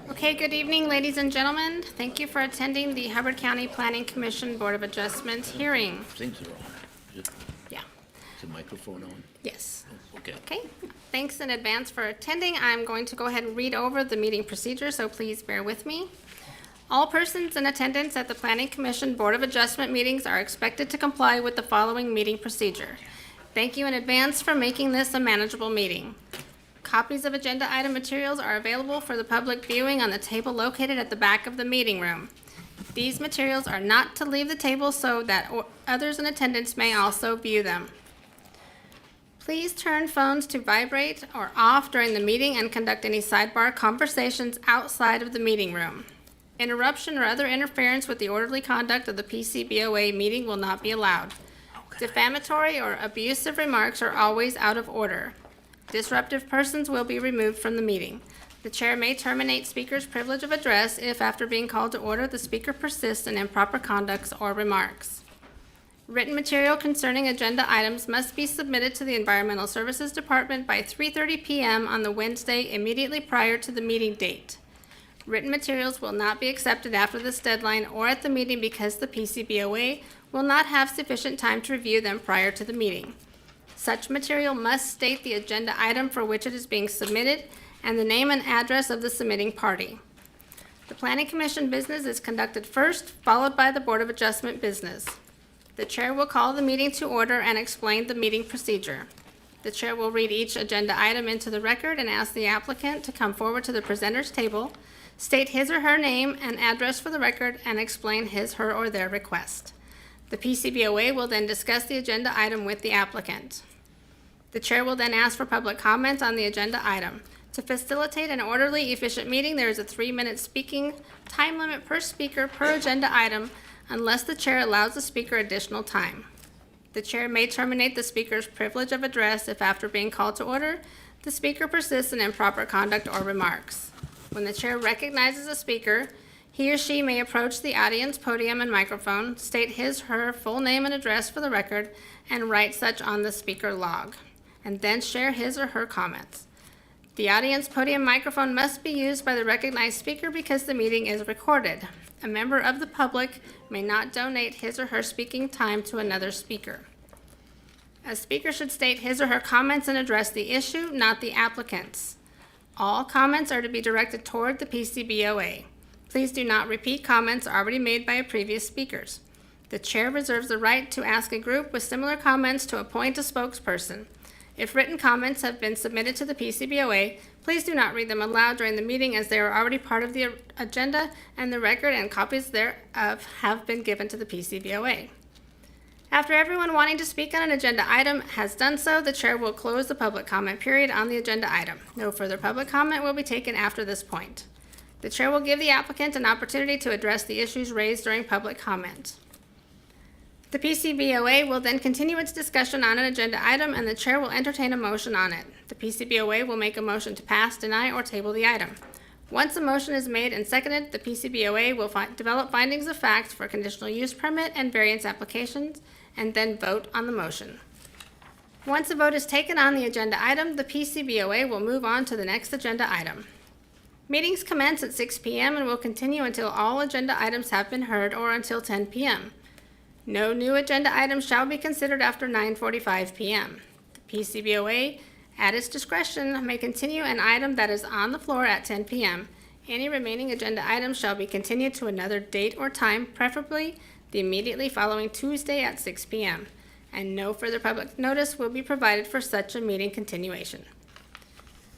Okay, good evening, ladies and gentlemen. Thank you for attending the Hubbard County Planning Commission Board of Adjustment hearing. Things are on. Yeah. Is the microphone on? Yes. Okay. Okay, thanks in advance for attending. I'm going to go ahead and read over the meeting procedure, so please bear with me. All persons in attendance at the Planning Commission Board of Adjustment meetings are expected to comply with the following meeting procedure. Thank you in advance for making this a manageable meeting. Copies of agenda item materials are available for the public viewing on the table located at the back of the meeting room. These materials are not to leave the table so that others in attendance may also view them. Please turn phones to vibrate or off during the meeting and conduct any sidebar conversations outside of the meeting room. Interruption or other interference with the orderly conduct of the PCBOA meeting will not be allowed. Defamatory or abusive remarks are always out of order. Disruptive persons will be removed from the meeting. The chair may terminate speaker's privilege of address if, after being called to order, the speaker persists in improper conduct or remarks. Written material concerning agenda items must be submitted to the Environmental Services Department by 3:30 p.m. on the Wednesday immediately prior to the meeting date. Written materials will not be accepted after this deadline or at the meeting because the PCBOA will not have sufficient time to review them prior to the meeting. Such material must state the agenda item for which it is being submitted and the name and address of the submitting party. The Planning Commission business is conducted first, followed by the Board of Adjustment business. The chair will call the meeting to order and explain the meeting procedure. The chair will read each agenda item into the record and ask the applicant to come forward to the presenter's table, state his or her name and address for the record, and explain his, her, or their request. The PCBOA will then discuss the agenda item with the applicant. The chair will then ask for public comments on the agenda item. To facilitate an orderly, efficient meeting, there is a 3-minute speaking time limit per speaker per agenda item unless the chair allows the speaker additional time. The chair may terminate the speaker's privilege of address if, after being called to order, the speaker persists in improper conduct or remarks. When the chair recognizes a speaker, he or she may approach the audience podium and microphone, state his or her full name and address for the record, and write such on the speaker log, and then share his or her comments. The audience podium microphone must be used by the recognized speaker because the meeting is recorded. A member of the public may not donate his or her speaking time to another speaker. A speaker should state his or her comments and address the issue, not the applicant's. All comments are to be directed toward the PCBOA. Please do not repeat comments already made by previous speakers. The chair reserves the right to ask a group with similar comments to appoint a spokesperson. If written comments have been submitted to the PCBOA, please do not read them aloud during the meeting as they are already part of the agenda and the record, and copies thereof have been given to the PCBOA. After everyone wanting to speak on an agenda item has done so, the chair will close the public comment period on the agenda item. No further public comment will be taken after this point. The chair will give the applicant an opportunity to address the issues raised during public comment. The PCBOA will then continue its discussion on an agenda item, and the chair will entertain a motion on it. The PCBOA will make a motion to pass, deny, or table the item. Once a motion is made and seconded, the PCBOA will develop findings of fact for conditional use permit and variance applications, and then vote on the motion. Once a vote is taken on the agenda item, the PCBOA will move on to the next agenda item. Meetings commence at 6 p.m. and will continue until all agenda items have been heard or until 10 p.m. No new agenda items shall be considered after 9:45 p.m. The PCBOA, at its discretion, may continue an item that is on the floor at 10 p.m. Any remaining agenda items shall be continued to another date or time, preferably the immediately following Tuesday at 6 p.m., and no further public notice will be provided for such a meeting continuation.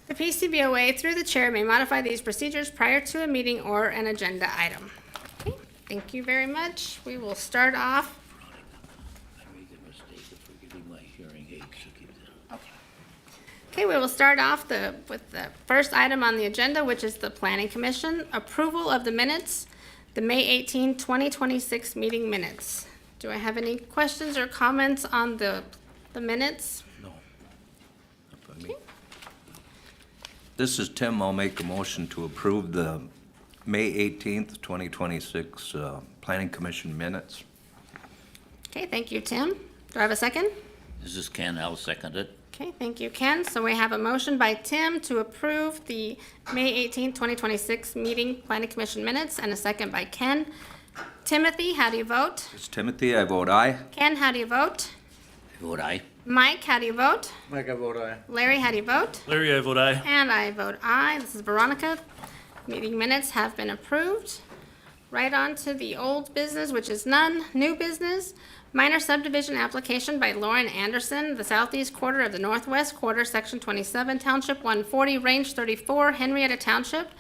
The PCBOA, through the chair, may modify these procedures prior to a meeting or an agenda item. Okay, thank you very much. We will start off. I made the mistake of forgetting my hearing aids to keep them. Okay, we will start off with the first item on the agenda, which is the Planning Commission approval of the minutes, the May 18, 2026 meeting minutes. Do I have any questions or comments on the minutes? No. Not by me. This is Tim. I'll make a motion to approve the May 18th, 2026 Planning Commission minutes. Okay, thank you, Tim. Do I have a second? This is Ken, I'll second it. Okay, thank you, Ken. So we have a motion by Tim to approve the May 18, 2026 meeting Planning Commission minutes, and a second by Ken. Timothy, how do you vote? This is Timothy. I vote aye. Ken, how do you vote? I vote aye. Mike, how do you vote? Mike, I vote aye. Larry, how do you vote? Larry, I vote aye. And I vote aye. This is Veronica. Meeting minutes have been approved. Right on to the old business, which is none. New business, minor subdivision application by Lauren Anderson, the southeast quarter of the northwest quarter, section 27, township 140, range 34, Henrietta Township,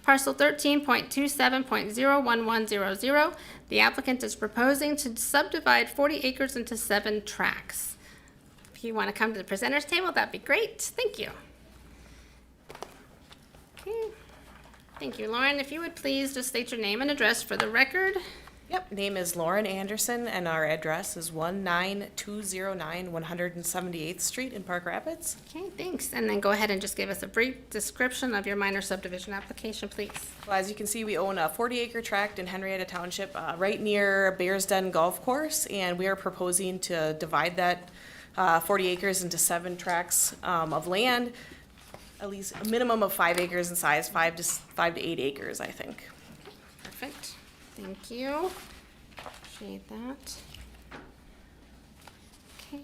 parcel 13.27.01100. The applicant is proposing to subdivide 40 acres into 7 tracts. If you want to come to the presenter's table, that'd be great. Thank you. Okay. Thank you, Lauren. If you would please just state your name and address for the record. Yep, name is Lauren Anderson, and our address is 19209 178th Street in Park Rapids. Okay, thanks. And then go ahead and just give us a brief description of your minor subdivision application, please. Well, as you can see, we own a 40-acre tract in Henrietta Township, right near Bears Den Golf Course, and we are proposing to divide that 40 acres into 7 tracts of land, at least a minimum of 5 acres in size, 5 to 8 acres, I think. Perfect. Thank you. Appreciate that. Okay.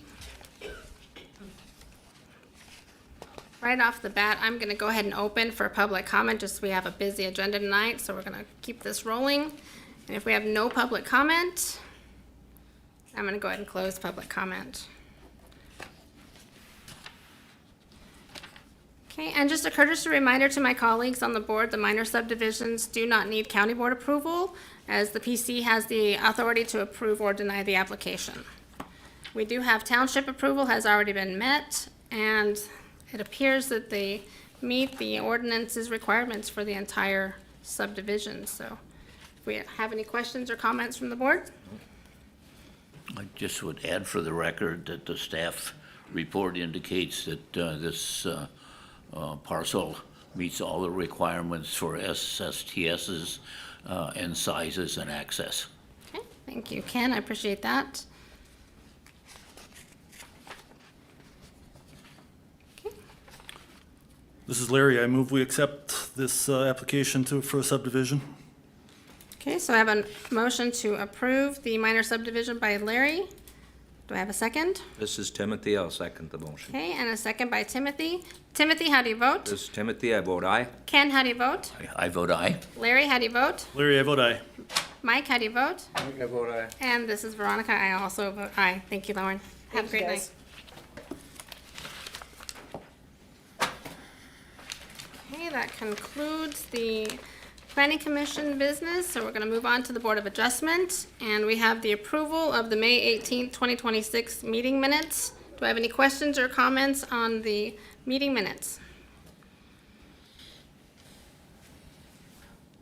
Right off the bat, I'm going to go ahead and open for public comment, just we have a busy agenda tonight, so we're going to keep this rolling. And if we have no public comment, I'm going to go ahead and close public comment. Okay, and just a courtesy reminder to my colleagues on the board, the minor subdivisions do not need county board approval, as the PC has the authority to approve or deny the application. We do have township approval has already been met, and it appears that they meet the ordinance's requirements for the entire subdivision. So if we have any questions or comments from the board? I just would add for the record that the staff report indicates that this parcel meets all the requirements for SSTSs and sizes and access. Okay, thank you, Ken. I appreciate that. Okay. This is Larry. I move we accept this application for a subdivision. Okay, so I have a motion to approve the minor subdivision by Larry. Do I have a second? This is Timothy. I'll second the motion. Okay, and a second by Timothy. Timothy, how do you vote? This is Timothy. I vote aye. Ken, how do you vote? I vote aye. Larry, how do you vote? Larry, I vote aye. Mike, how do you vote? Mike, I vote aye. And this is Veronica. I also vote aye. Thank you, Lauren. Have a great night. Okay, that concludes the Planning Commission business, so we're going to move on to the Board of Adjustment, and we have the approval of the May 18th, 2026 meeting minutes. Do I have any questions or comments on the meeting minutes?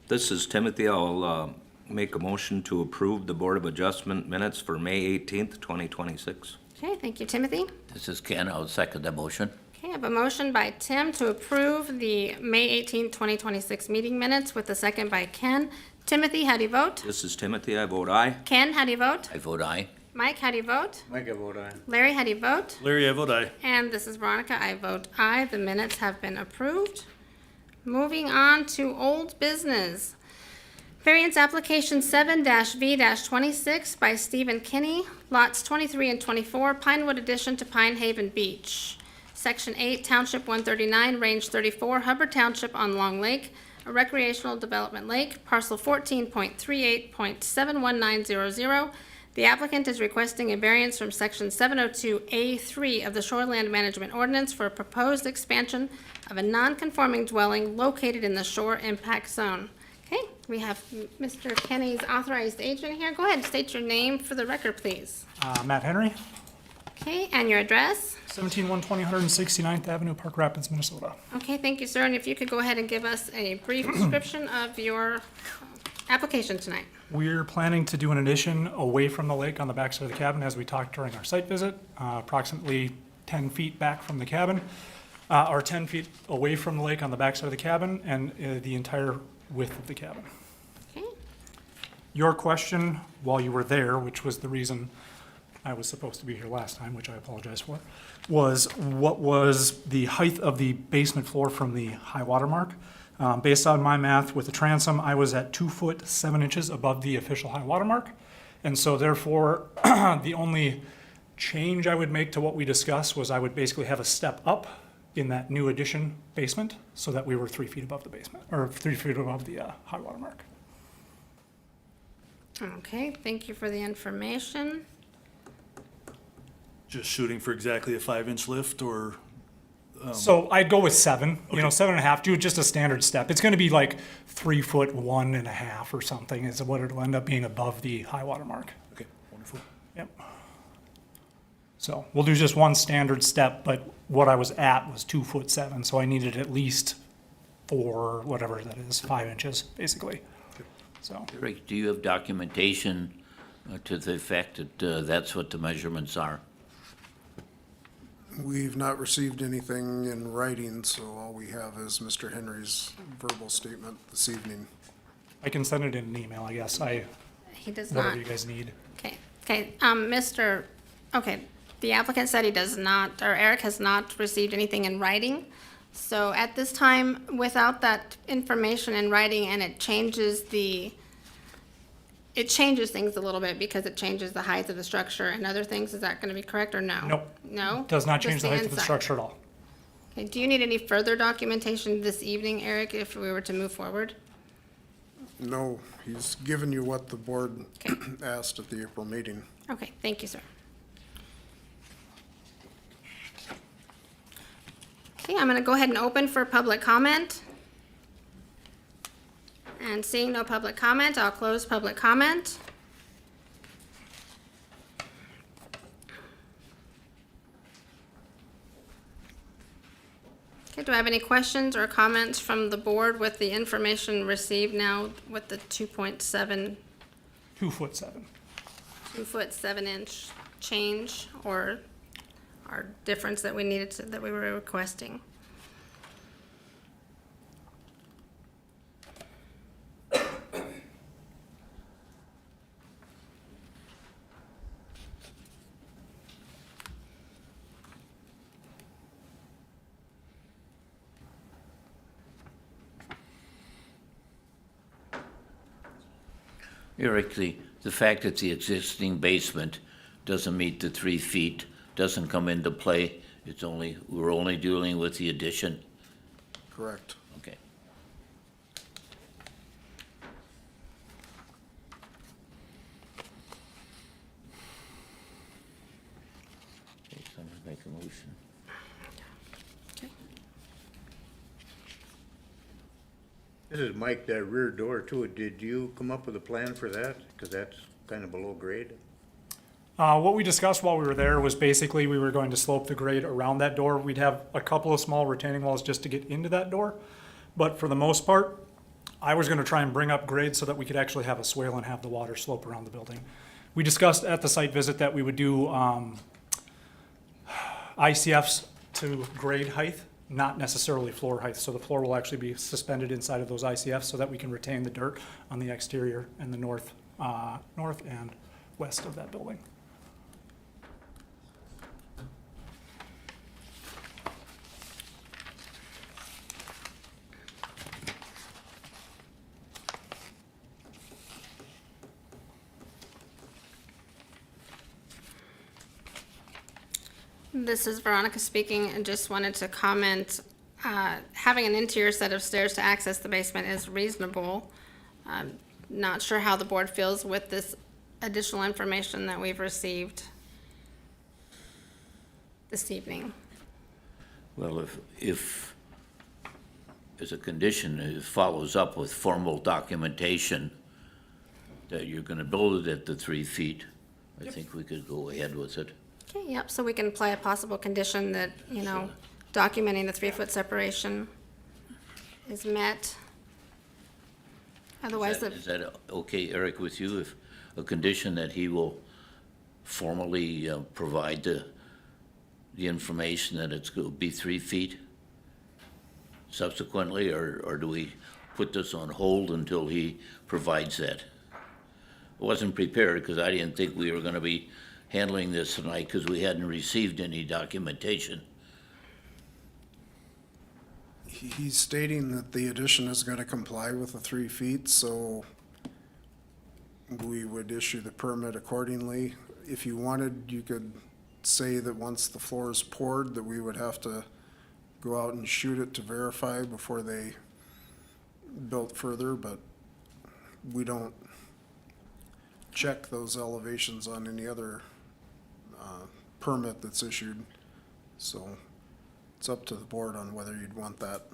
This is Timothy. I'll make a motion to approve the Board of Adjustment minutes for May 18th, 2026. Okay, thank you, Timothy. This is Ken, I'll second the motion. Okay, I have a motion by Tim to approve the May 18th, 2026 meeting minutes with a second by Ken. Timothy, how do you vote? This is Timothy. I vote aye. Ken, how do you vote? I vote aye. Mike, how do you vote? Mike, I vote aye. Larry, how do you vote? Larry, I vote aye. And this is Veronica. I vote aye. The minutes have been approved. Moving on to old business. Variance application 7-V-26 by Stephen Kinney, lots 23 and 24, Pinewood addition to Pine Haven Beach. Section 8, Township 139, Range 34, Hubbard Township on Long Lake, a recreational development lake, parcel 14.38.71900. The applicant is requesting a variance from section 702A3 of the Shoreland Management Ordinance for a proposed expansion of a non-conforming dwelling located in the shore impact zone. Okay, we have Mr. Kenny's authorized agent here. Go ahead and state your name for the record, please. Matt Henry, Okay, and your address? 17120 169th Avenue, Park Rapids, Minnesota. Okay, thank you, sir. And if you could go ahead and give us a brief description of your application tonight. We're planning to do an addition away from the lake on the backside of the cabin, as we talked during our site visit, approximately 10 feet back from the cabin, or 10 feet away from the lake on the backside of the cabin, and the entire width of the cabin. Okay, Your question while you were there, which was the reason I was supposed to be here last time, which I apologize for, was what was the height of the basement floor from the high water mark? Based on my math with the transom, I was at 2 foot 7 inches above the official high water mark. And so therefore, the only change I would make to what we discussed was I would basically have a step up in that new addition basement so that we were 3 feet above the basement, or 3 feet above the high water mark. okay, thank you for the information. Just shooting for exactly a 5-inch lift, or, So I'd go with 7, 7.5, do just a standard step. It's gonna be like 3 foot 1.5 or something is what it'll end up being above the high water mark. okay, wonderful. Yep. So we'll do just one standard step, but what I was at was 2 foot 7, so I needed at least 4, whatever that is, 5 inches, basically. So, Eric, do you have documentation to the effect that that's what the measurements are? We've not received anything in writing, so all we have is Mr. Henry's verbal statement this evening. I can send it in an email, I guess, He does not. whatever you guys need. Okay, okay, the applicant said he does not, or Eric has not received anything in writing. So at this time, without that information in writing, and it changes things a little bit because it changes the height of the structure and other things, is that gonna be correct or no? Nope. No? Does not change Just the height of the inside. structure at all. Okay, do you need any further documentation this evening, Eric, if we were to move forward? No, he's given you what the board Okay. asked at the April meeting. Okay, thank you, sir. Okay, I'm gonna go ahead and open for public comment. And seeing no public comment, I'll close public comment. Okay, do I have any questions or comments from the board with the information received now with the 2.7 2 foot 7. 2 foot 7 inch change or our difference that we needed to, that we were requesting? Eric, the fact that the existing basement doesn't meet the 3 feet doesn't come into play. We're only dealing with the addition. Correct. Okay. Okay, someone make a motion. This is Mike, that rear door too. Did you come up with a plan for that? Because that's kind of below grade. What we discussed while we were there was basically we were going to slope the grade around that door. We'd have a couple of small retaining walls just to get into that door. But for the most part, I was gonna try and bring up grade so that we could actually have a swale and have the water slope around the building. We discussed at the site visit that we would do, ICFs to grade height, not necessarily floor height. So the floor will actually be suspended inside of those ICFs so that we can retain the dirt on the exterior and the north and west of that building. This is Veronica speaking, and just wanted to comment, having an interior set of stairs to access the basement is reasonable. I'm not sure how the board feels with this additional information that we've received this evening. Well, if as a condition, it follows up with formal documentation that you're gonna build it at the 3 feet, I think we could go ahead with it. Okay, yep, so we can apply a possible condition that, documenting the 3-foot separation is met. Otherwise, Is that okay, Eric, with you? If a condition that he will formally provide the information that it's going to be 3 feet subsequently, or do we put this on hold until he provides that? I wasn't prepared because I didn't think we were going to be handling this tonight because we hadn't received any documentation. He's stating that the addition is gonna comply with the 3 feet, so we would issue the permit accordingly. If you wanted, you could say that once the floor is poured, that we would have to go out and shoot it to verify before they built further, but we don't check those elevations on any other permit that's issued. So it's up to the board on whether you'd want that.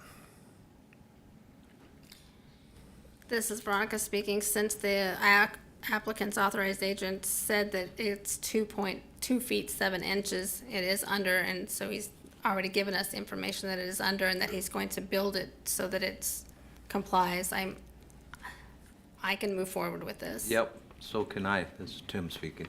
this is Veronica speaking. Since the applicant's authorized agent said that it's 2.2 feet 7 inches, it is under, and so he's already given us the information that it is under and that he's going to build it so that it complies. I can move forward with this. Yep, so can I. This is Tim speaking.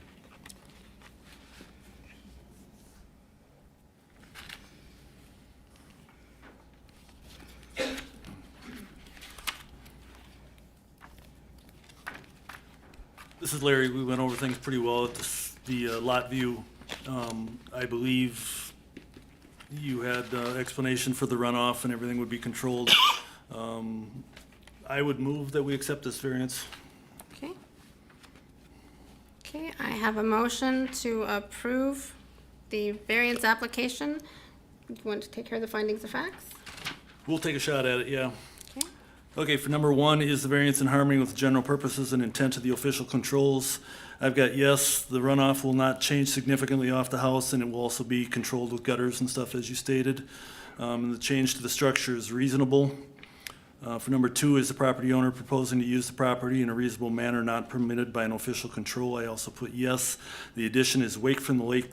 This is Larry. We went over things pretty well at the lot view. I believe you had explanation for the runoff and everything would be controlled. I would move that we accept this variance. Okay. Okay, I have a motion to approve the variance application. You want to take care of the findings of facts? We'll take a shot at it, yeah. Okay. Okay, for number 1, is the variance in harmony with the general purposes and intent of the official controls? I've got yes, the runoff will not change significantly off the house, and it will also be controlled with gutters and stuff, as you stated. And the change to the structure is reasonable. For number 2, is the property owner proposing to use the property in a reasonable manner not permitted by an official control? I also put yes. The addition is away from the lake.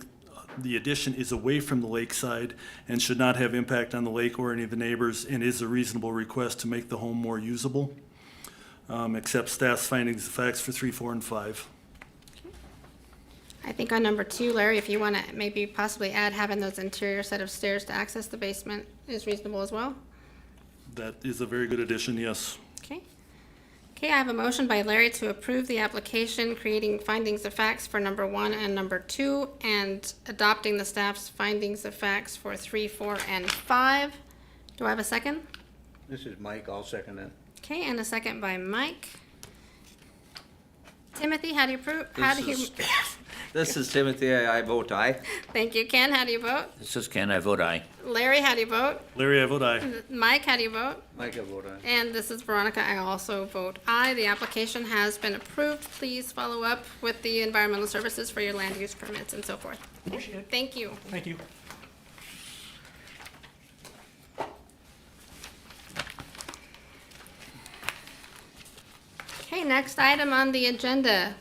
The addition is away from the lakeside and should not have impact on the lake or any of the neighbors, and is a reasonable request to make the home more usable. Accept staff's findings of facts for 3, 4, and 5. I think on number 2, Larry, if you want to maybe possibly add having those interior set of stairs to access the basement is reasonable as well. That is a very good addition, yes. Okay. Okay, I have a motion by Larry to approve the application, creating findings of facts for number 1 and number 2, and adopting the staff's findings of facts for 3, 4, and 5. Do I have a second? This is Mike, I'll second that. Okay, and a second by Mike. Timothy, how do you approve? This is Timothy. I vote aye. Thank you. Ken, how do you vote? This is Ken, I vote aye. Larry, how do you vote? Larry, I vote aye. Mike, how do you vote? Mike, I vote aye. And this is Veronica. I also vote aye. The application has been approved. Please follow up with the environmental services for your land use permits and so forth. Appreciate it. Thank you. Thank you. Okay, next item on the agenda.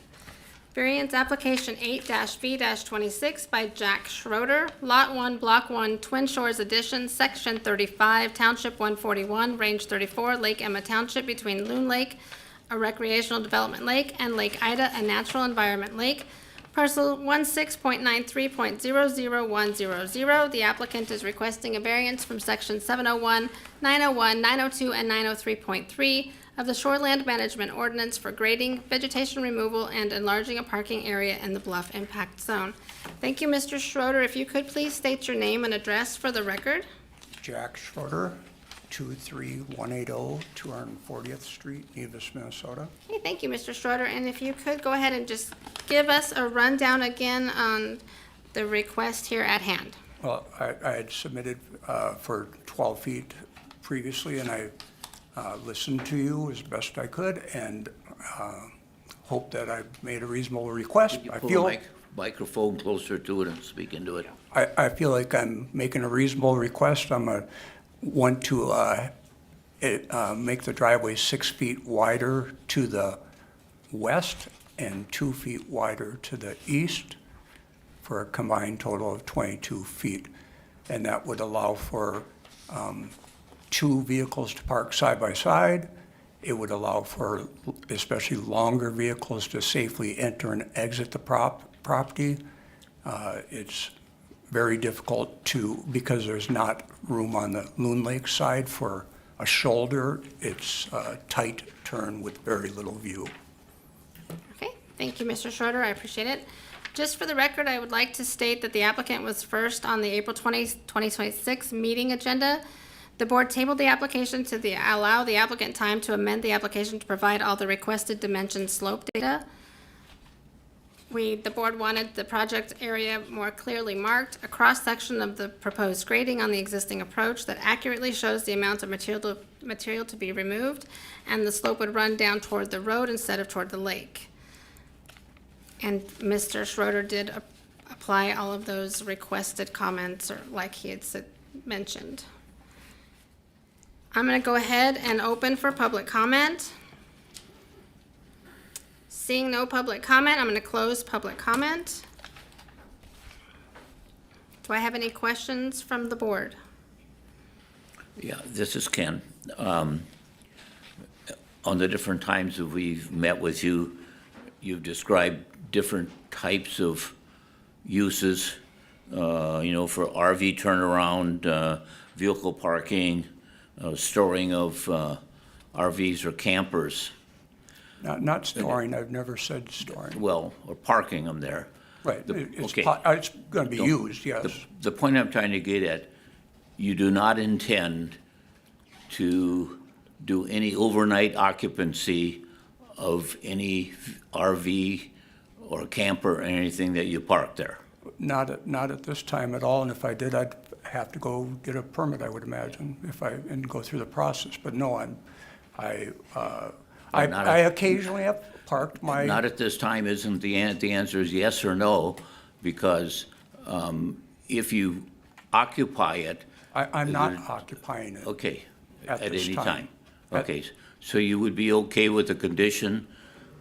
Variance application 8-V-26 by Jack Schroeder, Lot 1, Block 1, Twin Shores Addition, Section 35, Township 141, Range 34, Lake Emma Township, between Loon Lake, a recreational development lake, and Lake Ida, a natural environment lake. Parcel 16.93.00100. The applicant is requesting a variance from Section 701, 901, 902, and 903.3 of the Shoreland Management Ordinance for grading, vegetation removal, and enlarging a parking area in the Bluff Impact Zone. Thank you, Mr. Schroeder. If you could please state your name and address for the record. Jack Schroeder, 23180 240th Street, Nevis, Minnesota. Okay, thank you, Mr. Schroeder. And if you could go ahead and just give us a rundown again on the request here at hand. Well, I had submitted for 12 feet previously, and I listened to you as best I could, and hope that I made a reasonable request. Could you I pull feel, the microphone closer to it and speak into it? I feel like I'm making a reasonable request. Want to make the driveway 6 feet wider to the west and 2 feet wider to the east for a combined total of 22 feet. And that would allow for 2 vehicles to park side by side. It would allow for especially longer vehicles to safely enter and exit the property. It's very difficult because there's not room on the Loon Lake side for a shoulder. It's a tight turn with very little view. Okay, thank you, Mr. Schroeder, I appreciate it. Just for the record, I would like to state that the applicant was first on the April 20, 2026 meeting agenda. The board tabled the application to allow the applicant time to amend the application to provide all the requested dimension slope data. The board wanted the project area more clearly marked, a cross-section of the proposed grading on the existing approach that accurately shows the amount of material to be removed, and the slope would run down toward the road instead of toward the lake. And Mr. Schroeder did apply all of those requested comments, or like he had mentioned. I'm going to go ahead and open for public comment. Seeing no public comment, I'm going to close public comment. Do I have any questions from the board? Yeah, this is Ken. On the different times that we've met with you, you've described different types of uses, for RV turnaround, vehicle parking, storing of RVs or campers. Not storing, I've never said storing. Well, or parking them there. Right, Okay. it's going to be used, yes. The point I'm trying to get at, you do not intend to do any overnight occupancy of any RV or camper or anything that you park there? Not at this time at all, and if I did, I'd have to go get a permit, I would imagine, and go through the process. But no, I occasionally have parked my. Not at this time, isn't the answer is yes or no, because if you occupy it. I'm not occupying it. Okay, At at this any time. time. Okay, so you would be okay with the condition,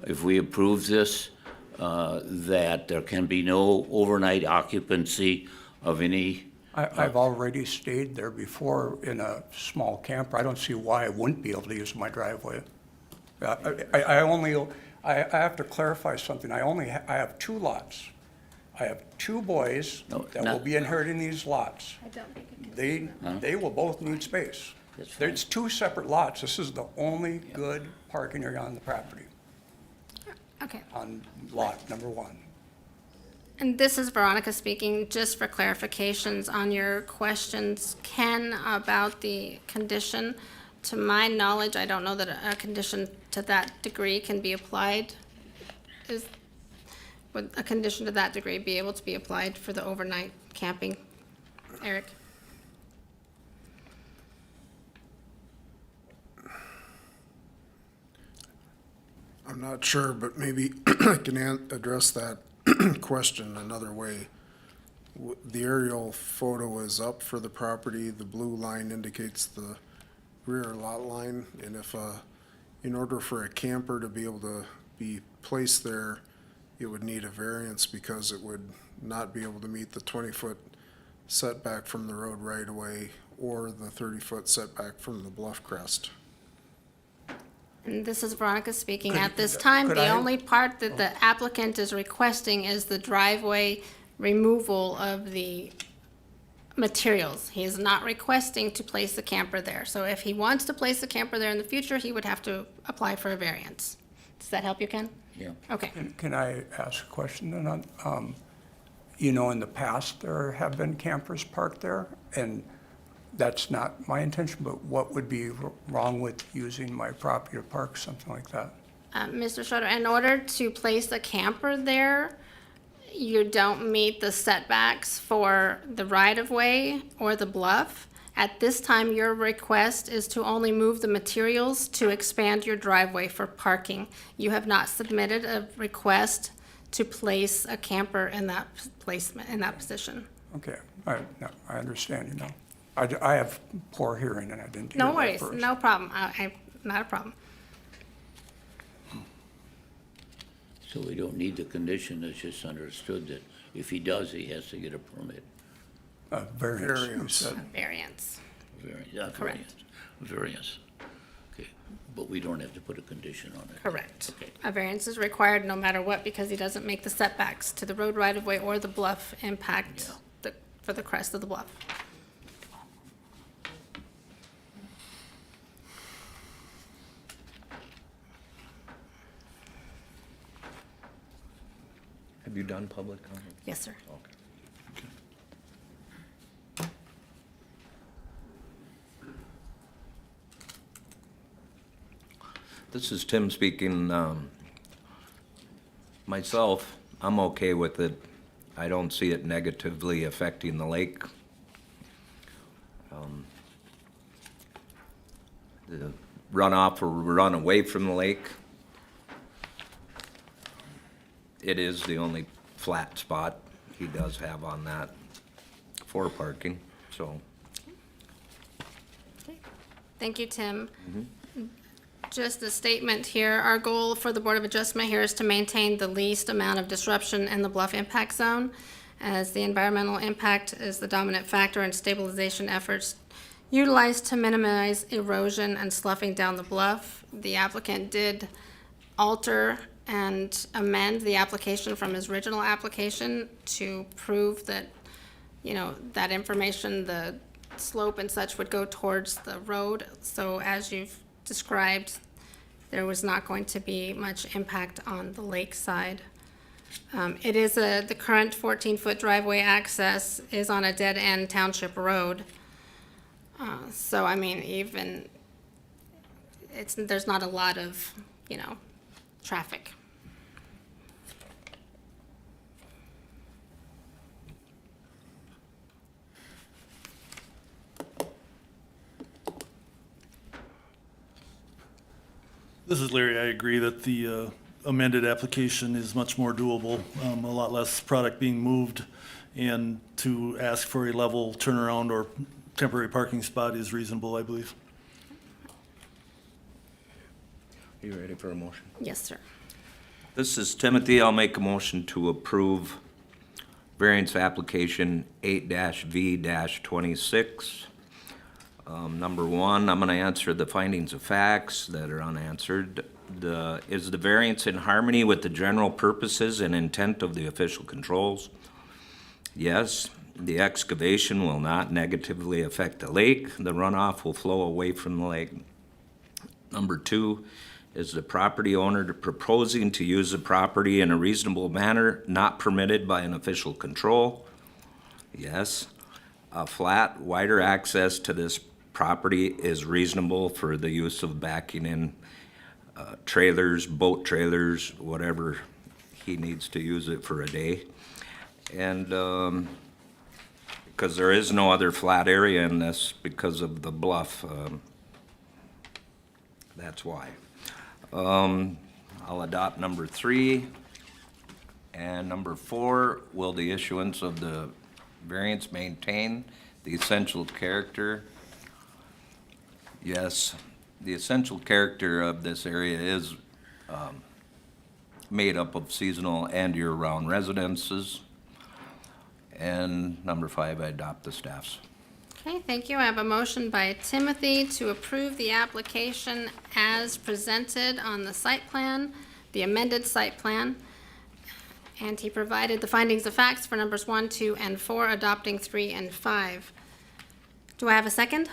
if we approve this, that there can be no overnight occupancy of any? I've already stayed there before in a small camper. I don't see why I wouldn't be able to use my driveway. I have to clarify something. I have 2 lots. I have 2 boys No, that not- will be inheriting these lots. I don't think it They will both need space. That's fine. There's 2 separate lots. This is the only good parking area on the property, Okay. on lot number 1. And this is Veronica speaking, just for clarifications on your questions, Ken, about the condition. To my knowledge, I don't know that a condition to that degree can be applied. Would a condition to that degree be able to be applied for the overnight camping? Eric? I'm not sure, but maybe I can address that question another way. The aerial photo is up for the property. The blue line indicates the rear lot line. And if, in order for a camper to be able to be placed there, it would need a variance because it would not be able to meet the 20-foot setback from the road right away or the 30-foot setback from the bluff crest. And this is Veronica speaking. At this time, could the I- only part that the applicant is requesting is the driveway removal of the materials. He is not requesting to place the camper there. So if he wants to place the camper there in the future, he would have to apply for a variance. Does that help you, Ken? Yeah. Okay. Can I ask a question then? In the past, there have been campers parked there, and that's not my intention, but what would be wrong with using my property to park something like that? Mr. Schroeder, in order to place a camper there, you don't meet the setbacks for the right-of-way or the bluff, at this time, your request is to only move the materials to expand your driveway for parking. You have not submitted a request to place a camper in that placement, in that position. Okay, I understand, you know. I have poor hearing and I didn't hear No that worries, first. no problem. Not a problem. So we don't need the condition, it's just understood that if he does, he has to get a permit. Variance, you Variance. said. Variance. Variance. Correct. Variance. Okay, but we don't have to put a condition on it. Correct. Okay. A variance is required no matter what because he doesn't make the setbacks to the road right-of-way or the bluff impact for the crest of the bluff. Have you done public comment? Yes, sir. Okay. This is Tim speaking. Myself, I'm okay with it. I don't see it negatively affecting the lake. The runoff or run away from the lake. It is the only flat spot he does have on that for parking, so. Thank you, Tim. Just a statement here, our goal for the Board of Adjustment here is to maintain the least amount of disruption in the bluff impact zone, as the environmental impact is the dominant factor in stabilization efforts utilized to minimize erosion and sloughing down the bluff. The applicant did alter and amend the application from his original application to prove that, you know, that information, the slope and such would go towards the road. So as you've described, there was not going to be much impact on the lake side. It is the current 14-foot driveway access is on a dead-end township road. So, I mean, even, there's not a lot of, you know, traffic. This is Larry. I agree that the amended application is much more doable, a lot less product being moved, and to ask for a level turnaround or temporary parking spot is reasonable, I believe. You ready for a motion? Yes, sir. This is Timothy. I'll make a motion to approve variance application 8-V-26. Number one, I'm gonna answer the findings of facts that are unanswered. Is the variance in harmony with the general purposes and intent of the official controls? Yes. The excavation will not negatively affect the lake. The runoff will flow away from the lake. Number two, is the property owner proposing to use the property in a reasonable manner not permitted by an official control? Yes. A flat, wider access to this property is reasonable for the use of backing in trailers, boat trailers, whatever he needs to use it for a day. And because there is no other flat area in this because of the bluff, that's why. I'll adopt number 3. And number 4, will the issuance of the variance maintain the essential character? Yes, the essential character of this area is made up of seasonal and year-round residences. And number 5, I adopt the staff's. Okay, thank you. I have a motion by Timothy to approve the application as presented on the site plan, the amended site plan. And he provided the findings of facts for numbers 1, 2, and 4, adopting 3 and 5. Do I have a second?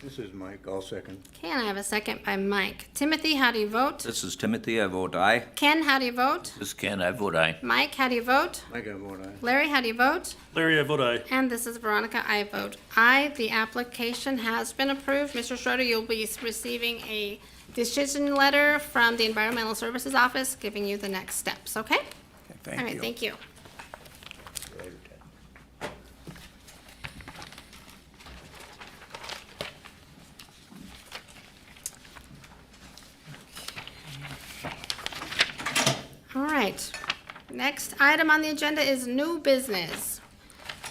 This is Mike, I'll second. Okay, and I have a second by Mike. Timothy, how do you vote? This is Timothy, I vote aye. Ken, how do you vote? This is Ken, I vote aye. Mike, how do you vote? Mike, I vote aye. Larry, how do you vote? Larry, I vote aye. And this is Veronica, I vote aye. The application has been approved. Mr. Schroeder, you'll be receiving a decision letter from the Environmental Services Office giving you the next steps, okay? Thank All right, you. thank you. right. Next item on the agenda is new business.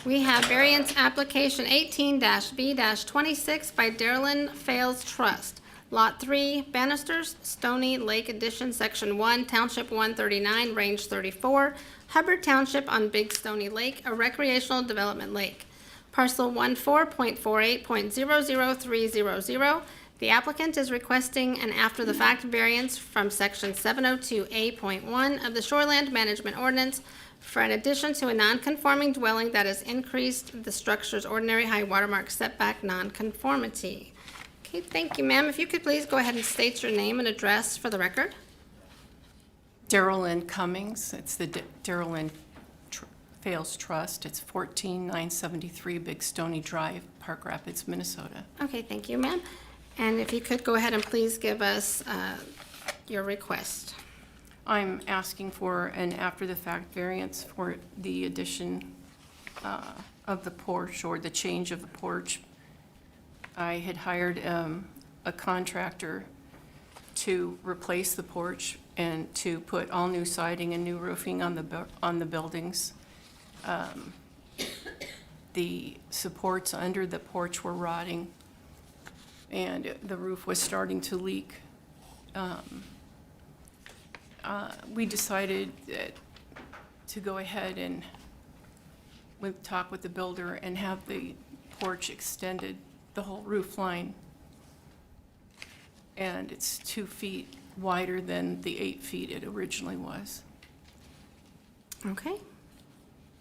We have variance application 18-B-26 by Darylyn Fales Trust. Lot 3, Bannisters, Stony Lake Addition, Section 1, Township 139, Range 34, Hubbard Township on Big Stony Lake, a recreational development lake. Parcel 14.48.00300. The applicant is requesting an after-the-fact variance from Section 702A.1 of the Shoreland Management Ordinance for an addition to a non-conforming dwelling that has increased the structure's ordinary high watermark setback non-conformity. Okay, thank you, ma'am. If you could please go ahead and state your name and address for the record. Darylyn Cummings, it's the Darylyn Fales Trust. It's 14973 Big Stony Drive, Park Rapids, Minnesota. Okay, thank you, ma'am. And if you could go ahead and please give us your request. I'm asking for an after-the-fact variance for the addition of the porch or the change of the porch. I had hired a contractor to replace the porch and to put all new siding and new roofing on the buildings. The supports under the porch were rotting, and the roof was starting to leak. We decided to go ahead and talk with the builder and have the porch extended the whole roof line. And it's 2 feet wider than the 8 feet it originally was. Okay.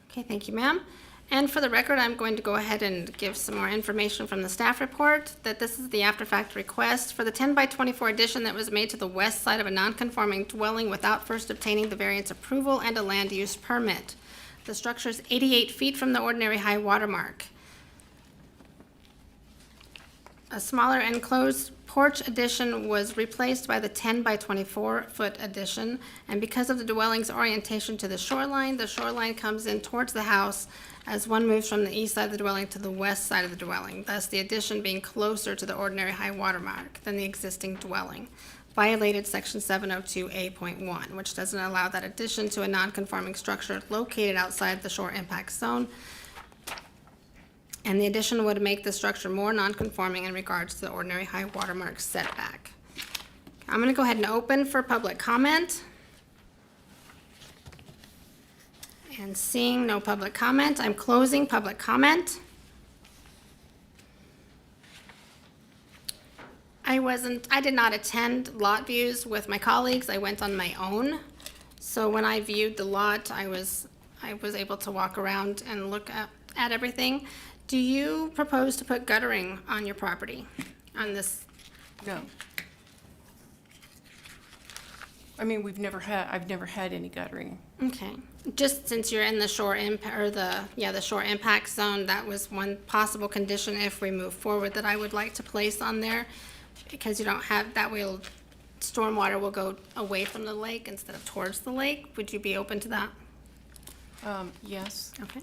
Okay, thank you, ma'am. And for the record, I'm going to go ahead and give some more information from the staff report, that this is the after-fact request for the 10-by-24 addition that was made to the west side of a non-conforming dwelling without first obtaining the variance approval and a land use permit. The structure is 88 feet from the ordinary high water mark. A smaller enclosed porch addition was replaced by the 10-by-24-foot addition, and because of the dwelling's orientation to the shoreline comes in towards the house as one moves from the east side of the dwelling to the west side of the dwelling, thus the addition being closer to the ordinary high water mark than the existing dwelling. Violated Section 702A.1, which doesn't allow that addition to a non-conforming structure located outside the shore impact zone. And the addition would make the structure more non-conforming in regards to the ordinary high watermark setback. I'm going to go ahead and open for public comment. And seeing no public comment, I'm closing public comment. I did not attend lot views with my colleagues. I went on my own. So when I viewed the lot, I was able to walk around and look at everything. Do you propose to put guttering on your property, on this? No. I mean, I've never had any guttering. Okay, just since you're in the shore the shore impact zone, that was one possible condition if we move forward that I would like to place on there, because you don't have, that way stormwater will go away from the lake instead of towards the lake. Would you be open to that? Yes. Okay.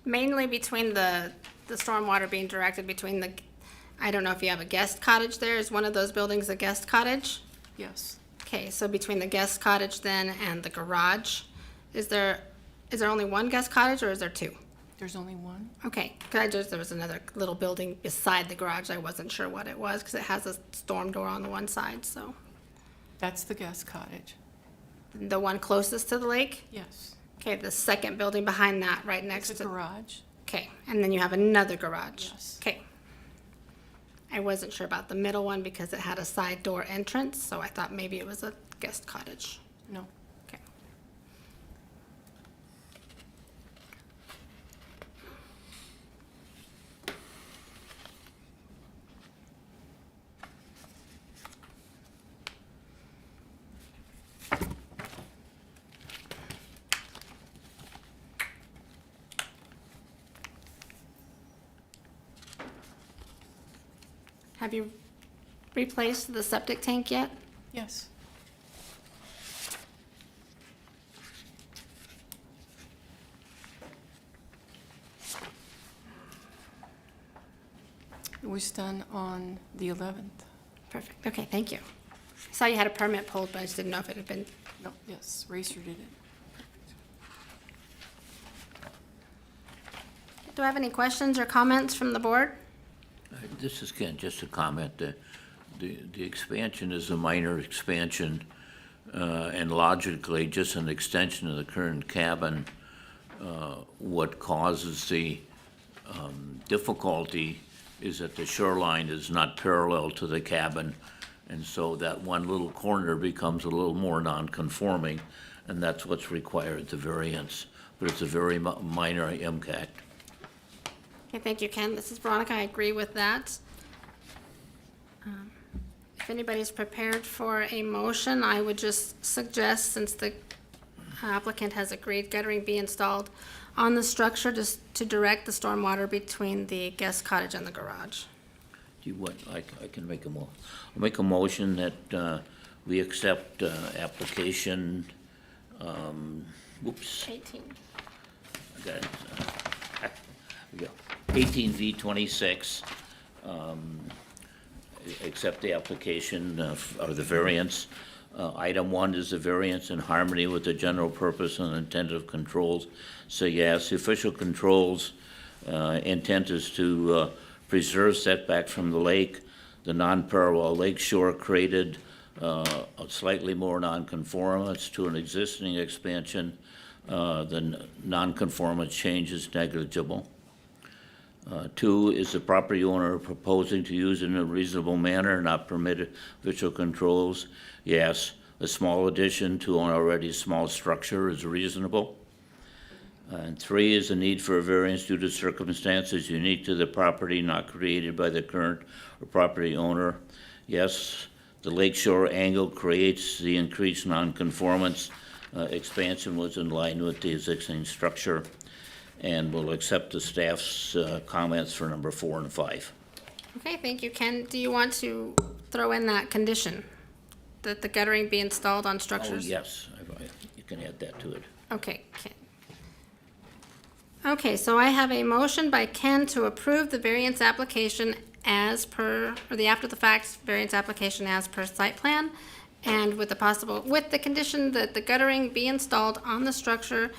Mainly between the stormwater being directed between I don't know if you have a guest cottage there. Is one of those buildings a guest cottage? Yes. Okay, so between the guest cottage then and the garage, is there only one guest cottage or is there two? There's only one. Okay, there was another little building beside the garage. I wasn't sure what it was because it has a storm door on the one side, so. That's the guest cottage. The one closest to the lake? Yes. Okay, the second building behind that, right next It's to. a garage. Okay, and then you have another garage? Yes. Okay. I wasn't sure about the middle one because it had a side door entrance, so I thought maybe it was a guest cottage. No. Okay. Have you replaced the septic tank yet? Yes. It was done on the 11th. Perfect. Okay, thank you. I saw you had a permit pulled, but I just didn't know if it had been. No, yes, Racer did it. Do I have any questions or comments from the board? This is Ken, just a comment. The expansion is a minor expansion, and logically, just an extension of the current cabin. What causes the difficulty is that the shoreline is not parallel to the cabin, and so that one little corner becomes a little more non-conforming, and that's what's required, the variance. But it's a very minor impact. Okay, thank you, Ken. This is Veronica. I agree with that. If anybody's prepared for a motion, I would just suggest, since the applicant has agreed, guttering be installed on the structure just to direct the stormwater between the guest cottage and the garage. Do you want, I can make I'll make a motion that we accept application, whoops, 18. I got it. We go. 18V26, accept the application of the variance. Item 1 is the variance in harmony with the general purpose and intent of controls. So yes, the official controls intent is to preserve setback from the lake. The non-parallel lake shore created a slightly more nonconformance to an existing expansion. The nonconformance change is negligible. 2 is the property owner proposing to use it in a reasonable manner, not permitted official controls. Yes, a small addition to an already small structure is reasonable. And 3 is the need for a variance due to circumstances unique to the property, not created by the current or property owner. Yes, the lakeshore angle creates the increased nonconformance. Expansion was in line with the existing structure. And we'll accept the staff's comments for number 4 and 5. Okay, thank you, Ken. Do you want to throw in that condition, that the guttering be installed on Oh, structures? yes, you can add that to it. Okay, Ken. Okay, so I have a motion by Ken to approve the variance application as per, or the after-the-fact variance application as per site plan, and with the condition that the guttering be installed on the structure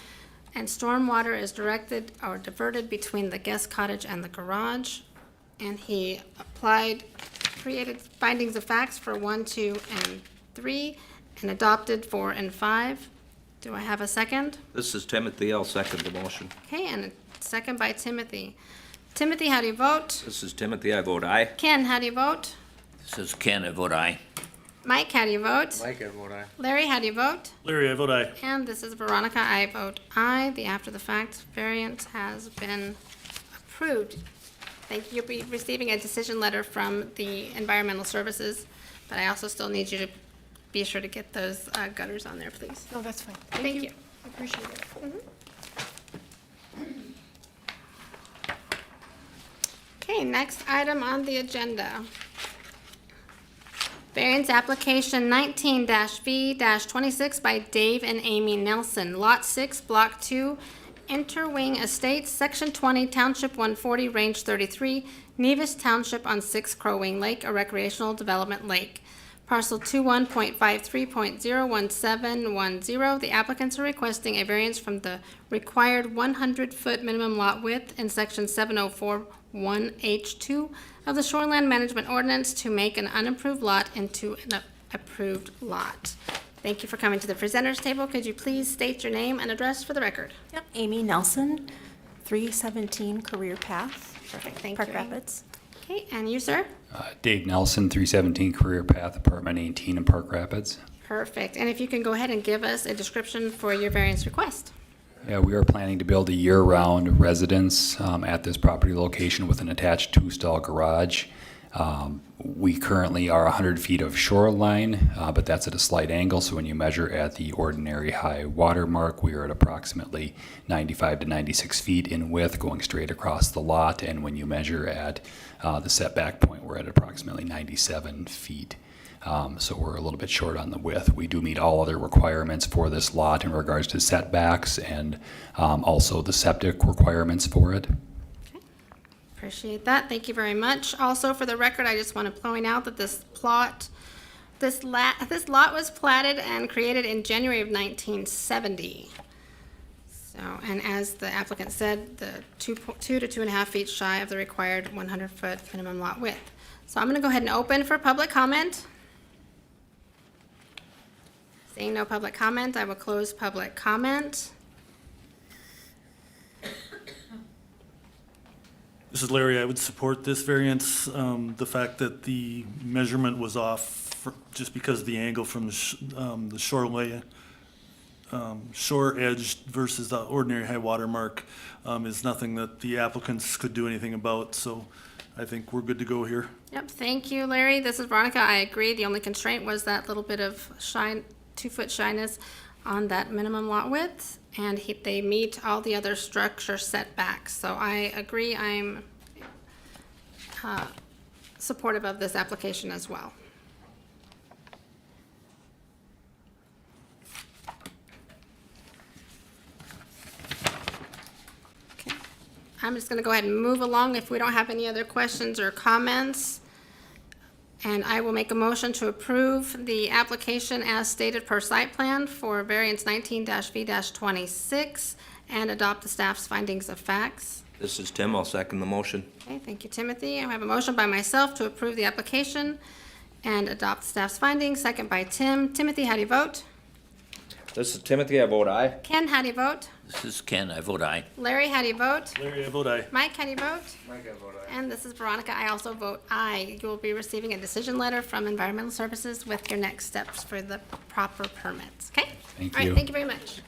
and stormwater is directed or diverted between the guest cottage and the garage. And he created findings of facts for 1, 2, and 3, and adopted 4 and 5. Do I have a second? This is Timothy, I'll second the motion. Okay, and a second by Timothy. Timothy, how do you vote? This is Timothy, I vote aye. Ken, how do you vote? This is Ken, I vote aye. Mike, how do you vote? Mike, I vote aye. Larry, how do you vote? Larry, I vote aye. And this is Veronica. I vote aye. The after-the-fact variance has been approved. Thank you. You'll be receiving a decision letter from the Environmental Services, but I also still need you to be sure to get those gutters on there, please. No, that's fine. Thank you. I appreciate it. Okay, next item on the agenda. Variance application 19-V-26 by Dave and Amy Nelson, Lot 6, Block 2, Interwing Estates, Section 20, Township 140, Range 33, Nevis Township on 6 Crow Wing Lake, a recreational development lake. Parcel 21.53.01710. The applicants are requesting a variance from the required 100-foot minimum lot width in Section 704(1)H2 of the Shoreland Management Ordinance to make an unapproved lot into an approved lot. Thank you for coming to the presenters table. Could you please state your name and address for the record? Yep, Amy Nelson, 317 Career Path, Perfect, thank Park you. Rapids. Okay, and you, sir? Dave Nelson, 317 Career Path, Apartment 18 in Park Rapids. Perfect. And if you can go ahead and give us a description for your variance request. Yeah, we are planning to build a year-round residence at this property location with an attached 2-stall garage. We currently are 100 feet of shoreline, but that's at a slight angle, so when you measure at the ordinary high water mark, we are at approximately 95 to 96 feet in width going straight across the lot, and when you measure at the setback point, we're at approximately 97 feet. So we're a little bit short on the width. We do meet all other requirements for this lot in regards to setbacks and also the septic requirements for it. Appreciate that. Thank you very much. Also, for the record, I just want to point out that this this lot was platted and created in January of 1970. So, and as the applicant said, the 2 to 2.5 feet shy of the required 100-foot minimum lot width. So I'm going to go ahead and open for public comment. Seeing no public comment, I will close public comment. This is Larry. I would support this variance. The fact that the measurement was off just because of the angle from the shore edge versus the ordinary high water mark is nothing that the applicants could do anything about. So I think we're good to go here. Yep, thank you, Larry. This is Veronica. I agree. The only constraint was that little bit of 2-foot shyness on that minimum lot width, and they meet all the other structure setbacks. So I agree. I'm supportive of this application as well. Okay. I'm just going to go ahead and move along if we don't have any other questions or comments. And I will make a motion to approve the application as stated per site plan for variance 19-V-26 and adopt the staff's findings of facts. This is Tim, I'll second the motion. Okay, thank you, Timothy. I have a motion by myself to approve the application and adopt the staff's findings, second by Tim. Timothy, how do you vote? This is Timothy, I vote aye. Ken, how do you vote? This is Ken, I vote aye. Larry, how do you vote? Larry, I vote aye. Mike, how do you vote? Mike, I vote aye. And this is Veronica. I also vote aye. You will be receiving a decision letter from Environmental Services with your next steps for the proper permits, okay? Thank All right, you. thank you very much.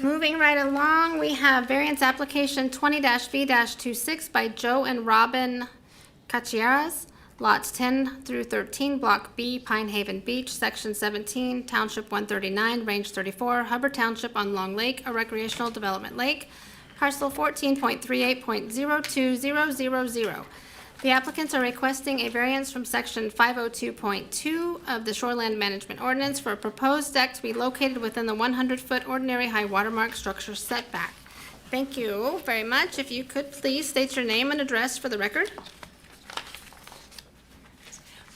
Moving right along, we have variance application 20-V-26 by Joe and Robin Cachieras, lots 10 through 13, Block B, Pine Haven Beach, Section 17, Township 139, Range 34, Hubbard Township on Long Lake, a recreational development lake, parcel 14.38.02000. The applicants are requesting a variance from Section 502.2 of the Shoreland Management Ordinance for a proposed deck to be located within the 100-foot ordinary high watermark structure setback. Thank you very much. If you could please state your name and address for the record.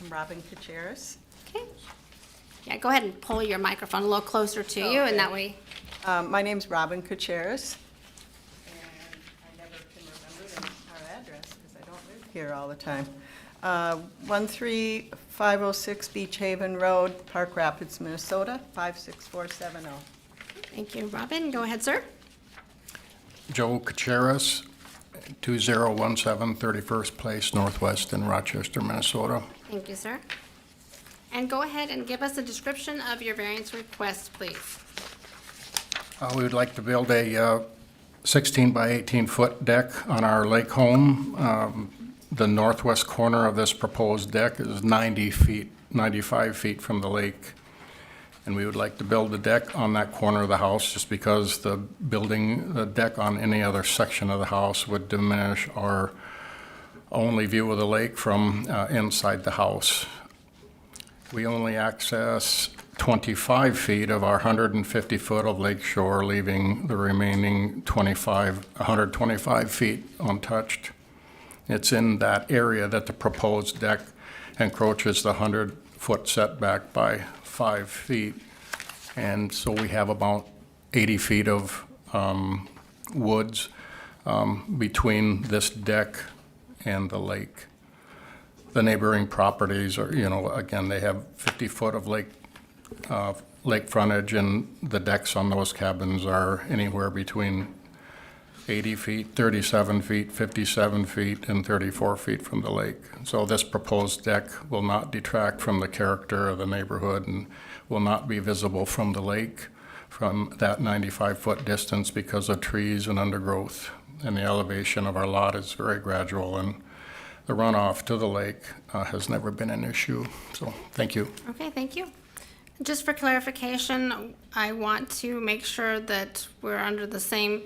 I'm Robin Kacharis. Okay. Yeah, go ahead and pull your microphone a little closer to you, and that way. My name's Robin Kacharis, and I never can remember our address because I don't live here all the time. 13506 Beach Haven Road, Park Rapids, Minnesota, 56470. Thank you, Robin. Go ahead, sir. Joe Kacharis, 2017 31st Place Northwest in Rochester, Minnesota. Thank you, sir. And go ahead and give us a description of your variance request, please. We would like to build a 16 by 18 foot deck on our lake home. The northwest corner of this proposed deck is 95 feet from the lake. And we would like to build the deck on that corner of the house just because building the deck on any other section of the house would diminish our only view of the lake from inside the house. We only access 25 feet of our 150 foot of lake shore, leaving the remaining 125 feet untouched. It's in that area that the proposed deck encroaches the 100-foot setback by 5 feet. And so we have about 80 feet of woods between this deck and the lake. The neighboring properties are, again, they have 50 foot of lake frontage, and the decks on those cabins are anywhere between 80 feet, 37 feet, 57 feet, and 34 feet from the lake. So this proposed deck will not detract from the character of the neighborhood and will not be visible from the lake from that 95-foot distance because of trees and undergrowth. And the elevation of our lot is very gradual, and the runoff to the lake has never been an issue. So, thank you. Okay, thank you. Just for clarification, I want to make sure that we're on the same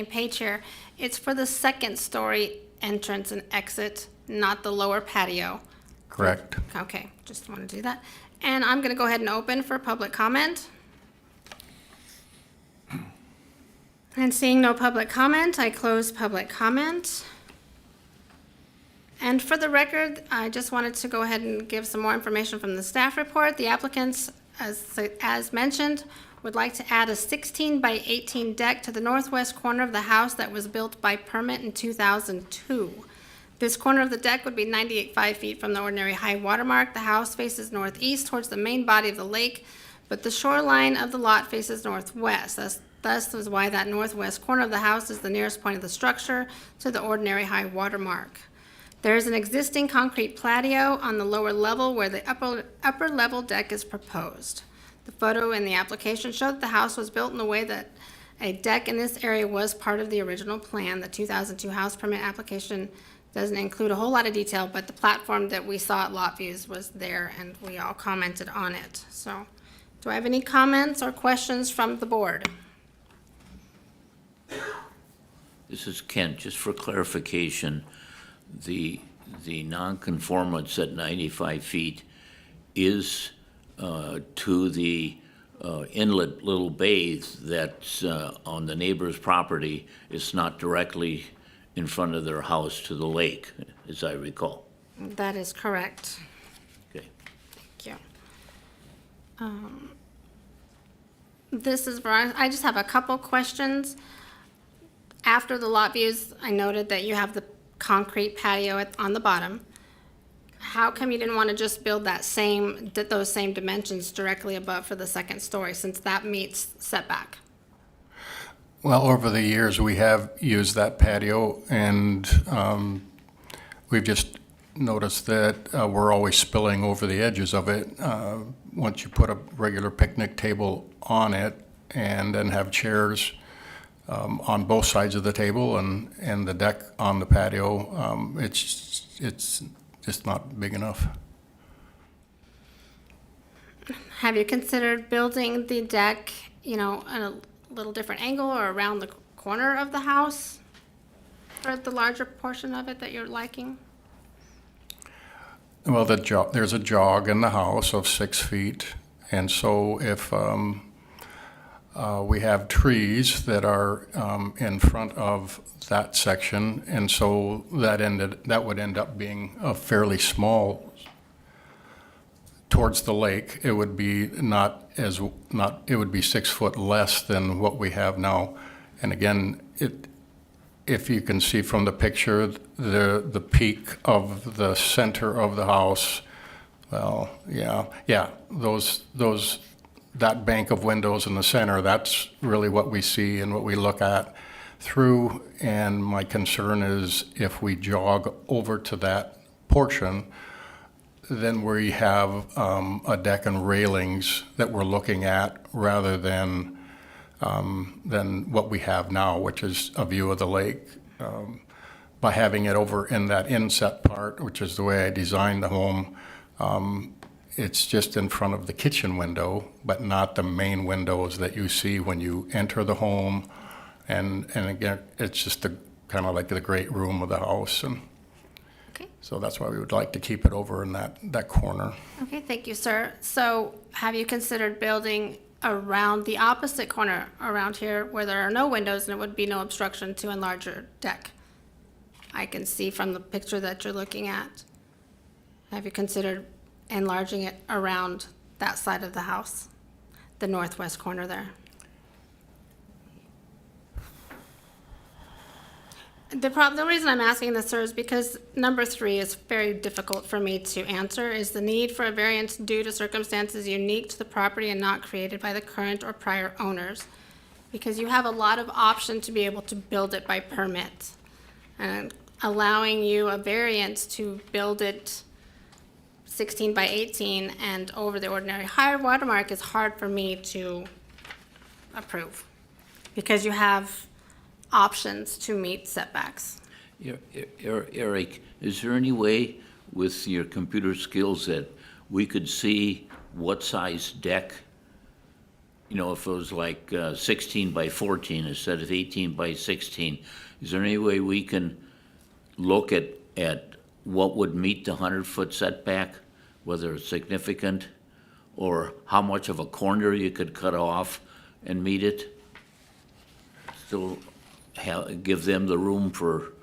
page here. It's for the second story entrance and exit, not the lower patio. Correct. Okay, just want to do that. And I'm going to go ahead and open for public comment. And seeing no public comment, I close public comment. And for the record, I just wanted to go ahead and give some more information from the staff report. The applicants, as mentioned, would like to add a 16 by 18 deck to the northwest corner of the house that was built by permit in 2002. This corner of the deck would be 98.5 feet from the ordinary high water mark. The house faces northeast towards the main body of the lake, but the shoreline of the lot faces northwest. Thus is why that northwest corner of the house is the nearest point of the structure to the ordinary high water mark. There is an existing concrete patio on the lower level where the upper level deck is proposed. The photo in the application showed that the house was built in a way that a deck in this area was part of the original plan. The 2002 house permit application doesn't include a whole lot of detail, but the platform that we saw at Lot Views was there, and we all commented on it. So, do I have any comments or questions from the board? This is Kent, just for clarification, the nonconformance at 95 feet is to the inlet little bay that's on the neighbor's property. It's not directly in front of their house to the lake, as I recall. That is correct. Okay. Thank you. This is Veronica. I just have a couple questions. After the lot views, I noted that you have the concrete patio on the bottom. How come you didn't want to just build those same dimensions directly above for the second story, since that meets setback? Well, over the years, we have used that patio, and we've just noticed that we're always spilling over the edges of it. Once you put a regular picnic table on it and then have chairs on both sides of the table and the deck on the patio, it's just not big enough. Have you considered building the deck, at a little different angle or around the corner of the house for the larger portion of it that you're liking? Well, there's a jog in the house of 6 feet, and so if we have trees that are in front of that section, and so that would end up being a fairly small towards the lake. It would be it would be 6 foot less than what we have now. And again, if you can see from the picture, the peak of the center of the house, well, yeah, that bank of windows in the center, that's really what we see and what we look at through. And my concern is if we jog over to that portion, then we have a deck and railings that we're looking at rather than what we have now, which is a view of the lake. By having it over in that inset part, which is the way I designed the home, it's just in front of the kitchen window, but not the main windows that you see when you enter the home. And again, it's just kind of like the great room of the house. And Okay. so that's why we would like to keep it over in that corner. Okay, thank you, sir. So have you considered building around the opposite corner around here where there are no windows and it would be no obstruction to enlarge your deck? I can see from the picture that you're looking at. Have you considered enlarging it around that side of the house, the northwest corner there? The reason I'm asking this, sir, is because number 3 is very difficult for me to answer. Is the need for a variance due to circumstances unique to the property and not created by the current or prior owners? Because you have a lot of option to be able to build it by permit. And allowing you a variance to build it 16 by 18 and over the ordinary higher watermark is hard for me to approve. Because you have options to meet setbacks. Eric, is there any way with your computer skills that we could see what size deck, if it was like 16 by 14 instead of 18 by 16, is there any way we can look at what would meet the 100-foot setback, whether it's significant, or how much of a corner you could cut off and meet it? Still give them the room for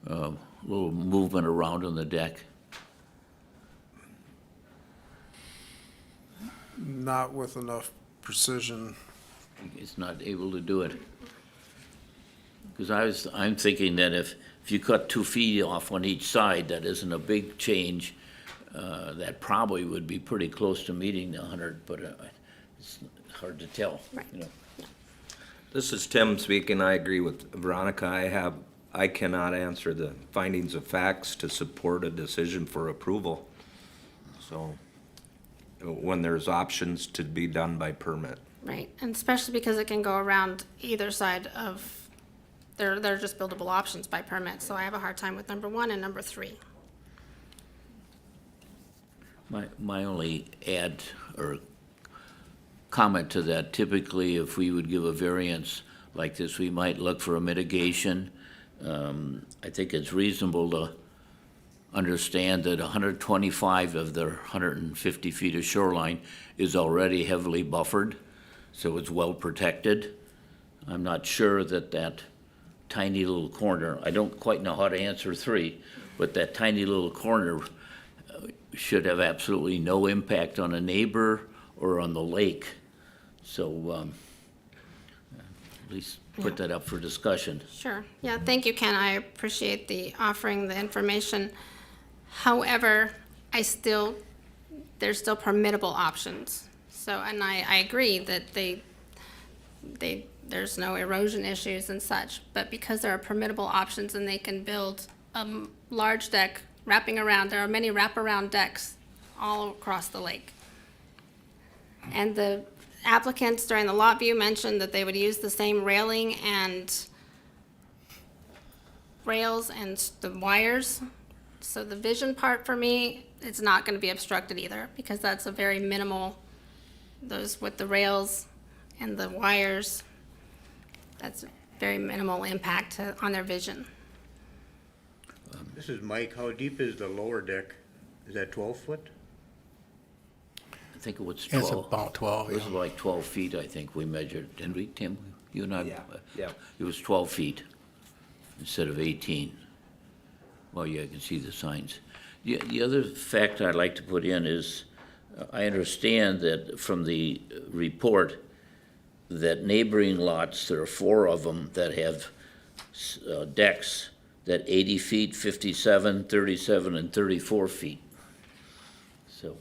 little movement around on the deck? Not with enough precision. It's not able to do it. Because I'm thinking that if you cut 2 feet off on each side, that isn't a big change. That probably would be pretty close to meeting the 100, but it's hard to tell. You know. This is Tim speaking. I agree with Veronica. I cannot answer the findings of facts to support a decision for approval. So, when there's options to be done by permit. Right, and especially because it can go around either side of, they're just buildable options by permit, so I have a hard time with number 1 and number 3. My only add or comment to that, typically if we would give a variance like this, we might look for a mitigation. I think it's reasonable to understand that 125 of the 150 feet of shoreline is already heavily buffered, so it's well protected. I'm not sure that tiny little corner, I don't quite know how to answer 3, but that tiny little corner should have absolutely no impact on a neighbor or on the lake. So at least put that up for discussion. Sure, yeah, thank you, Ken, I appreciate the offering the information. However, there's still permittable options. So, and I agree that there's no erosion issues and such, but because there are permittable options and they can build a large deck wrapping around, there are many wraparound decks all across the lake. And the applicants during the lot view mentioned that they would use the same railing and rails and the wires. So the vision part for me, it's not going to be obstructed either, because that's a very minimal, those with the rails and the wires, that's very minimal impact on their vision. This is Mike. How deep is the lower deck? Is that 12 foot? I think it was 12. It's about 12, It was like 12 feet, I think we measured, didn't we, Tim? You and I? Yeah. It was 12 feet instead of 18. Well, yeah, I can see the signs. The other fact I'd like to put in is, I understand that from the report that neighboring lots, there are 4 of them that have decks that 80 feet, 57, 37, and 34 feet. So.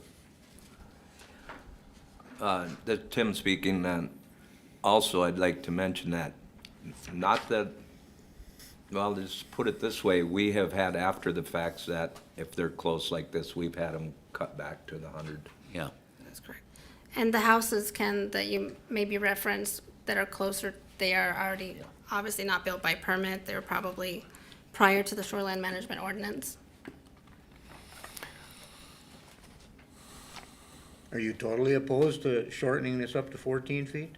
Tim speaking, also I'd like to mention that, not that, well, just put it this way, we have had after the facts that if they're close like this, we've had them cut back to the 100. Yeah. That's correct. And the houses, Ken, that you maybe referenced that are closer, they are already obviously not built by permit. They're probably prior to the shoreline management ordinance. Are you totally opposed to shortening this up to 14 feet?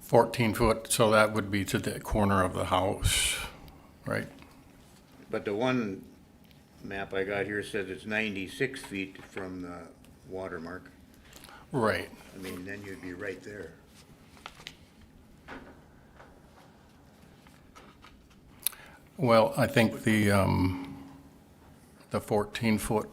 14 foot, so that would be to the corner of the house, right? But the one map I got here says it's 96 feet from the watermark. Right. I mean, then you'd be right there. Well, I think the 14 foot,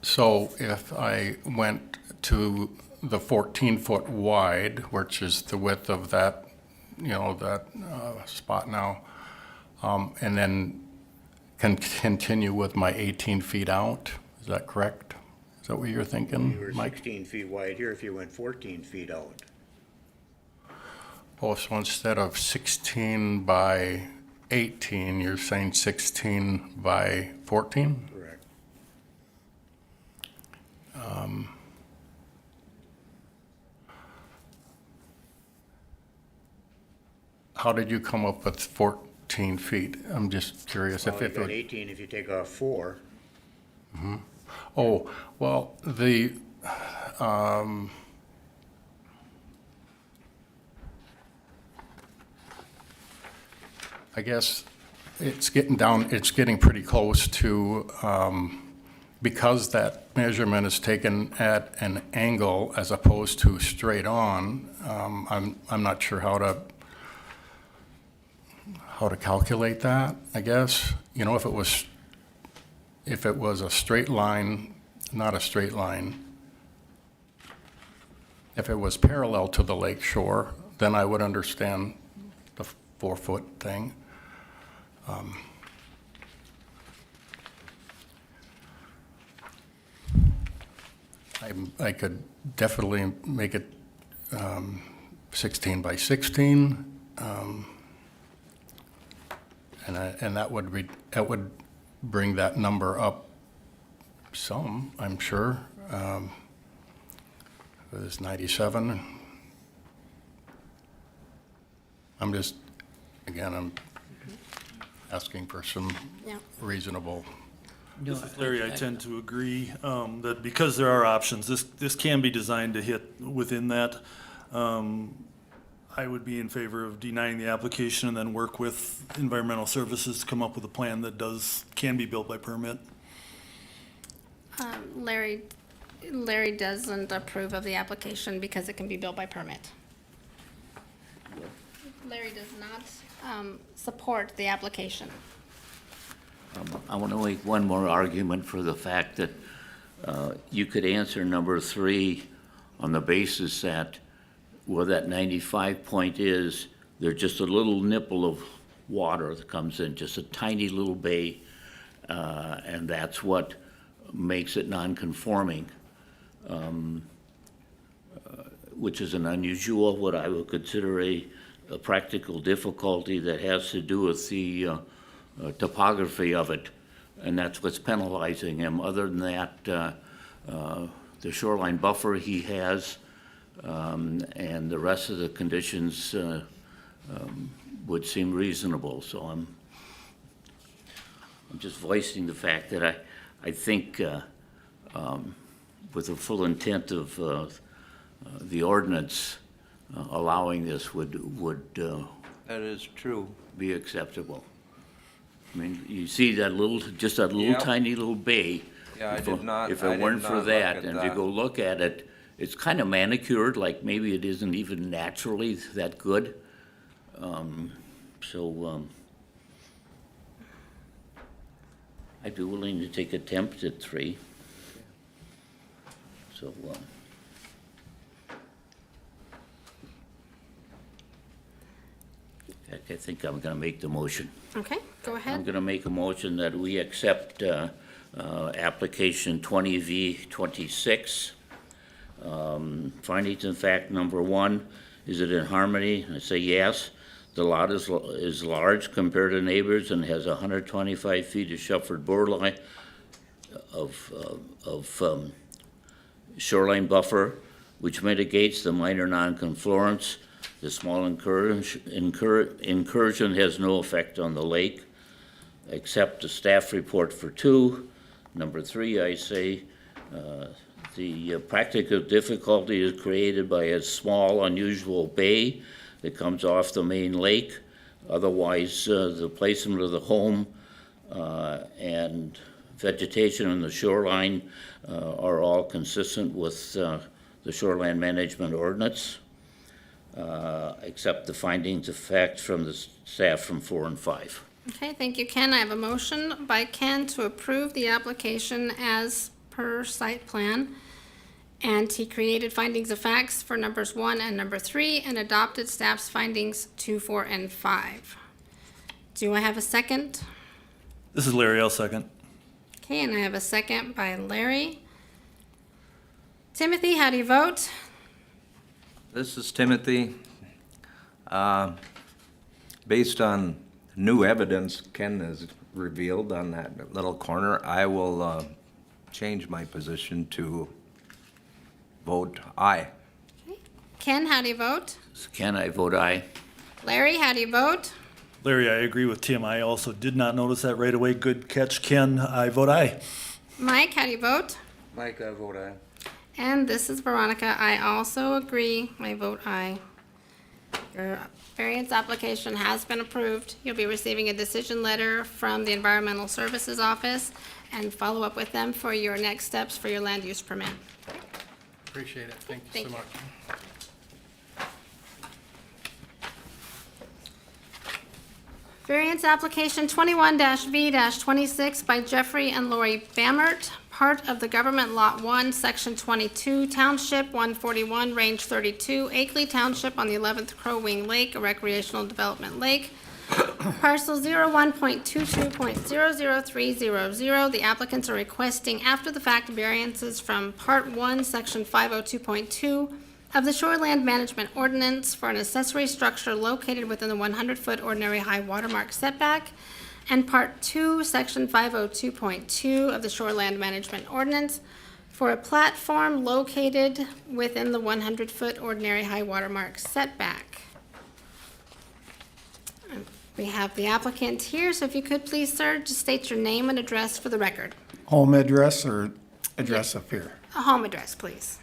so if I went to the 14 foot wide, which is the width of that, that spot now, and then can continue with my 18 feet out, is that correct? Is that what you're thinking, You were Mike? 16 feet wide here if you went 14 feet out. Oh, so instead of 16 by 18, you're saying 16 by 14? Correct. How did you come up with 14 feet? I'm just curious Well, if you it got would. 18 if you take off 4. Oh, well, I guess it's getting pretty close to, because that measurement is taken at an angle as opposed to straight on, I'm not sure how to how to calculate that, I guess. You know, if it was a straight line, not a straight line, if it was parallel to the lake shore, then I would understand the 4-foot thing. I could definitely make it 16 by 16, and that would bring that number up some, I'm sure. It's 97. I'm just, again, I'm asking for some Yeah. reasonable. Larry, I tend to agree that because there are options, this can be designed to hit within that. I would be in favor of denying the application and then work with environmental services to come up with a plan that can be built by permit. Larry doesn't approve of the application because it can be built by permit. Larry does not support the application. I want to make one more argument for the fact that you could answer number 3 on the basis that where that 95 point is, there's just a little nipple of water that comes in, just a tiny little bay, and that's what makes it non-conforming, which is an unusual, what I would consider a practical difficulty that has to do with the topography of it, and that's what's penalizing him. Other than that, the shoreline buffer he has, and the rest of the conditions would seem reasonable. So I'm just voicing the fact that I think with the full intent of the ordinance allowing this would That is true. be acceptable. I mean, you see that just that little Yep. tiny little bay. Yeah, I If did not- If I it did weren't for not look that, at and if you that. go look at it, it's kind of manicured, like maybe it isn't even naturally that good. I'd be willing to take a attempt at 3. So, I think I'm gonna make the motion. Okay, go I'm ahead. gonna make a motion that we accept application 20V26. Findings in fact, number 1, is it in harmony? I say yes. The lot is large compared to neighbors and has 125 feet of shuffled borderline of shoreline buffer, which mitigates the minor nonconformance. The small incursion has no effect on the lake. Accept the staff report for 2. Number 3, I say, the practical difficulty is created by a small, unusual bay that comes off the main lake. Otherwise, the placement of the home and vegetation on the shoreline are all consistent with the shoreline management ordinance. Accept the findings of fact from the staff from 4 and 5. Okay, thank you, Ken. I have a motion by Ken to approve the application as per site plan. And he created findings of facts for numbers 1 and number 3 and adopted staff's findings 2, 4, and 5. Do I have a second? This is Larry, I'll second. Okay, and I have a second by Larry. Timothy, how do you vote? This is Timothy. Based on new evidence Ken has revealed on that little corner, I will change my position to vote aye. Ken, how do you vote? Ken, I vote aye. Larry, how do you vote? Larry, I agree with Tim. I also did not notice that right away. Good catch, Ken. I vote aye. Mike, how do you vote? Mike, I vote aye. And this is Veronica. I also agree. I vote aye. Your variance application has been approved. You'll be receiving a decision letter from the Environmental Services Office and follow up with them for your next steps for your land use permit. Appreciate it. Thank you Thank so you. much. Variance application 21-V-26 by Jeffrey and Lori Bammert, part of the Government Lot 1, Section 22, Township 141, Range 32, Akeley Township on the 11th Crow Wing Lake, a recreational development lake. Parcel 01.22.00300. The applicants are requesting after-the-fact variances from Part 1, Section 502.2 of the Shoreland Management Ordinance for an accessory structure located within the 100-foot ordinary high watermark setback, and Part 2, Section 502.2 of the Shoreland Management Ordinance for a platform located within the 100-foot ordinary high watermark setback. We have the applicant here, so if you could please, sir, just state your name and address for the record. Home address or address up here? A home address, please.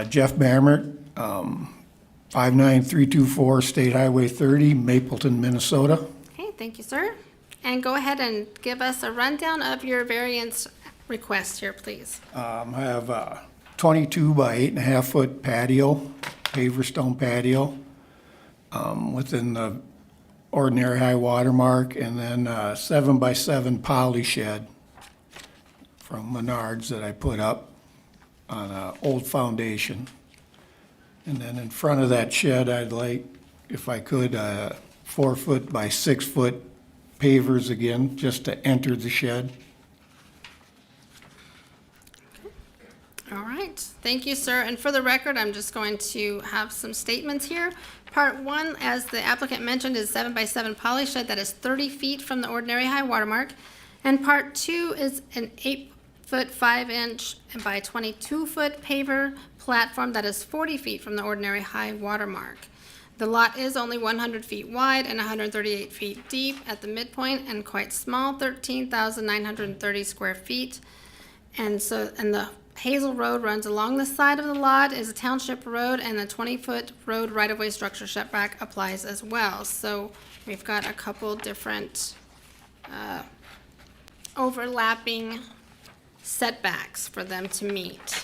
Jeff Bammert, 59324 State Highway 30, Mapleton, Minnesota. Okay, thank you, sir. And go ahead and give us a rundown of your variance request here, please. I have a 22 by 8.5 foot patio, paver stone patio, within the ordinary high water mark, and then 7 by 7 poly shed from Menards that I put up on an old foundation. And then in front of that shed, I'd like, if I could, 4 foot by 6 foot pavers again, just to enter the shed. All right, thank you, sir. And for the record, I'm just going to have some statements here. Part 1, as the applicant mentioned, is 7 by 7 poly shed that is 30 feet from the ordinary high water mark. And Part 2 is an 8 foot 5 inch by 22 foot paver platform that is 40 feet from the ordinary high water mark. The lot is only 100 feet wide and 138 feet deep at the midpoint and quite small, 13,930 square feet. And the Hazel Road runs along the side of the lot, is a township road, and the 20-foot road right-of-way structure setback applies as well. So we've got a couple different overlapping setbacks for them to meet.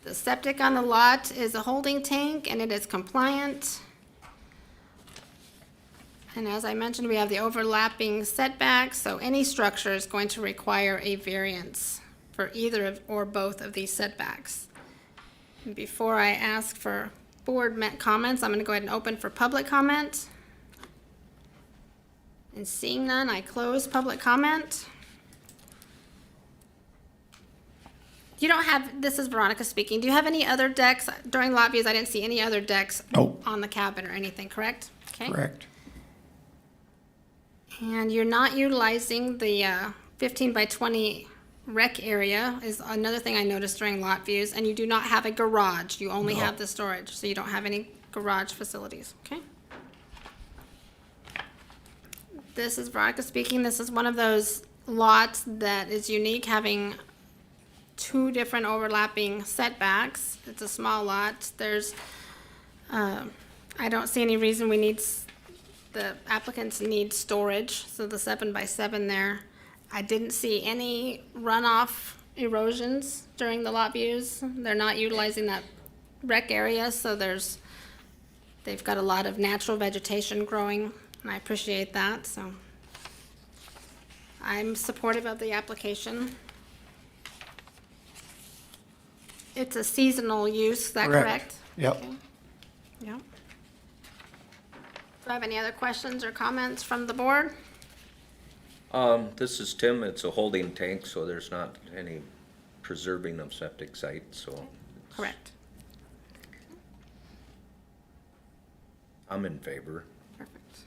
The septic on the lot is a holding tank, and it is compliant. And as I mentioned, we have the overlapping setbacks, so any structure is going to require a variance for either or both of these setbacks. And before I ask for board comments, I'm going to go ahead and open for public comment. And seeing none, I close public comment. You don't have, this is Veronica speaking, do you have any other decks? During lot views, I didn't see any other decks Nope. on the cabin or anything, correct? Okay. Correct. And you're not utilizing the 15 by 20 rec area is another thing I noticed during lot views, and you do not have a garage. You only have the storage, so you don't have any garage facilities, okay? This is Veronica speaking. This is one of those lots that is unique, having 2 different overlapping setbacks. It's a small lot. There's, I don't see any reason we need, the applicants need storage, so the 7 by 7 there. I didn't see any runoff erosions during the lot views. They're not utilizing that rec area, so they've got a lot of natural vegetation growing, and I appreciate that, so. I'm supportive of the application. It's a seasonal use, is that correct? Yep. Okay. Yep. Do I have any other questions or comments from the board? This is Tim. It's a holding tank, so there's not any preserving of septic sites, so. Correct. I'm in favor. Perfect.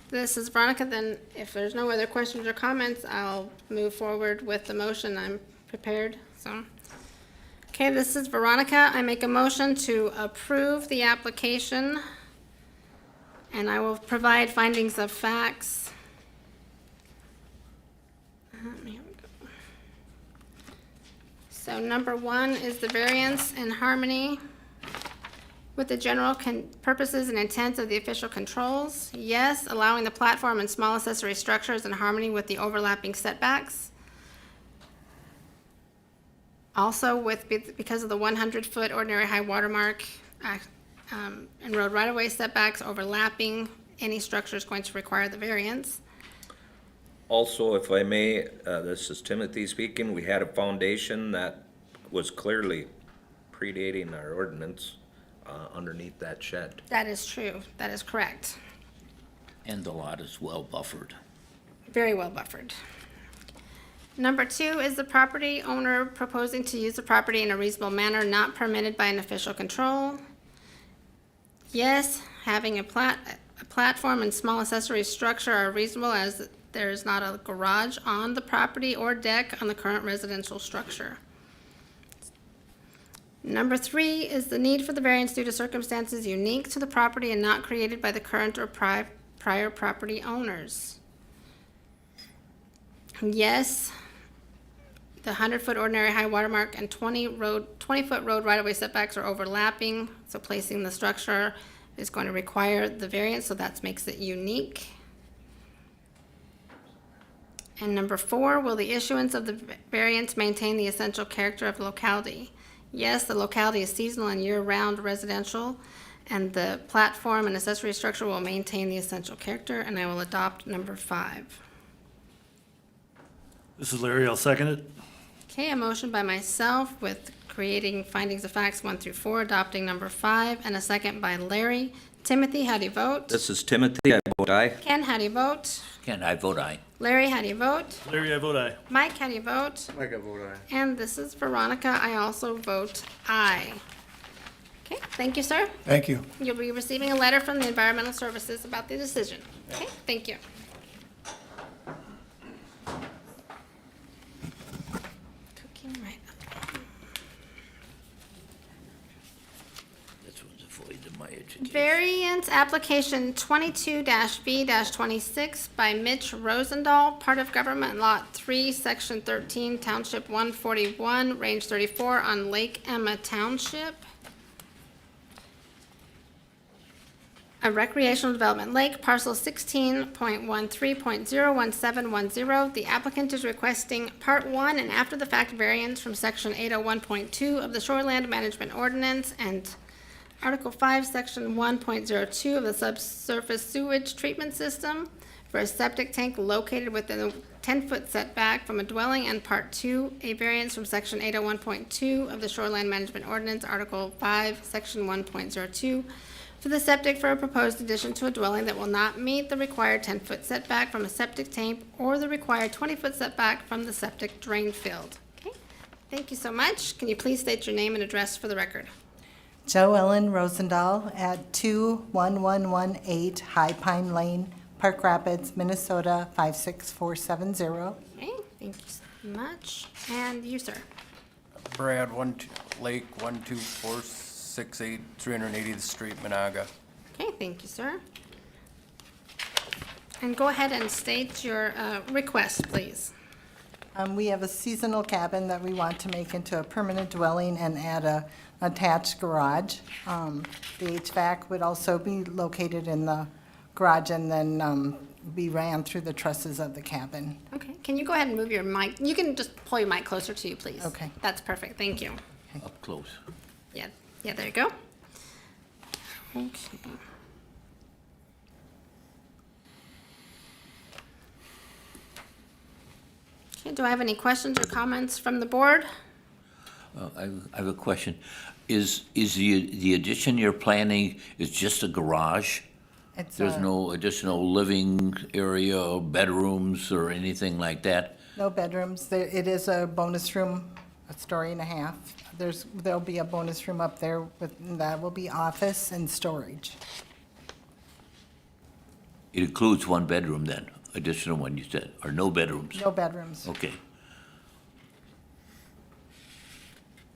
This is Veronica, then if there's no other questions or comments, I'll move forward with the motion. I'm prepared, so. Okay, this is Veronica. I make a motion to approve the application, and I will provide findings of facts. Here we go. So number 1 is the variance in harmony with the general purposes and intents of the official controls. Yes, allowing the platform and small accessory structures in harmony with the overlapping setbacks. Also, because of the 100-foot ordinary high water mark and road right-of-way setbacks overlapping, any structure is going to require the variance. Also, if I may, this is Timothy speaking, we had a foundation that was clearly predating our ordinance underneath that shed. That is true. That is correct. And the lot is well buffered. Very well buffered. Number 2 is the property owner proposing to use the property in a reasonable manner not permitted by an official control. Yes, having a platform and small accessory structure are reasonable as there is not a garage on the property or deck on the current residential structure. Number 3 is the need for the variance due to circumstances unique to the property and not created by the current or prior property owners. Yes, the 100-foot ordinary high water mark and 20-foot road right-of-way setbacks are overlapping, so placing the structure is going to require the variance, so that makes it unique. And number 4, will the issuance of the variance maintain the essential character of the locality? Yes, the locality is seasonal and year-round residential, and the platform and accessory structure will maintain the essential character, and I will adopt number 5. This is Larry, I'll second it. Okay, a motion by myself with creating findings of facts 1 through 4, adopting number 5, and a second by Larry. Timothy, how do you vote? This is Timothy, I vote aye. Ken, how do you vote? Ken, I vote aye. Larry, how do you vote? Larry, I vote aye. Mike, how do you vote? Mike, I vote aye. And this is Veronica, I also vote aye. Okay, thank you, sir. Thank you. You'll be receiving a letter from the Environmental Services about the decision. Okay, thank you. Cooking right up. This one's a void of my education. Variance application 22-B-26 by Mitch Rosendahl, part of Government Lot 3, Section 13, Township 141, Range 34 on Lake Emma Township. A recreational development lake, parcel 16.13.01710. The applicant is requesting Part 1 and after-the-fact variance from Section 801.2 of the Shoreland Management Ordinance and Article 5, Section 1.02 of the Subsurface Sewage Treatment System for a septic tank located within a 10-foot setback from a dwelling, and Part 2, a variance from Section 801.2 of the Shoreland Management Ordinance, Article 5, Section 1.02 for the septic for a proposed addition to a dwelling that will not meet the required 10-foot setback from a septic tank or the required 20-foot setback from the septic drain field. Okay, thank you so much. Can you please state your name and address for the record? Joe Ellen Rosendahl at 21118 High Pine Lane, Park Rapids, Minnesota 56470. Okay, thank you so much. And you, sir? Brad, Lake 12468, 380th Street, Monaga. Okay, thank you, sir. And go ahead and state your request, please. We have a seasonal cabin that we want to make into a permanent dwelling and add a attached garage. The HVAC would also be located in the garage and then be ran through the trusses of the cabin. Okay, can you go ahead and move your mic? You can just pull your mic closer to you, please. Okay. That's perfect, thank you. Up close. Yeah, there you go. Okay. Okay, do I have any questions or comments from the board? I have a question. Is the addition you're planning is just a garage? There's no additional living area or bedrooms or anything like that? No bedrooms. It is a bonus room, a story and a half. There'll be a bonus room up there that will be office and storage. It includes one bedroom then, additional one you said, or no bedrooms? No bedrooms. Okay.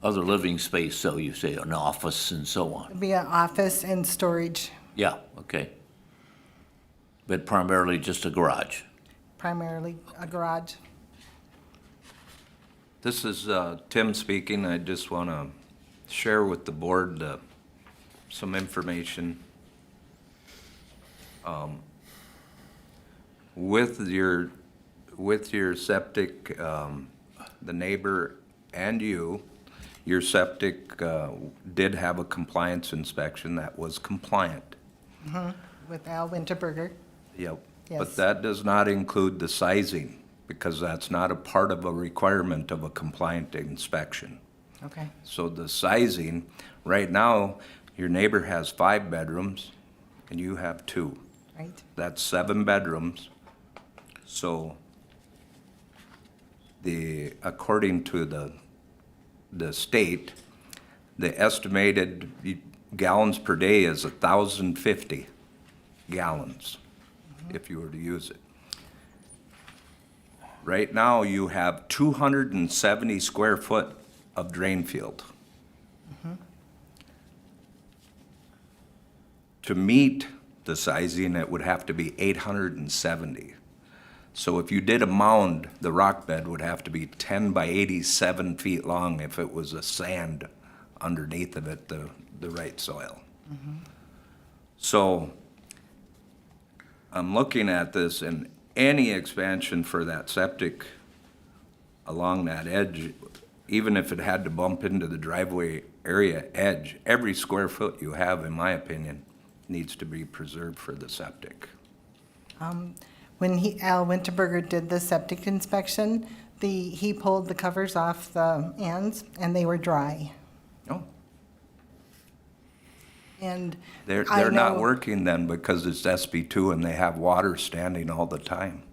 Other living space, so you say, an office and so on? It'll be an office and storage, Yeah, okay. But primarily just a garage? primarily a garage. This is Tim speaking. I just want to share with the board some information. With your septic, the neighbor and you, your septic did have a compliance inspection that was compliant. With Al Winterberger. Yep. Yes. But that does not include the sizing, because that's not a part of a requirement of a compliant inspection. Okay. So the sizing, right now, your neighbor has 5 bedrooms and you have 2. Right. That's 7 bedrooms. So according to the state, the estimated gallons per day is 1,050 gallons if you were to use it. Right now, you have 270 square foot of drain field. To meet the sizing, it would have to be 870. So if you did a mound, the rock bed would have to be 10 by 87 feet long if it was a sand underneath of it, the right soil. So I'm looking at this, and any expansion for that septic along that edge, even if it had to bump into the driveway area edge, every square foot you have, in my opinion, needs to be preserved for the septic. When Al Winterberger did the septic inspection, he pulled the covers off the ends and they were dry. Oh. And They're I not know- working then because it's SB2 and they have water standing all the time.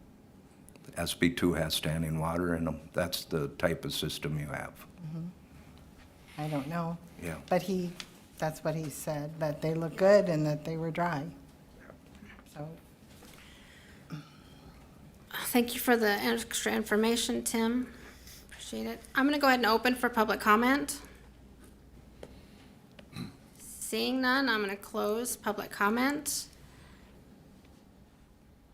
SB2 has standing water in them. That's the type of system you have. I don't know. Yeah. But that's what he said, that they look good and that they were dry. So, Thank you for the extra information, Tim. Appreciate it. I'm going to go ahead and open for public comment. Seeing none, I'm going to close public comment.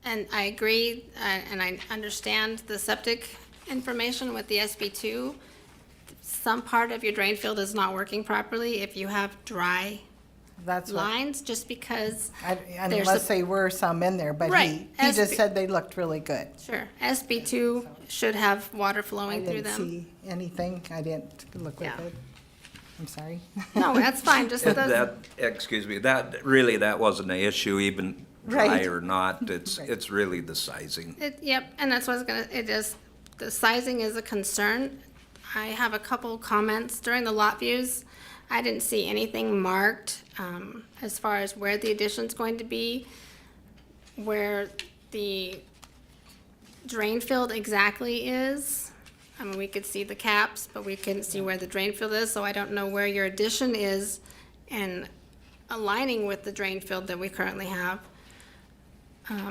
And I agree, and I understand the septic information with the SB2. Some part of your drain field is not working properly if you have dry that's what, lines, just because unless there were some in there, but Right. he just SB said they looked really good. Sure, SB2 should have water I flowing through didn't them. see anything. I didn't look with Yeah. it. I'm sorry. No, that's fine, just those. Excuse me, that wasn't an issue, even dry Right. or not. It's really the sizing. Yep, and that's what I was gonna, the sizing is a concern. I have a couple comments during the lot views. I didn't see anything marked, as far as where the addition's going to be, where the drain field exactly is. I mean, we could see the caps, but we couldn't see where the drain field is, so I don't know where your addition is and aligning with the drain field that we currently have.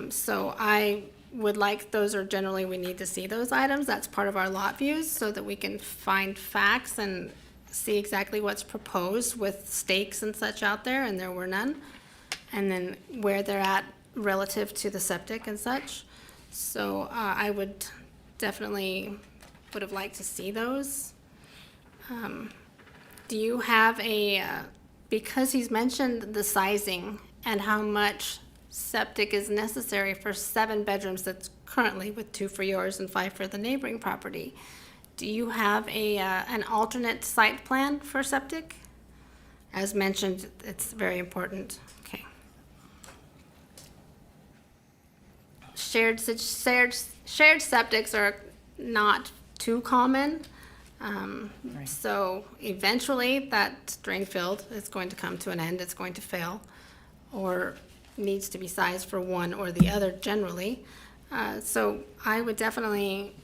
So I would like, those are generally, we need to see those items. That's part of our lot views so that we can find facts and see exactly what's proposed with stakes and such out there, and there were none. And then where they're at relative to the septic and such. So I would definitely would have liked to see those. Do you have because he's mentioned the sizing and how much septic is necessary for 7 bedrooms that's currently with 2 for yours and 5 for the neighboring property. Do you have an alternate site plan for septic? As mentioned, it's very important. Okay. Shared septics are not too common. So eventually that drain field is going to come to an end, it's going to fail, or needs to be sized for one or the other generally. So I would definitely,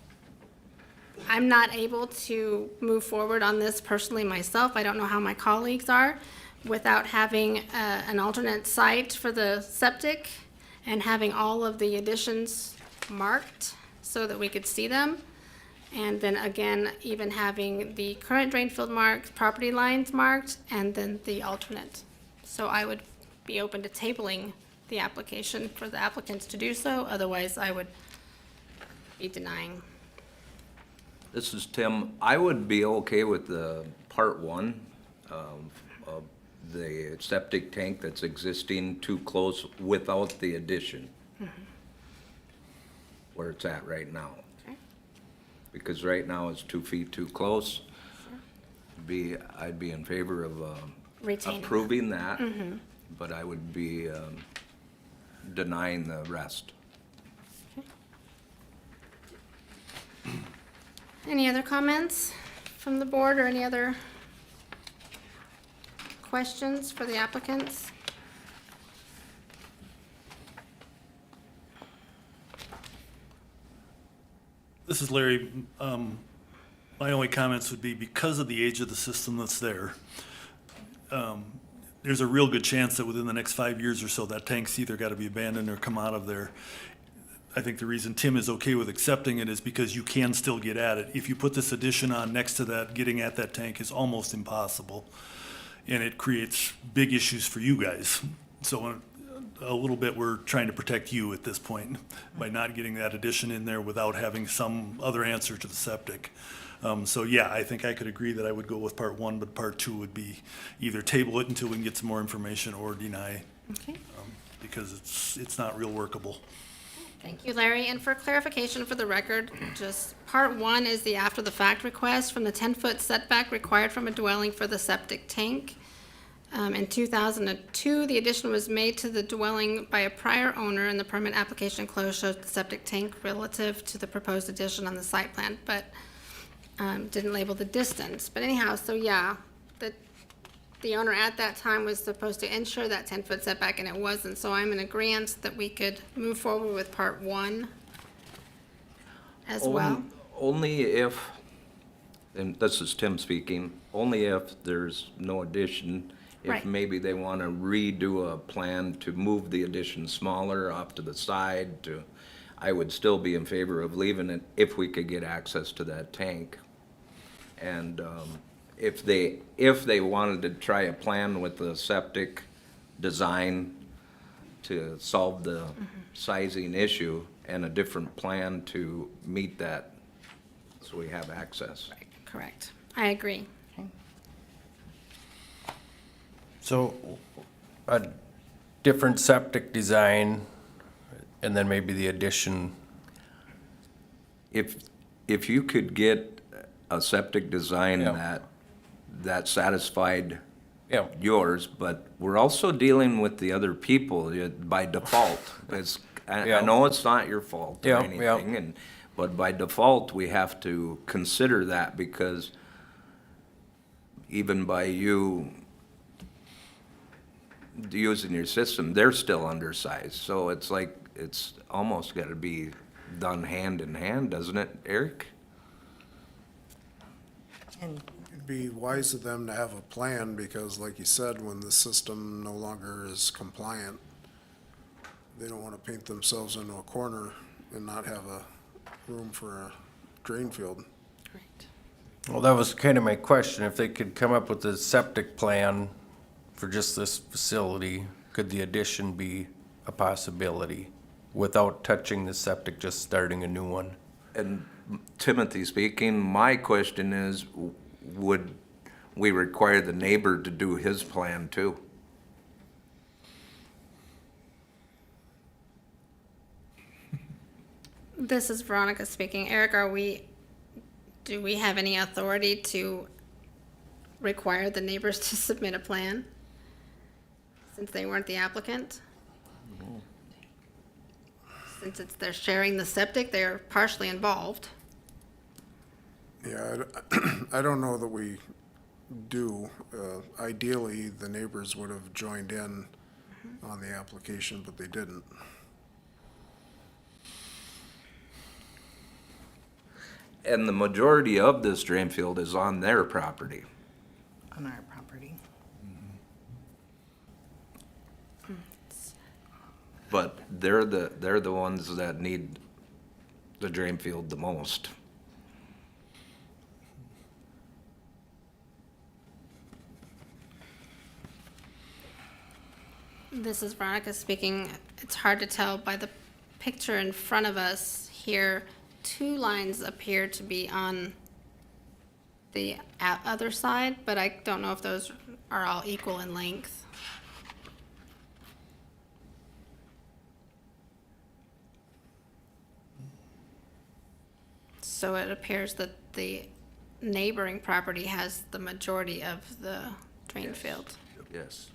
I'm not able to move forward on this personally myself. I don't know how my colleagues are without having an alternate site for the septic and having all of the additions marked so that we could see them. And then again, even having the current drain field marked, property lines marked, and then the alternate. So I would be open to tabling the application for the applicants to do so. Otherwise, I would be denying. This is Tim. I would be okay with the part 1 of the septic tank that's existing too close without the addition. Where it's at right now. Okay. Because right now it's 2 feet too close. I'd be in favor of Retaining that. approving that, but I would be denying the rest. Any other comments from the board or any other questions for the applicants? This is Larry. My only comments would be because of the age of the system that's there, there's a real good chance that within the next 5 years or so, that tank's either got to be abandoned or come out of there. I think the reason Tim is okay with accepting it is because you can still get at it. If you put this addition on next to that, getting at that tank is almost impossible. And it creates big issues for you guys. So a little bit, we're trying to protect you at this point by not getting that addition in there without having some other answer to the septic. So yeah, I think I could agree that I would go with part one, but part two would be either table it until we can get some more information or deny, Okay. because it's not real workable. Thank you, Larry. And for clarification for the record, just part one is the after-the-fact request from the 10-foot setback required from a dwelling for the septic tank. In 2002, the addition was made to the dwelling by a prior owner, and the permit application closed shows the septic tank relative to the proposed addition on the site plan, but didn't label the distance. But anyhow, so yeah, the owner at that time was supposed to ensure that 10-foot setback, and it wasn't. So I'm in agreement that we could move forward with part one as well. Only if, and this is Tim speaking, only if there's no addition. Right. If maybe they want to redo a plan to move the addition smaller off to the side to, I would still be in favor of leaving it if we could get access to that tank. And if they wanted to try a plan with the septic design to solve the sizing issue and a different plan to meet that, so we have access. Right, correct. I agree. So a different septic design and then maybe the addition. If you could get a septic design Yeah. that satisfied Yeah. yours, but we're also dealing with the other people by default. I Yeah. know it's not your fault or Yeah, anything, but by default, we have to consider that because even by you using your system, they're still undersized. So it's like, it's almost gotta be done hand in hand, doesn't it, Eric? And It'd be wise of them to have a plan, because like you said, when the system no longer is compliant, they don't wanna paint themselves into a corner and not have a room for a drain field. Correct. Well, that was kind of my question. If they could come up with a septic plan for just this facility, could the addition be a possibility without touching the septic, just starting a new one? And Timothy speaking, my question is, would we require the neighbor to do his plan too? This is Veronica speaking. Eric, do we have any authority to require the neighbors to submit a plan? Since they weren't the applicant? Since they're sharing the septic, they're partially involved. Yeah, I don't know that we do. Ideally, the neighbors would have joined in on the application, but they didn't. And the majority of this drain field is on their property. on our property. But they're the ones that need the drain field the most. This is Veronica speaking. It's hard to tell by the picture in front of us here. Two lines appear to be on the other side, but I don't know if those are all equal in length. So it appears that the neighboring property has the majority of the drain field. Yes.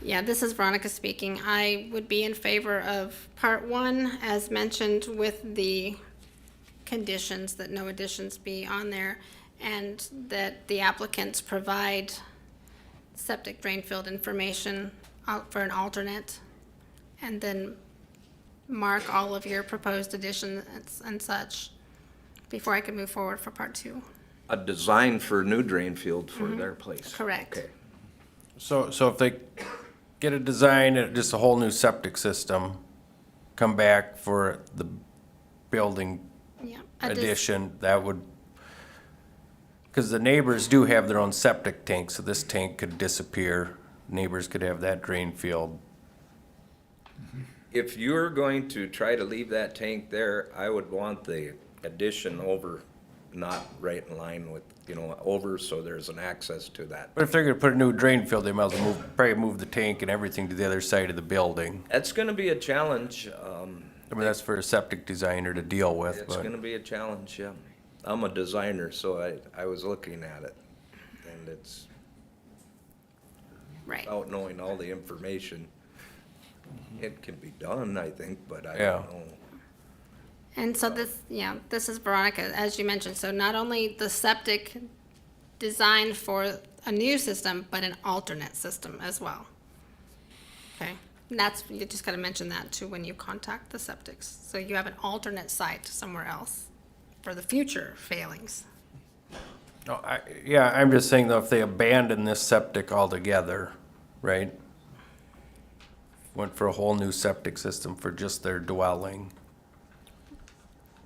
Yeah, this is Veronica speaking. I would be in favor of part one, as mentioned, with the conditions that no additions be on there, and that the applicants provide septic drain field information out for an alternate, and then mark all of your proposed additions and such before I can move forward for part two. A design for a new drain field for their place. Correct. Okay. So if they get a design, just a whole new septic system, come back for the building Yeah. addition, that would, because the neighbors do have their own septic tank, so this tank could disappear. Neighbors could have that drain field. If you're going to try to leave that tank there, I would want the addition over, not right in line with, over, so there's an access to that. But if they're gonna put a new drain field, they might as well probably move the tank and everything to the other side of the building. That's gonna be a challenge. I mean, that's for a septic designer to deal with, It's but. gonna be a challenge, yeah. I'm a designer, so I was looking at it, and it's, Right. without knowing all the information, it can be done, I think, but I Yeah. don't know. And so this is Veronica, as you mentioned, so not only the septic designed for a new system, but an alternate system as well. Okay, and that's, you just gotta mention that too when you contact the septics, so you have an alternate site somewhere else for the future failings. No, I'm just saying though, if they abandon this septic altogether, right? Went for a whole new septic system for just their dwelling.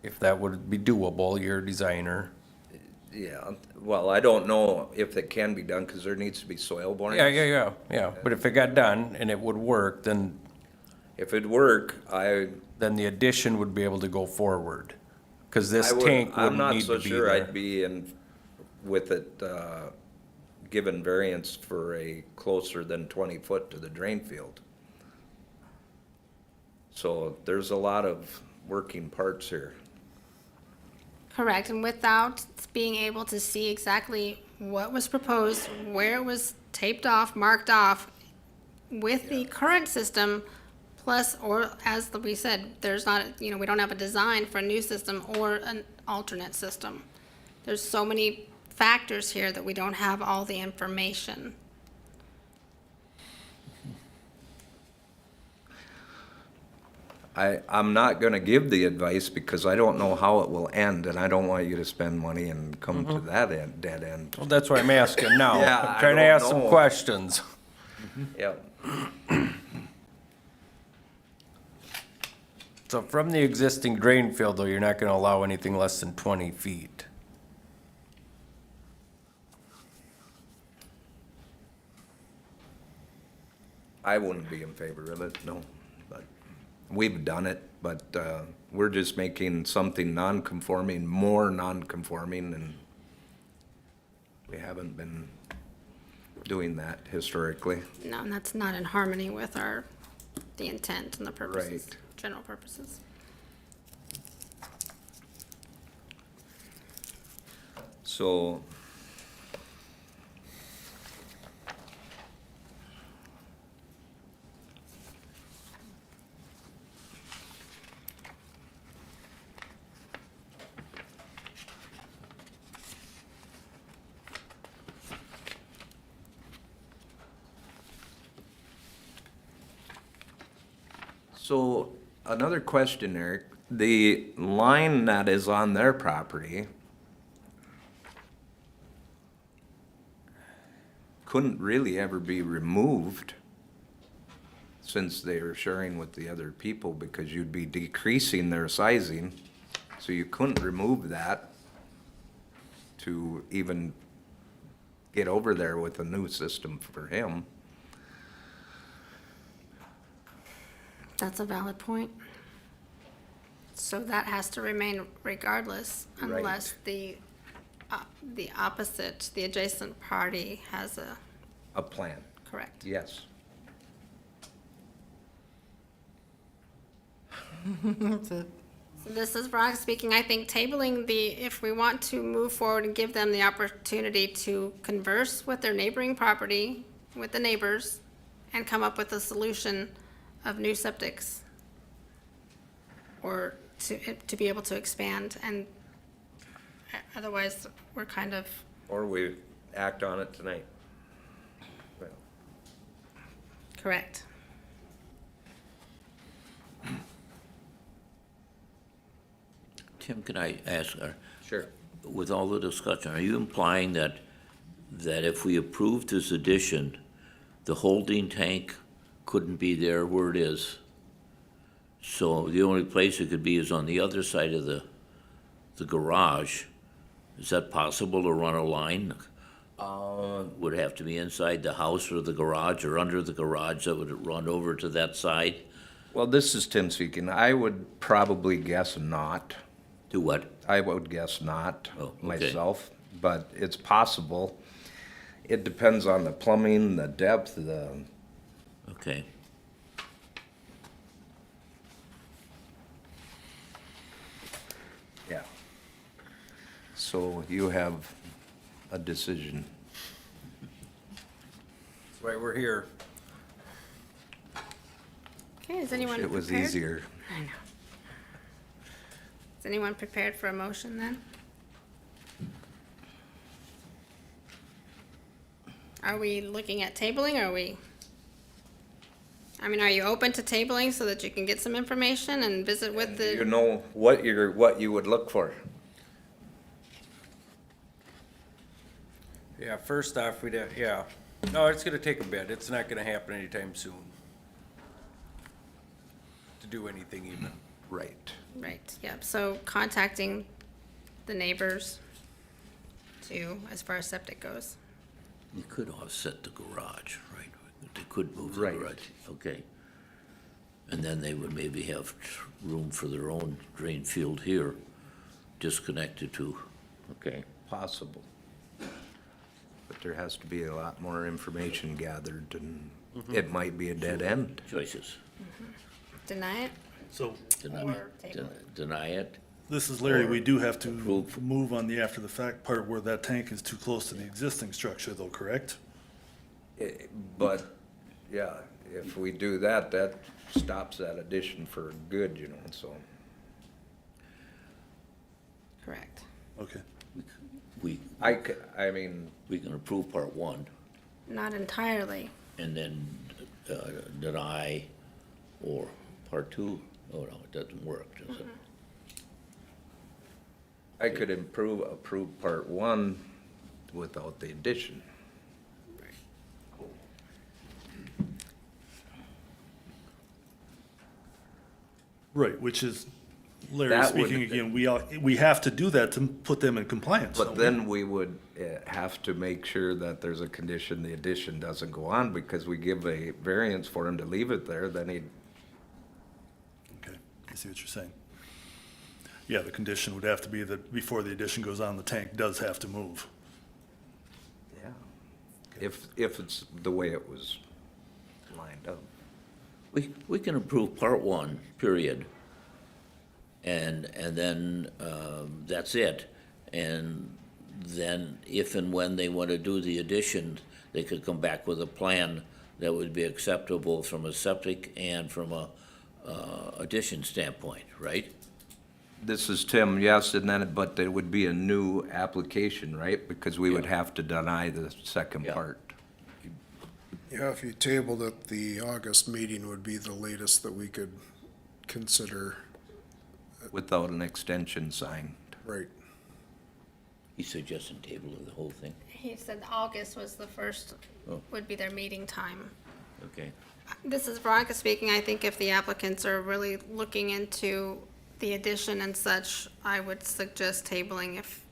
If that would be doable, you're a designer. Yeah, well, I don't know if it can be done, because there needs to be soil borings. Yeah, but if it got done and it would work, then If it'd work, then the addition would be able to go forward. Cause this I would- tank I'm wouldn't not need so to be sure I'd there. be in with it, given variance for a closer than 20 foot to the drain field. So there's a lot of working parts here. Correct, and without being able to see exactly what was proposed, where it was taped off, marked off, with the current system, plus, or as we said, there's not, we don't have a design for a new system or an alternate system. There's so many factors here that we don't have all the information. I'm not gonna give the advice because I don't know how it will end, and I don't want you to spend money and come to that dead end. Well, that's why I'm asking now. Yeah, I'm I trying to don't ask some know. questions. Yep. So from the existing drain field, though, you're not gonna allow anything less than 20 feet. I wouldn't be in favor of it, no. But we've done it, but we're just making something non-conforming more non-conforming, and we haven't been doing that historically. No, and that's not in harmony with the intent and the purposes, Right. general purposes. So, So, another question, Eric. The line that is on their property couldn't really ever be removed since they were sharing with the other people, because you'd be decreasing their sizing. So you couldn't remove that to even get over there with a new system for him. That's a valid point. So that has to remain regardless unless the opposite, the adjacent party has A plan, correct. yes. So this is Veronica speaking. I think tabling if we want to move forward and give them the opportunity to converse with their neighboring property, with the neighbors, and come up with a solution of new septics, or to be able to expand, and otherwise, we're kind of, Or we act on it tonight. Well, correct. Tim, can I ask, Sure. with all the discussion, are you implying that if we approved this addition, the holding tank couldn't be there where it is? So the only place it could be is on the other side of the garage. Is that possible to run a line? Would it have to be inside the house or the garage or under the garage that would run over to that side? Well, this is Tim speaking. I would probably guess not. Do what? I would guess not Oh, okay. myself, but it's possible. It depends on the plumbing, the depth, Okay. yeah. So you have a decision. That's why we're here. Okay, is anyone It was prepared? easier. I know. Is anyone prepared for a motion then? Are we looking at tabling, or are we? I mean, are you open to tabling so that you can get some information and visit with the? You know what you would look for. Yeah, first off, yeah. No, it's gonna take a bit. It's not gonna happen anytime soon. To do anything even. Right. Right, yep, so contacting the neighbors too, as far as septic goes. You could offset the garage, right? They could move the Right. garage, okay. And then they would maybe have room for their own drain field here, disconnected to, okay. Possible. But there has to be a lot more information gathered, and it might be a dead end. Choices. Deny it? So Deny it? this is Larry, we do have to Approve. move on the after-the-fact part where that tank is too close to the existing structure though, correct? But, yeah, if we do that, that stops that addition for good, you know, so. Correct. Okay. I mean, We can approve part one Not entirely. and then deny, or part two. Oh, no, it doesn't work, does it? I could approve part one without the addition. Right, which is, Larry That would- speaking again, we have to do that to put them in compliance. But don't we? then we would have to make sure that there's a condition the addition doesn't go on, because we give a variance for him to leave it there, then he'd. Okay, I see what you're saying. Yeah, the condition would have to be that before the addition goes on, the tank does have to move. Yeah. If it's the way it was lined up. We can approve part one, period. And then, that's it. And then if and when they want to do the addition, they could come back with a plan that would be acceptable from a septic and from a, addition standpoint, right? This is Tim, yes, and then, but there would be a new application, right? Because we would have to deny the second Yeah. part. Yeah, if you tabled it, the August meeting would be the latest that we could consider, Without an extension signed. right? He suggested table of the whole thing. He said August was the first, Oh. would be their meeting time. Okay. This is Veronica speaking. I think if the applicants are really looking into the addition and such, I would suggest tabling if.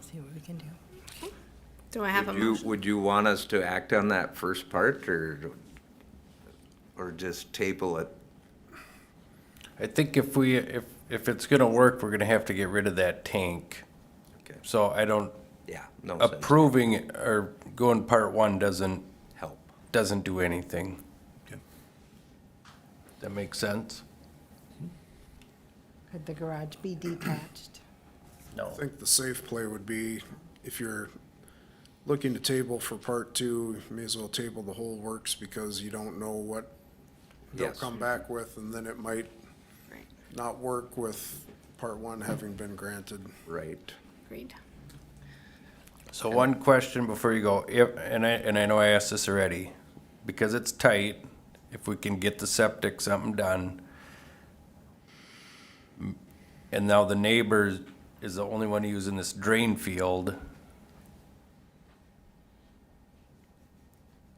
See what we can do. Do I have a motion? Would you want us to act on that first part, or just table it? I think if it's gonna work, we're gonna have to get rid of that tank. Okay. So I don't, Yeah, no sense. approving or going part one doesn't Help. do anything. That makes sense? Could the garage be detached? No. I think the safe play would be, if you're looking to table for part two, you may as well table the whole works, because you don't know what they'll Yes. come back with, and then it might Right. not work with part one having been granted. Right. Agreed. So one question before you go, and I know I asked this already, because it's tight, if we can get the septic something done. And now the neighbor is the only one using this drain field.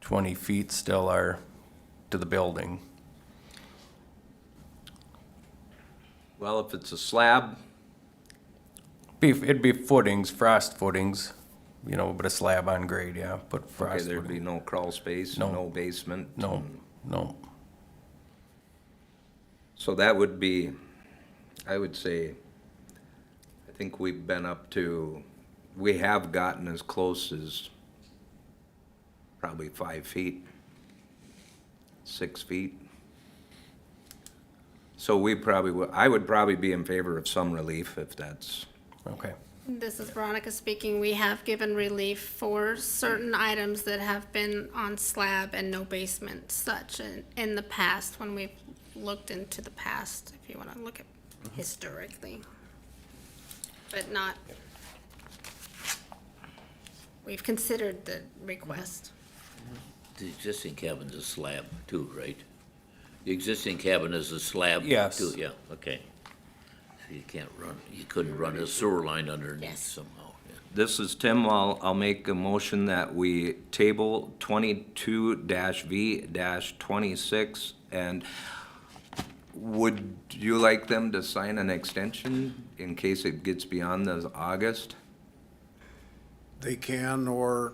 20 feet still are to the building. Well, if it's a slab, It'd be footings, frost footings, but a slab on grade, yeah, put okay, frost there'd be footing. no crawl space, No. no basement. No, no. So that would be, I would say, I think we have gotten as close as probably 5 feet, 6 feet. So I would probably be in favor of some relief if that's, Okay. This is Veronica speaking. We have given relief for certain items that have been on slab and no basement such in the past, when we've looked into the past, if you want to look at historically. But not, we've considered the request. The existing cabin's a slab too, right? The existing cabin is a slab? Yes. Too, yeah, okay. So you couldn't run a sewer line underneath Yes. somehow. Yeah. this is Tim, I'll make a motion that we table 22-V-26, and would you like them to sign an extension in case it gets beyond the August? They can, or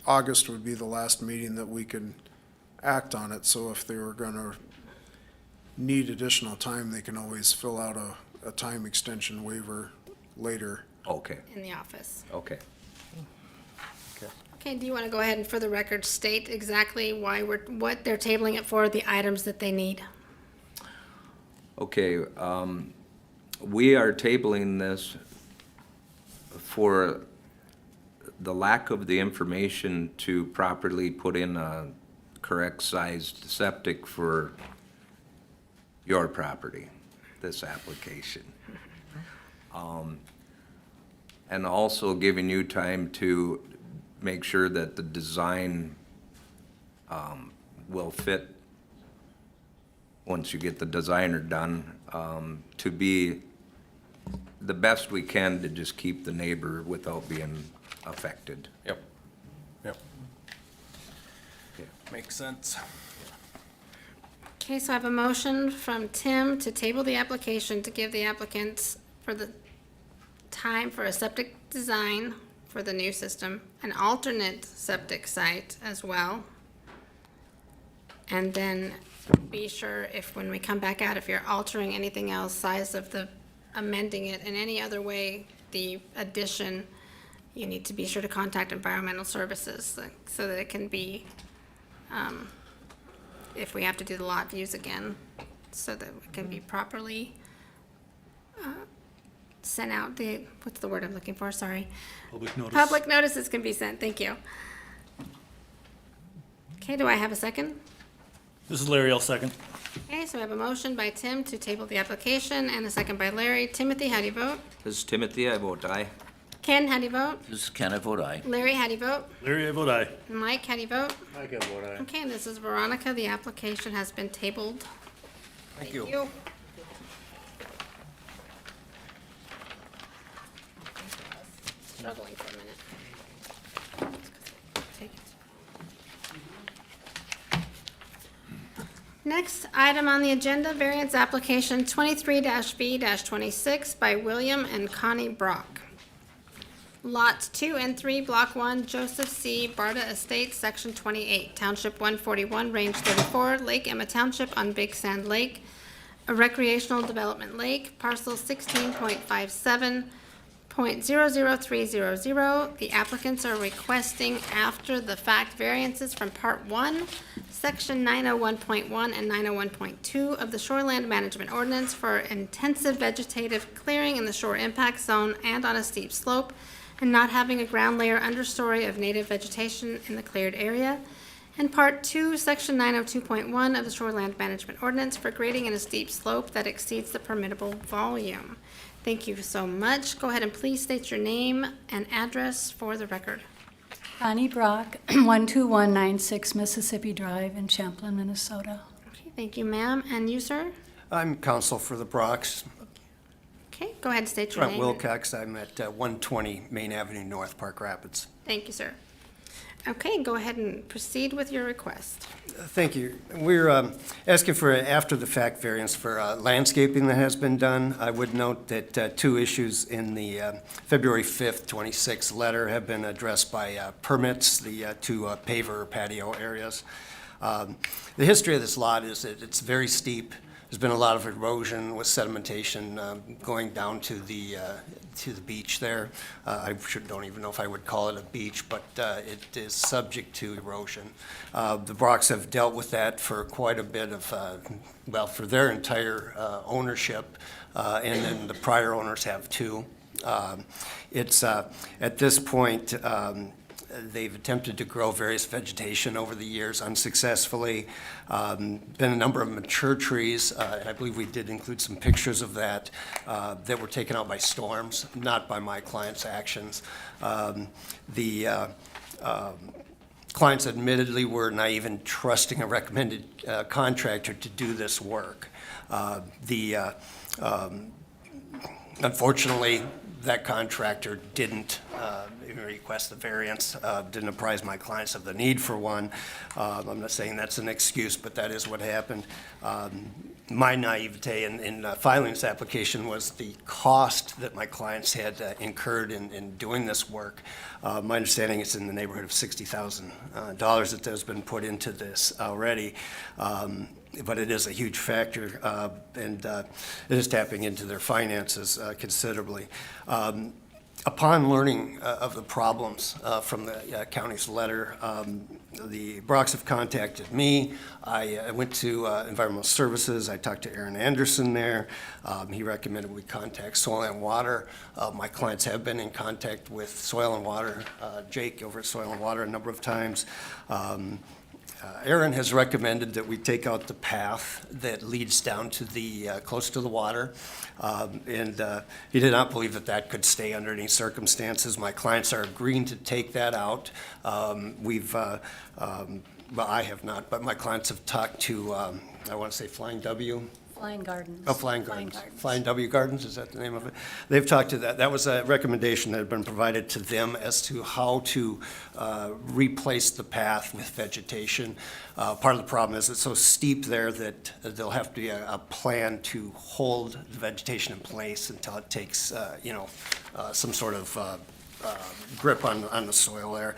August would be the last meeting that we could act on it, so if they were gonna need additional time, they can always fill out a time extension waiver later. Okay, In the office. okay. Okay, do you want to go ahead and for the record state exactly what they're tabling it for, the items that they need? Okay, we are tabling this for the lack of the information to properly put in a correct sized septic for your property, this application. And also giving you time to make sure that the design, will fit once you get the designer done, to be the best we can to just keep the neighbor without being affected. Yep. Makes sense. Okay, so I have a motion from Tim to table the application to give the applicants for the time for a septic design for the new system, an alternate septic site as well. And then be sure if, when we come back out, if you're altering anything else, size of amending it in any other way, the addition, you need to be sure to contact environmental services so that it can be, if we have to do the lot views again, so that it can be properly sent out, what's the word I'm looking for, sorry. Public notice. Public notices can be sent, thank you. Okay, do I have a second? This is Larry, I'll second. Okay, so I have a motion by Tim to table the application and a second by Larry. Timothy, how do you vote? This is Timothy, I vote aye. Ken, how do you vote? This is Ken, I vote aye. Larry, how do you vote? Larry, I vote aye. Mike, how do you vote? I can vote aye. Okay, and this is Veronica. The application has been tabled. Thank you. Struggling for a minute. Take it. Next item on the agenda, variance application 23-V-26 by William and Connie Brock. Lots 2 and 3, Block 1, Joseph C. Barta Estates, Section 28, Township 141, Range 34, Lake Emma Township on Big Sand Lake, a recreational development lake, parcel 16.57, .00300, the applicants are requesting after-the-fact variances from Part 1, Section 901.1 and 901.2 of the Shoreland Management Ordinance for intensive vegetative clearing in the shore impact zone and on a steep slope, and not having a ground layer understory of native vegetation in the cleared area. And Part 2, Section 902.1 of the Shoreland Management Ordinance for grading in a steep slope that exceeds the permittable volume. Thank you so much. Go ahead and please state your name and address for the record. Connie Brock, 12196 Mississippi Drive in Champlin, Minnesota. Okay, thank you, ma'am. And you, sir? I'm counsel for the Brocks. Okay, go ahead and state your Trent name. Wilcox. I'm at 120 Main Avenue North, Park Rapids. Thank you, sir. Okay, go ahead and proceed with your request. Thank you. We're asking for an after-the-fact variance for landscaping that has been done. I would note that two issues in the February 5th, 26 letter have been addressed by permits, the two paver patio areas. The history of this lot is that it's very steep. There's been a lot of erosion with sedimentation going down to the beach there. Don't even know if I would call it a beach, but it is subject to erosion. The Brocks have dealt with that for quite a bit of, for their entire ownership, and then the prior owners have too. It's at this point, they've attempted to grow various vegetation over the years unsuccessfully. Been a number of mature trees, and I believe we did include some pictures of that, that were taken out by storms, not by my client's actions. The clients admittedly were naive in trusting a recommended contractor to do this work. Unfortunately, that contractor didn't even request the variance, didn't apprise my clients of the need for one. I'm not saying that's an excuse, but that is what happened. My naivete in filing this application was the cost that my clients had incurred in doing this work. My understanding is in the neighborhood of $60,000 that has been put into this already. But it is a huge factor, and it is tapping into their finances considerably. Upon learning of the problems from the county's letter, the Brocks have contacted me. I went to Environmental Services. I talked to Aaron Anderson there. He recommended we contact Soil and Water. My clients have been in contact with Soil and Water, Jake over at Soil and Water a number of times. Aaron has recommended that we take out the path that leads down to the, close to the water. And he did not believe that that could stay under any circumstances. My clients are agreeing to take that out. Well, I have not, but my clients have talked to, I want to say Flying W. Flying Gardens. Oh, Flying Gardens. Flying W Gardens, is that the name of it? They've talked to that. That was a recommendation that had been provided to them as to how to replace the path with vegetation. Part of the problem is it's so steep there that there'll have to be a plan to hold the vegetation in place until it takes, some sort of grip on the soil there.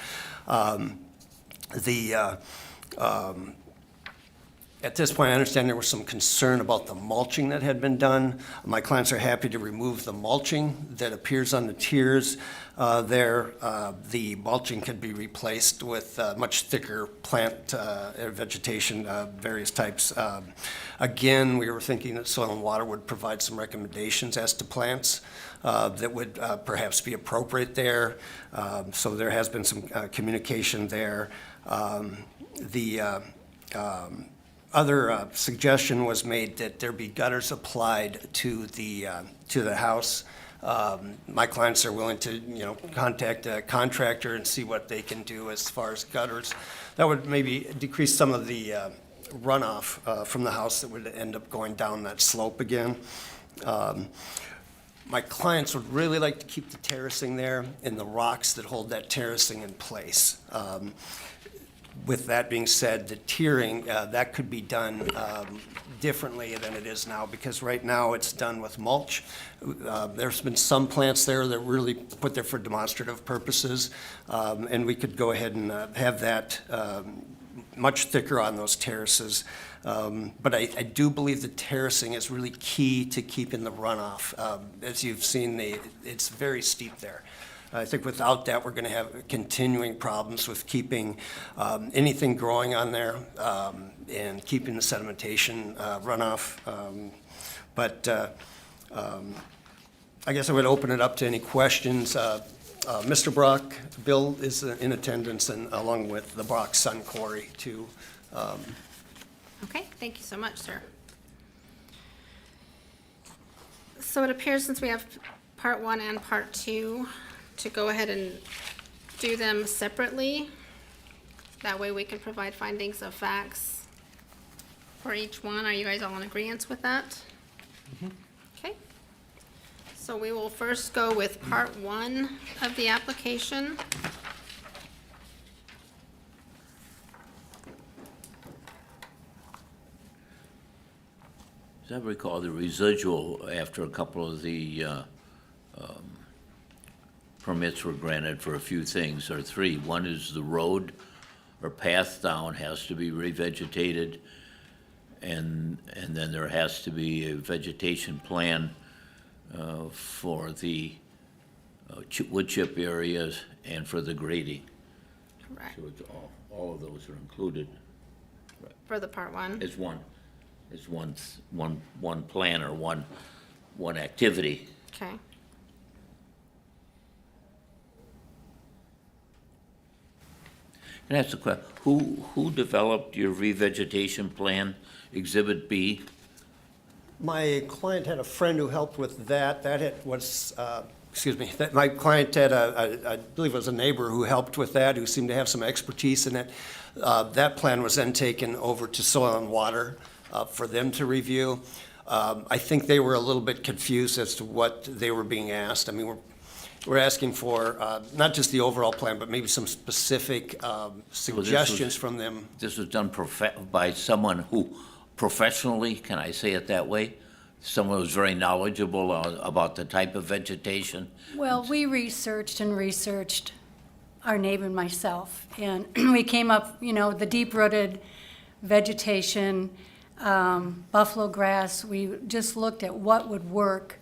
At this point, I understand there was some concern about the mulching that had been done. My clients are happy to remove the mulching that appears on the tiers there. The mulching can be replaced with much thicker plant vegetation, various types. Again, we were thinking that Soil and Water would provide some recommendations as to plants that would perhaps be appropriate there. So there has been some communication there. Other suggestion was made that there be gutters applied to the house. My clients are willing to, contact a contractor and see what they can do as far as gutters. That would maybe decrease some of the runoff from the house that would end up going down that slope again. My clients would really like to keep the terracing there and the rocks that hold that terracing in place. With that being said, the tiering, that could be done differently than it is now, because right now it's done with mulch. There's been some plants there that really put there for demonstrative purposes, and we could go ahead and have that much thicker on those terraces. But I do believe the terracing is really key to keeping the runoff. As you've seen, it's very steep there. I think without that, we're going to have continuing problems with keeping anything growing on there and keeping the sedimentation runoff. I guess I would open it up to any questions. Mr. Brock, Bill is in attendance, and along with the Brock son, Corey, too. Okay, thank you so much, sir. So it appears since we have part 1 and part 2, to go ahead and do them separately. That way we can provide findings of facts for each one. Are you guys all in agreement with that? Okay. So we will first go with part 1 of the application. As I recall, the residual after a couple of the permits were granted for a few things, or 3. One is the road or path down has to be revegetated, and then there has to be a vegetation plan for the wood chip areas and for the grading. Correct. So it's all of those are included For the part 1. as one plan or one activity. Okay. Can I ask a question? Who developed your revegetation plan, Exhibit B? My client had a friend who helped with that. My client had I believe it was a neighbor who helped with that, who seemed to have some expertise in it. That plan was then taken over to Soil and Water for them to review. I think they were a little bit confused as to what they were being asked. I mean, we're asking for not just the overall plan, but maybe some specific suggestions from them. This was done by someone who professionally, can I say it that way? Someone who's very knowledgeable about the type of vegetation? Well, we researched, our neighbor and myself, and we came up, the deep-rooted vegetation, buffalo grass. We just looked at what would work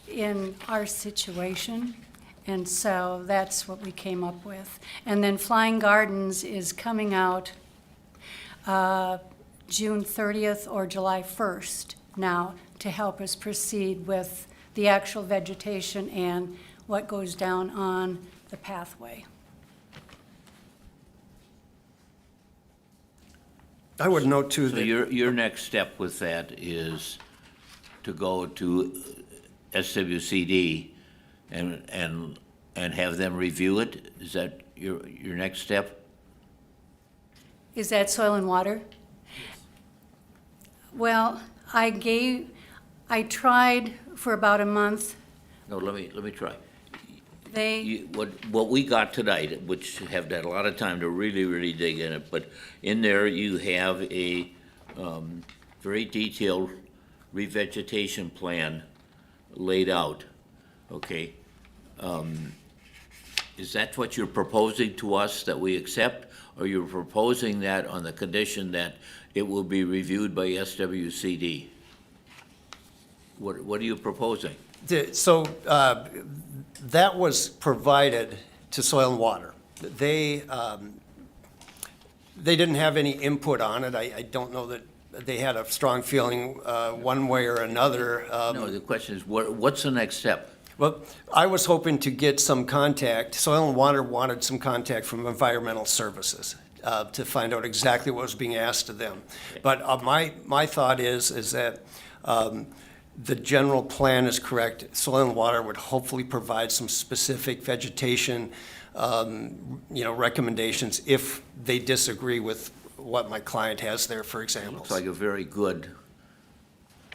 in our situation, and so that's what we came up with. And then Flying Gardens is coming out June 30th or July 1st now to help us proceed with the actual vegetation and what goes down on the pathway. I would note too So that your next step with that is to go to SWCD and have them review it? Is that your next step? Is that Soil and Water? Well, I tried for about a month. No, let me try. They, What we got tonight, which have had a lot of time to really dig in it, but in there you have a very detailed revegetation plan laid out, okay? Is that what you're proposing to us that we accept, or you're proposing that on the condition that it will be reviewed by SWCD? What are you proposing? So that was provided to Soil and Water. They didn't have any input on it. I don't know that they had a strong feeling one way or another. No, the question is, what's the next step? Well, I was hoping to get some contact. Soil and Water wanted some contact from Environmental Services to find out exactly what was being asked of them. But my thought is that the general plan is correct. Soil and Water would hopefully provide some specific vegetation, recommendations if they disagree with what my client has there, for example. Looks like a very good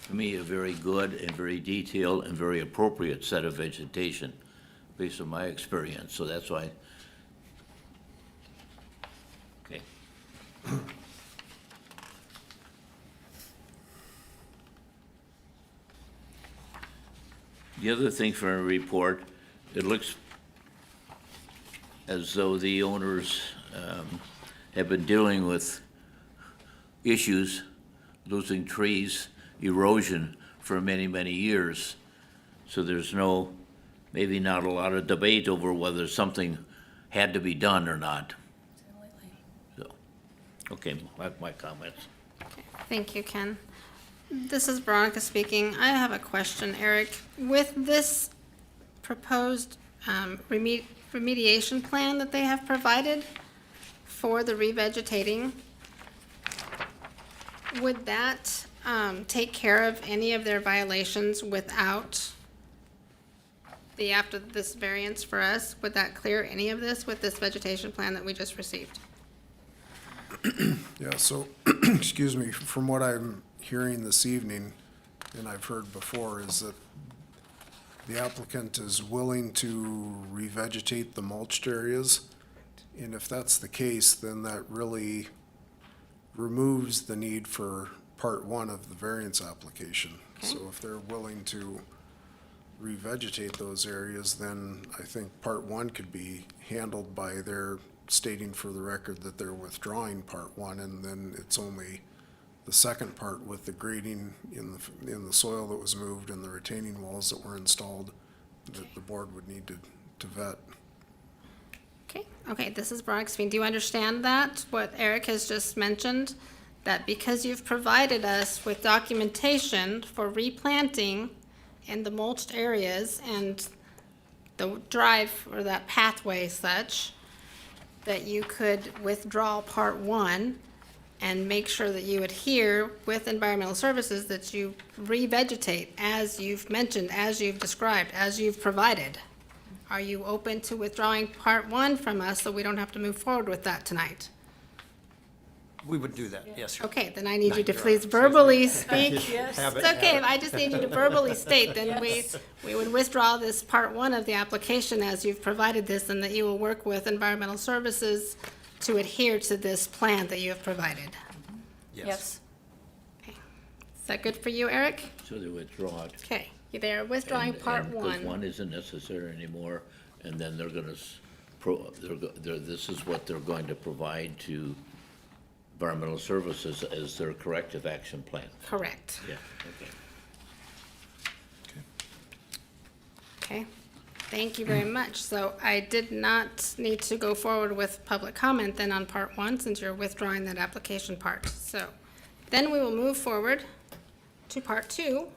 and very detailed and very appropriate set of vegetation based on my experience, so that's why. Okay. The other thing from a report, it looks as though the owners have been dealing with issues, losing trees, erosion for many, many years. So there's maybe not a lot of debate over whether something had to be done or not. So, okay, my comments. Thank you, Ken. This is Veronica speaking. I have a question, Eric. With this proposed remediation plan that they have provided for the revegetating, would that take care of any of their violations without after this variance for us? Would that clear any of this with this vegetation plan that we just received? Yeah, so, excuse me, from what I'm hearing this evening, and I've heard before, is that the applicant is willing to revegetate the mulched areas. And if that's the case, then that really removes the need for part one of the variance application. So if they're willing to revegetate those areas, then I think part one could be handled by their stating for the record that they're withdrawing part one, and then it's only the second part with the grading in the soil that was moved and the retaining walls that were installed that the board would need to vet. Okay, this is Veronica speaking. Do you understand that, what Eric has just mentioned? That because you've provided us with documentation for replanting in the mulched areas and the drive or that pathway such, that you could withdraw part one and make sure that you adhere with environmental services that you revegetate as you've mentioned, as you've described, as you've provided. Are you open to withdrawing part one from us so we don't have to move forward with that tonight? We would do that, yes. Okay, then I need you to please verbally speak. Yes. It's okay, I just need you to verbally state, then we would withdraw this part one of the application as you've provided this, and that you will work with environmental services to adhere to this plan that you have provided. Yes. Okay. Is that good for you, Eric? So they withdraw it. Okay, they're withdrawing part Because one. one isn't necessary anymore, and then they're gonna, this is what they're going to provide to environmental services as their corrective action plan. Correct. Yeah, okay. Okay, thank you very much. So I did not need to go forward with public comment then on part one, since you're withdrawing that application part. So then we will move forward to part two,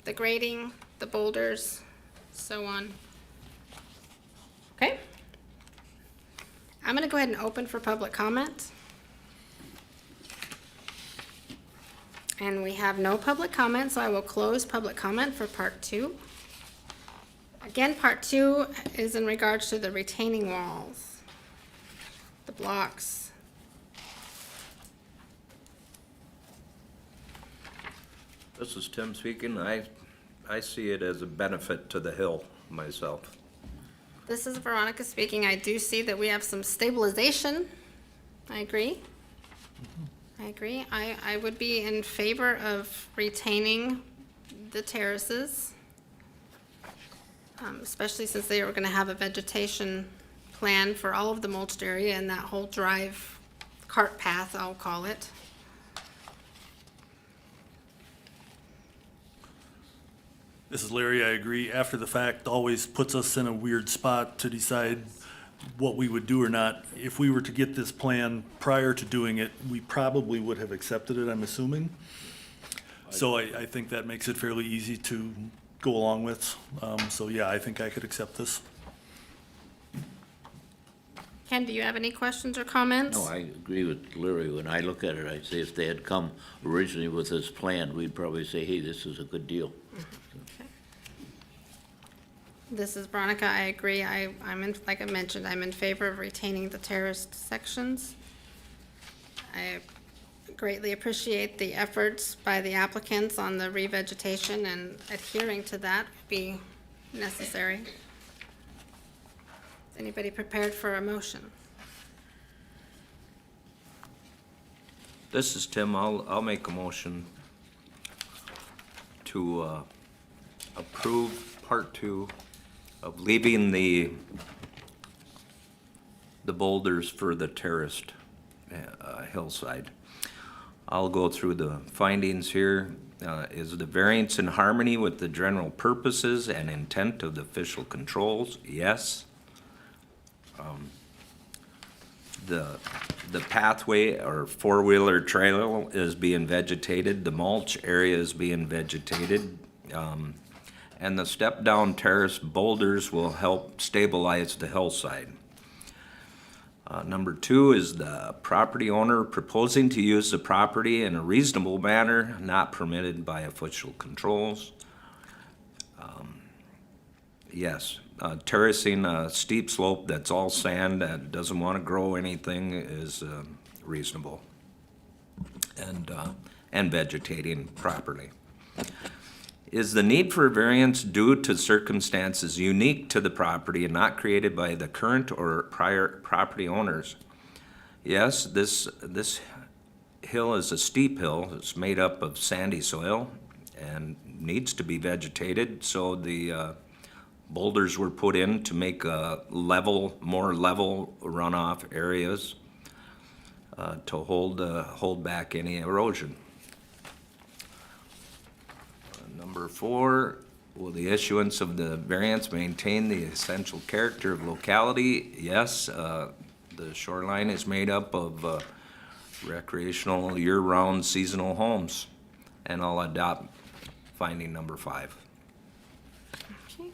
the grading, the boulders, so on. Okay? I'm gonna go ahead and open for public comment. And we have no public comment, so I will close public comment for part two. Again, part two is in regards to the retaining walls, the blocks. This is Tim speaking. I see it as a benefit to the hill myself. This is Veronica speaking. I do see that we have some stabilization. I agree. I agree. I would be in favor of retaining the terraces, especially since they were gonna have a vegetation plan for all of the mulched area and that whole drive, cart path, I'll call it. This is Larry, I agree. After the fact always puts us in a weird spot to decide what we would do or not. If we were to get this plan prior to doing it, we probably would have accepted it, I'm assuming. So I think that makes it fairly easy to go along with. So yeah, I think I could accept this. Ken, do you have any questions or comments? No, I agree with Larry. When I look at it, I'd say if they had come originally with this plan, we'd probably say, hey, this is a good deal. This is Veronica. I agree. I'm in, like I mentioned, I'm in favor of retaining the terraced sections. I greatly appreciate the efforts by the applicants on the revegetation, and adhering to that would be necessary. Is anybody prepared for a motion? This is Tim. I'll make a motion to approve part two of leaving the boulders for the terraced hillside. I'll go through the findings here. Is the variance in harmony with the general purposes and intent of the official controls? Yes. The pathway or four-wheeler trail is being vegetated, the mulch area is being vegetated, and the step-down terrace boulders will help stabilize the hillside. Number 2 is the property owner proposing to use the property in a reasonable manner, not permitted by official controls. Yes, terracing a steep slope that's all sand, that doesn't want to grow anything is reasonable. And vegetating properly. Is the need for variance due to circumstances unique to the property and not created by the current or prior property owners? Yes, this hill is a steep hill. It's made up of sandy soil and needs to be vegetated, so the boulders were put in to make more level runoff areas to hold back any erosion. Number 4, will the issuance of the variance maintain the essential character of locality? Yes, the shoreline is made up of recreational year-round seasonal homes, and I'll adopt finding number 5. Okay.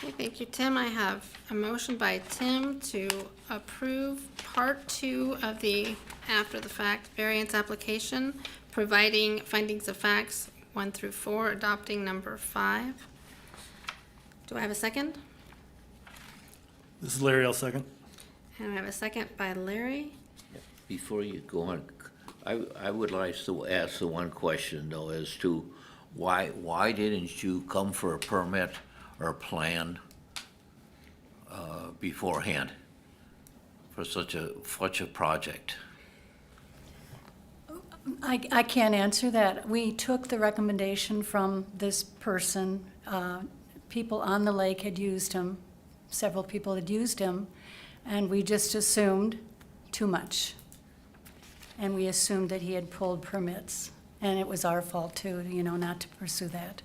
Okay, thank you, Tim. I have a motion by Tim to approve Part 2 of the after-the-fact variance application, providing findings of facts 1 through 4, adopting number 5. Do I have a second? This is Larry, I'll second. And I have a second by Larry. Before you go on, I would like to ask the one question, though, as to why didn't you come for a permit or a plan beforehand for such a project? I can't answer that. We took the recommendation from this person. People on the lake had used him. Several people had used him, and we just assumed too much. And we assumed that he had pulled permits, and it was our fault too, not to pursue that.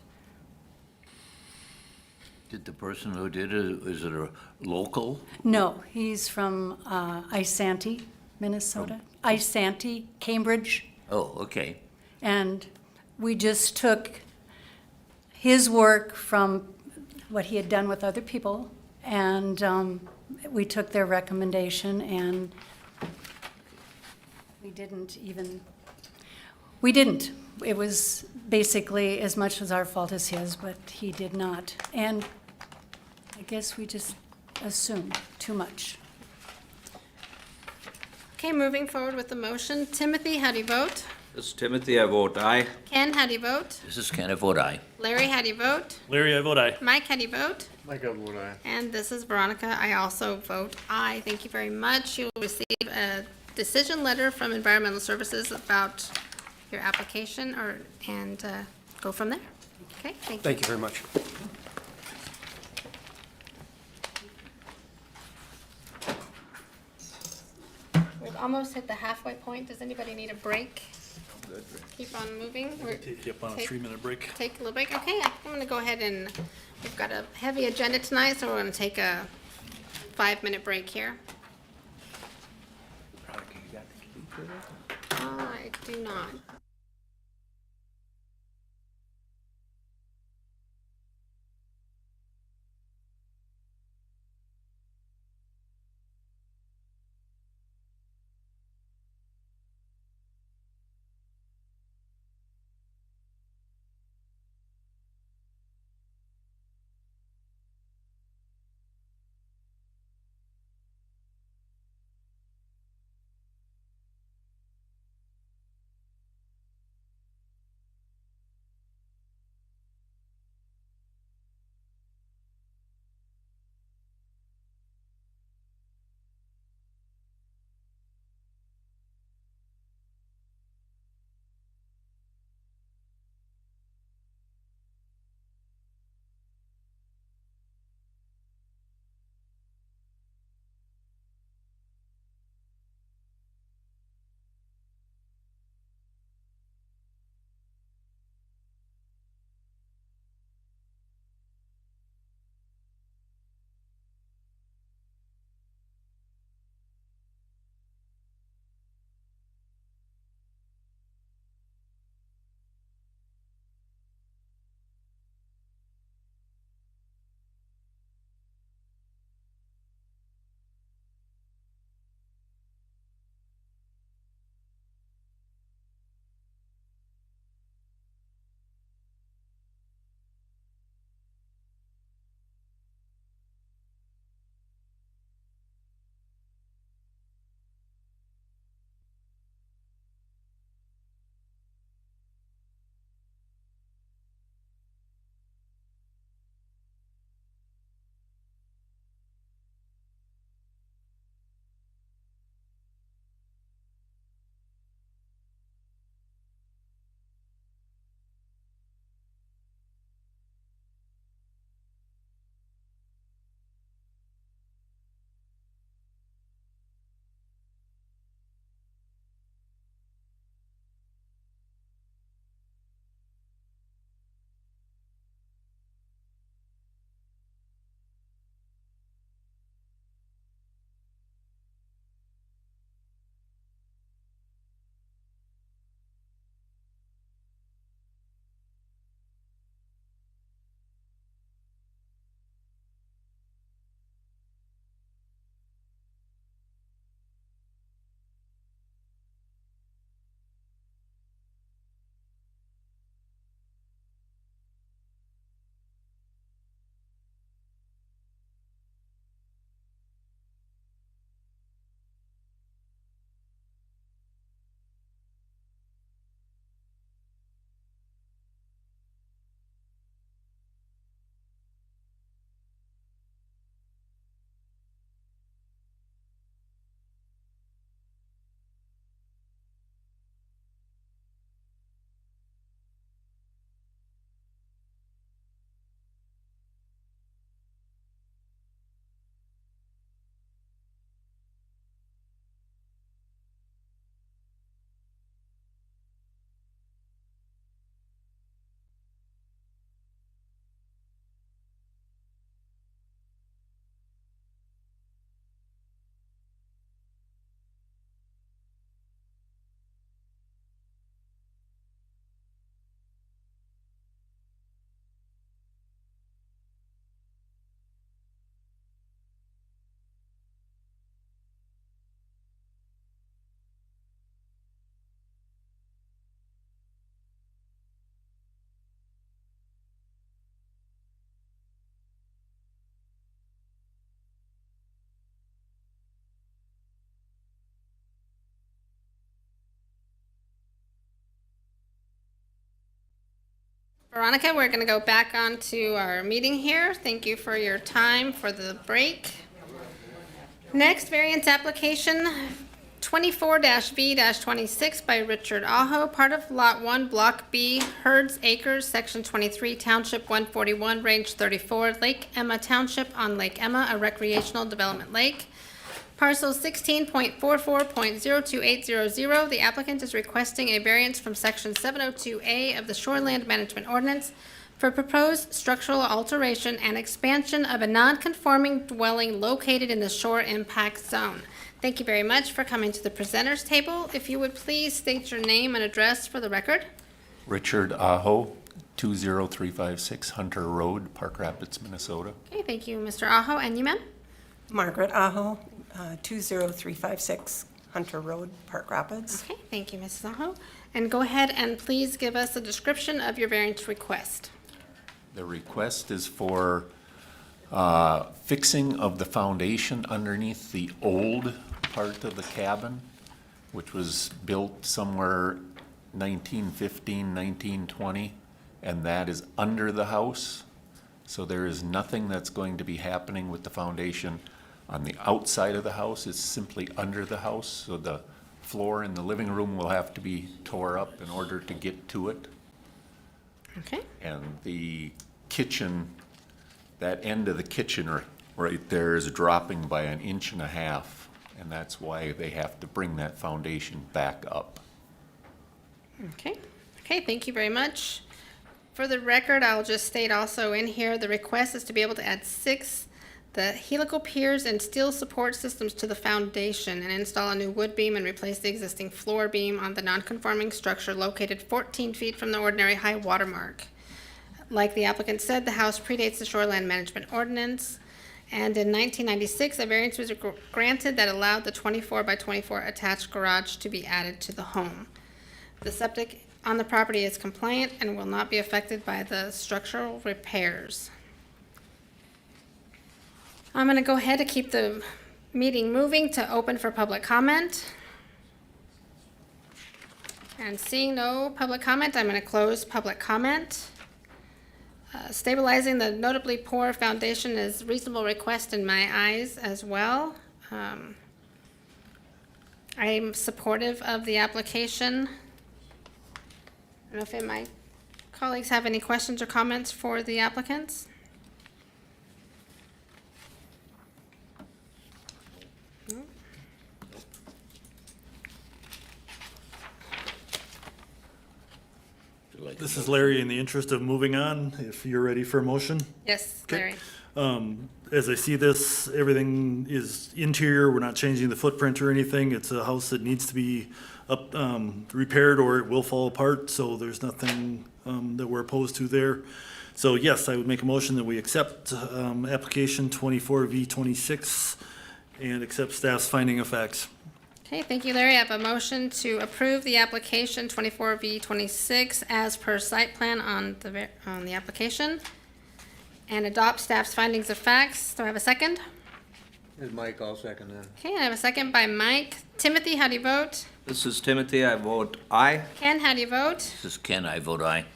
Did the person who did it, is it a local? No, he's from Isanti, Minnesota. Isanti, Cambridge. Oh, okay. And we just took his work from what he had done with other people, and we took their recommendation, and we didn't. It was basically as much as our fault as his, but he did not. And I guess we just assumed too much. Okay, moving forward with the motion. Timothy, how do you vote? This is Timothy, I vote aye. Ken, how do you vote? This is Ken, I vote aye. Larry, how do you vote? Larry, I vote aye. Mike, how do you vote? Mike, I vote aye. And this is Veronica. I also vote aye. Thank you very much. You'll receive a decision letter from Environmental Services about your application and go from there. Okay, thank you. Thank you very much. We've almost hit the halfway point. Does anybody need a break? Keep on moving? Take you up on a 3-minute break. Take a little break. Okay, I'm going to go ahead and, we've got a heavy agenda tonight, so we're going to take a 5-minute break here. I do not. Veronica, we're going to go back on to our meeting here. Thank you for your time for the break. Next, variance application 24-V-26 by Richard Aho, part of Lot 1, Block B, Herds Acres, Section 23, Township 141, Range 34, Lake Emma Township on Lake Emma, a recreational development lake. Parcel 16.44.02800, the applicant is requesting a variance from Section 702A of the Shoreland Management Ordinance for proposed structural alteration and expansion of a non-conforming dwelling located in the shore impact zone. Thank you very much for coming to the presenters table. If you would please state your name and address for the record. Richard Aho, 20356 Hunter Road, Park Rapids, Minnesota. Okay, thank you, Mr. Aho. And you, ma'am? Margaret Aho, 20356 Hunter Road, Park Rapids. Okay, thank you, Mrs. Aho. And go ahead and please give us a description of your variance request. The request is for fixing of the foundation underneath the old part of the cabin, which was built somewhere 1915, 1920, and that is under the house. So there is nothing that's going to be happening with the foundation on the outside of the house. It's simply under the house. So the floor in the living room will have to be tore up in order to get to it. Okay. And the kitchen, that end of the kitchen right there is dropping by 1.5 inches, and that's why they have to bring that foundation back up. Okay. Okay, thank you very much. For the record, I'll just state also in here, the request is to be able to add 6 the helical piers and steel support systems to the foundation and install a new wood beam and replace the existing floor beam on the non-conforming structure located 14 feet from the ordinary high water mark. Like the applicant said, the house predates the Shoreland Management Ordinance, and in 1996, a variance was granted that allowed the 24 by 24 attached garage to be added to the home. The septic on the property is compliant and will not be affected by the structural repairs. I'm going to go ahead and keep the meeting moving to open for public comment. And seeing no public comment, I'm going to close public comment. Stabilizing the notably poor foundation is a reasonable request in my eyes as well. I am supportive of the application. I don't know if any of my colleagues have any questions or comments for the applicants. No? This is Larry. In the interest of moving on, if you're ready for a motion. Yes, Okay. Larry. As I see this, everything is interior. We're not changing the footprint or anything. It's a house that needs to be repaired or it will fall apart. So there's nothing that we're opposed to there. So yes, I would make a motion that we accept application 24V26 and accept staff's finding of facts. Okay, thank you, Larry. I have a motion to approve the application 24V26 as per site plan on the application and adopt staff's findings of facts. Do I have a second? This is Mike, I'll second that. Okay, I have a second by Mike. Timothy, how do you vote? This is Timothy, I vote aye. Ken, how do you vote? This is Ken, I vote aye.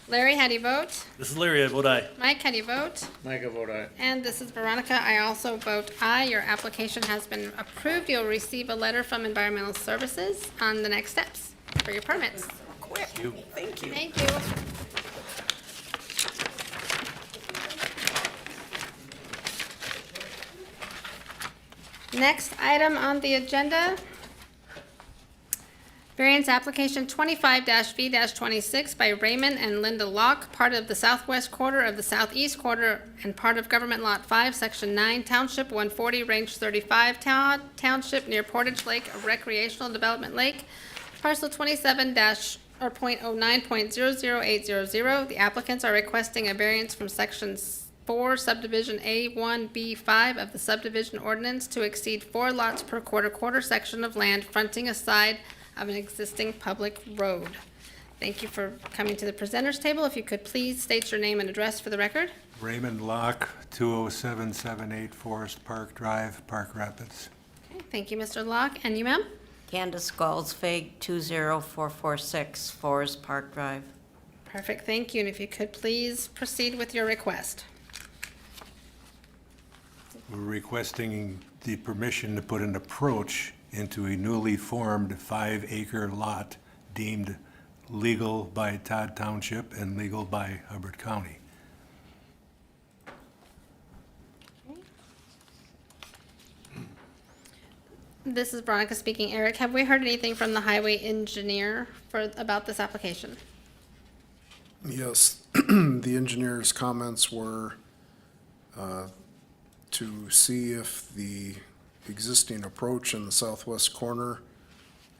Larry, how do you vote? This is Larry, I vote aye. Mike, how do you vote? Mike, I vote aye. And this is Veronica. I also vote aye. Your application has been approved. You'll receive a letter from Environmental Services on the next steps for your permits. Quick, thank you. Thank you. Next item on the agenda, variance application 25-V-26 by Raymond and Linda Locke, part of the southwest quarter of the southeast quarter and part of Government Lot 5, Section 9, Township 140, Range 35, Township near Portage Lake, a recreational development lake, parcel 27-0.09.00800. The applicants are requesting a variance from sections 4 subdivision A1B5 of the subdivision ordinance to exceed 4 lots per quarter section of land fronting a side of an existing public road. Thank you for coming to the presenters table. If you could please state your name and address for the record. Raymond Locke, 20778 Forest Park Drive, Park Rapids. Okay, thank you, Mr. Locke. And you, ma'am? Candace Galsfag, 20446 Forest Park Drive. Perfect, thank you. And if you could please proceed with your request. We're requesting the permission to put an approach into a newly formed 5-acre lot deemed legal by Todd Township and legal by Hubbard County. This is Veronica speaking. Eric, have we heard anything from the highway engineer about this application? Yes, the engineer's comments were to see if the existing approach in the southwest corner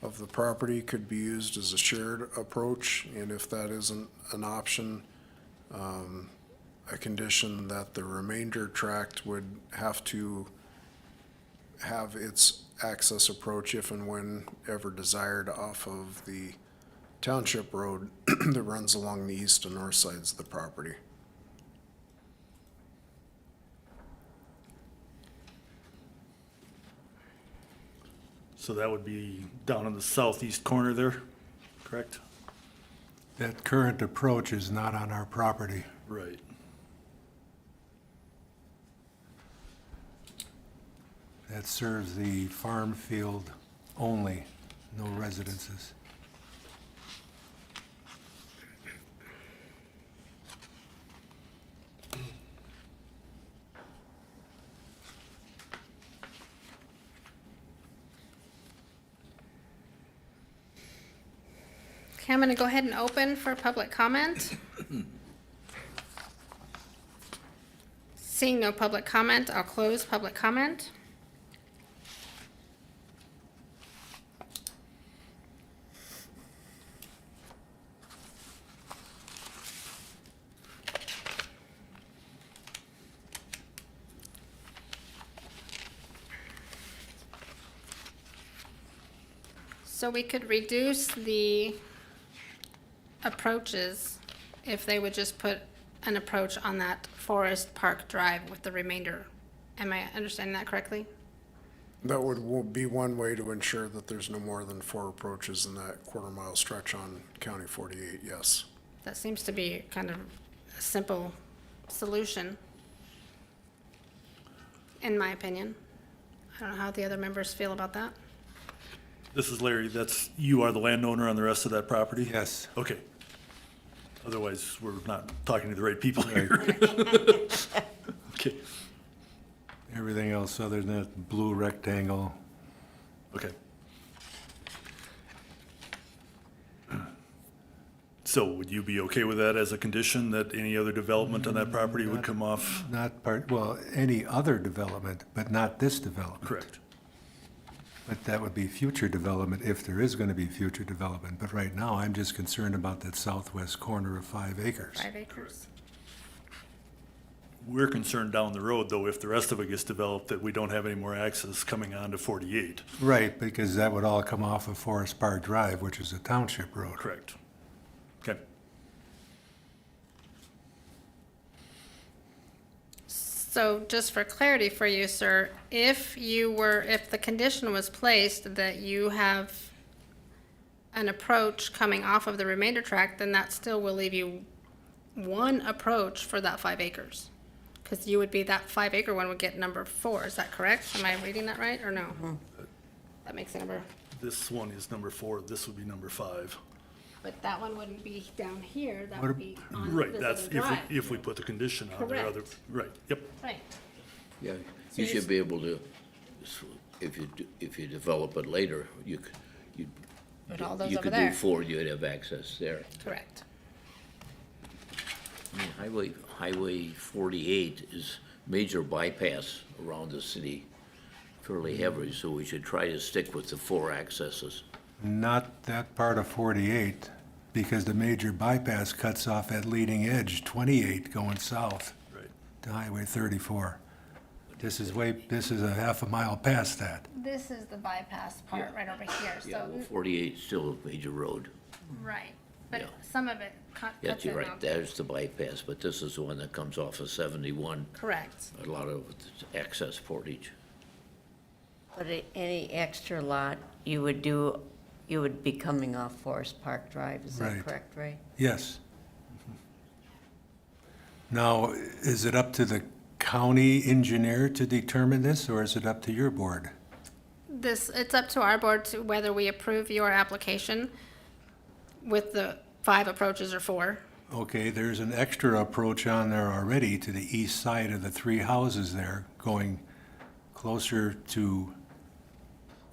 of the property could be used as a shared approach, and if that isn't an option, a condition that the remainder tract would have to have its access approach if and when ever desired off of the township road that runs along the east and north sides of the property. So that would be down in the southeast corner there, correct? That current approach is not on our property. Right. That serves the farm field only, no residences. Okay, I'm gonna go ahead and open for public comment. Seeing no public comment, I'll close public comment. So we could reduce the approaches if they would just put an approach on that Forest Park Drive with the remainder. Am I understanding that correctly? That would be one way to ensure that there's no more than 4 approaches in that quarter-mile stretch on County 48, yes. That seems to be kind of a simple solution, in my opinion. I don't know how the other members feel about that. This is Larry, you are the landowner on the rest of that property? Yes. Okay. Otherwise, we're not talking to the right people here. Okay, Everything else other than that blue rectangle. okay. So would you be okay with that as a condition, that any other development on that property would come off? Any other development, but not this development. Correct. But that would be future development if there is going to be future development. But right now, I'm just concerned about that southwest corner of 5 acres. 5 acres. We're concerned down the road, though, if the rest of it gets developed, that we don't have any more access coming on to 48. Right, because that would all come off of Forest Park Drive, which is a township road. Correct. Okay. So just for clarity for you, sir, if the condition was placed that you have an approach coming off of the remainder tract, then that still will leave you one approach for that 5 acres. Because you would be, that 5 acre one would get number 4, is that correct? Am I reading that right, or no? That makes it number, This one is number 4, this would be number 5. but that one wouldn't be down here, that What would be on Right, this that's other drive. if we put the condition on there, Correct. right, yep. Right, Yeah, So you you should be able to, if you develop it later, Put all those you over could there. do 4, you'd have access there. correct. I mean, Highway 48 is major bypass around the city, fairly heavy, so we should try to stick with the 4 accesses. Not that part of 48, because the major bypass cuts off at leading edge 28 going south Right. to Highway 34. This is a half a mile past that. This is the bypass part right over here, Yeah, so, well, 48 is still a major road. right. But Yeah. some of it cuts Yes, in you're now. right, there's the bypass, but this is the one that comes off of 71. Correct. A lot of it's excess portage. But any extra lot you would be coming off Forest Park Drive, is that Right. correct, Ray? Yes. Now, is it up to the county engineer to determine this, or is it up to your board? It's up to our board to whether we approve your application with the 5 approaches or 4. Okay, there's an extra approach on there already to the east side of the 3 houses there, going closer to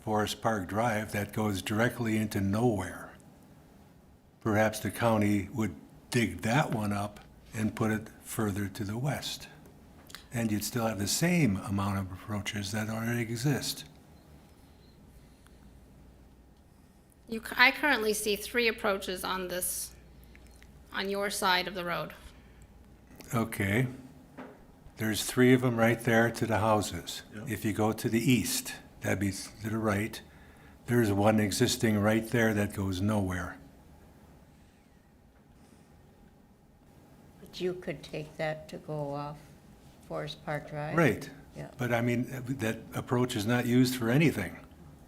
Forest Park Drive that goes directly into nowhere. Perhaps the county would dig that one up and put it further to the west. And you'd still have the same amount of approaches that already exist. I currently see 3 approaches on your side of the road. Okay. There's 3 of them right there to the houses. If you go to the east, that'd be to the right. There's one existing right there that goes nowhere. But you could take that to go off Forest Park Drive? Right. Yeah. But I mean, that approach is not used for anything.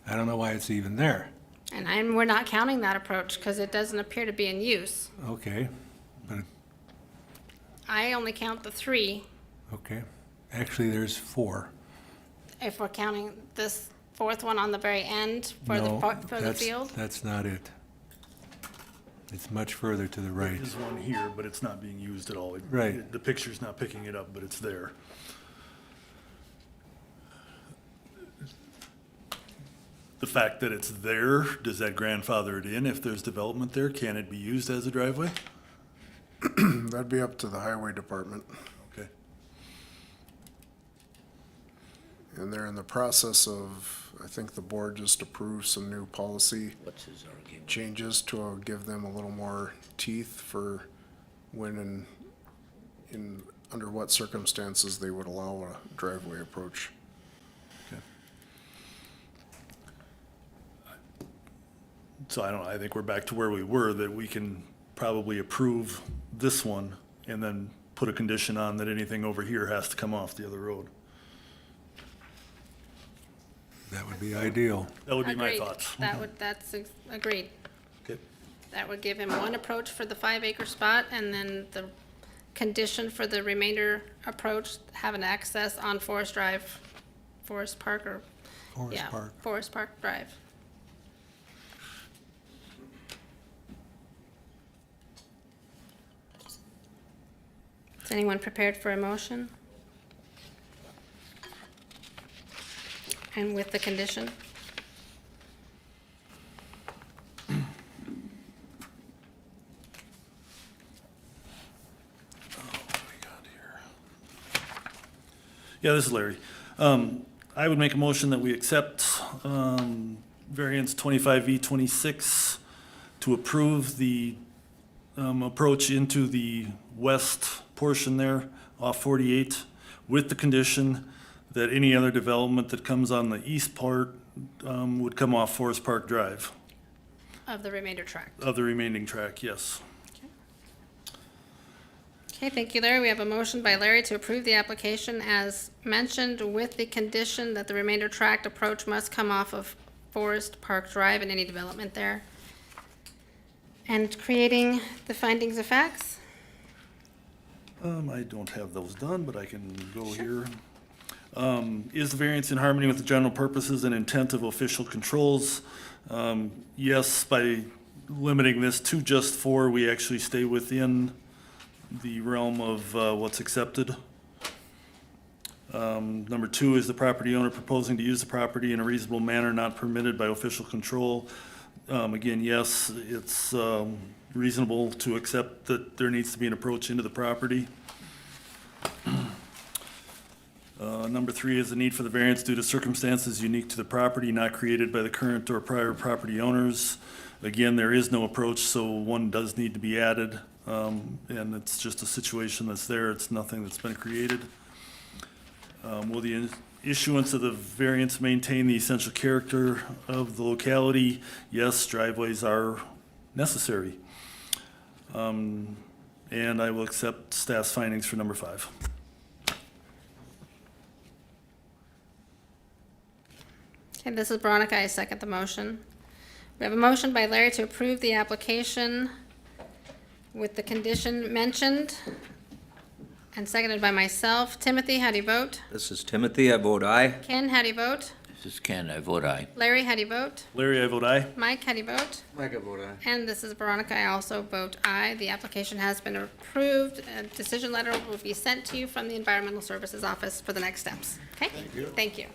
I don't know why it's even there. And we're not counting that approach because it doesn't appear to be in use. Okay, but, I only count the 3 okay. Actually, there's 4. if we're counting this 4th one on the very end for the that's- field. That's not it. It's much further to the right. There's one here, but it's not being used at all. Right. The picture's not picking it up, but it's there. The fact that it's there, does that grandfather it in? If there's development there, can it be used as a driveway? That'd be up to the highway department. Okay. And they're in the process of, I think the board just approved some new policy What's his argument? changes to give them a little more teeth for when and under what circumstances they would allow a driveway approach. So I don't know, I think we're back to where we were, that we can probably approve this one and then put a condition on that anything over here has to come off the other road. That would be ideal. That would be my Agreed. thoughts. Agreed. Okay. That would give him one approach for the 5-acre spot, and then the condition for the remainder approach, have an access on Forest Drive, Forest Park, or, Forest yeah, Park. Forest Park Drive. Is anyone prepared for a motion? And with the condition? Yeah, this is Larry. I would make a motion that we accept variance 25V26 to approve the approach into the west portion there off 48 with the condition that any other development that comes on the east part would come off Forest Park Drive. Of the remainder tract. Of the remaining track, yes. Okay, thank you, Larry. We have a motion by Larry to approve the application as mentioned with the condition that the remainder tract approach must come off of Forest Park Drive and any development there. And creating the findings of facts. I don't have those done, but I can go here. Is the variance in harmony with the general purposes and intent of official controls? Yes, by limiting this to just 4, we actually stay within the realm of what's accepted. Number 2, is the property owner proposing to use the property in a reasonable manner not permitted by official control? Again, yes, it's reasonable to accept that there needs to be an approach into the property. Number 3 is the need for the variance due to circumstances unique to the property, not created by the current or prior property owners. Again, there is no approach, so one does need to be added. And it's just a situation that's there, it's nothing that's been created. Will the issuance of the variance maintain the essential character of the locality? Yes, driveways are necessary. And I will accept staff's findings for number 5. Okay, this is Veronica. I second the motion. We have a motion by Larry to approve the application with the condition mentioned And seconded by myself. Timothy, how do you vote? This is Timothy, I vote aye. Ken, how do you vote? This is Ken, I vote aye. Larry, how do you vote? Larry, I vote aye. Mike, how do you vote? Mike, I vote aye. And this is Veronica. I also vote aye. The application has been approved. A decision letter will be sent to you from the Environmental Services Office for the next steps. Okay? Thank you.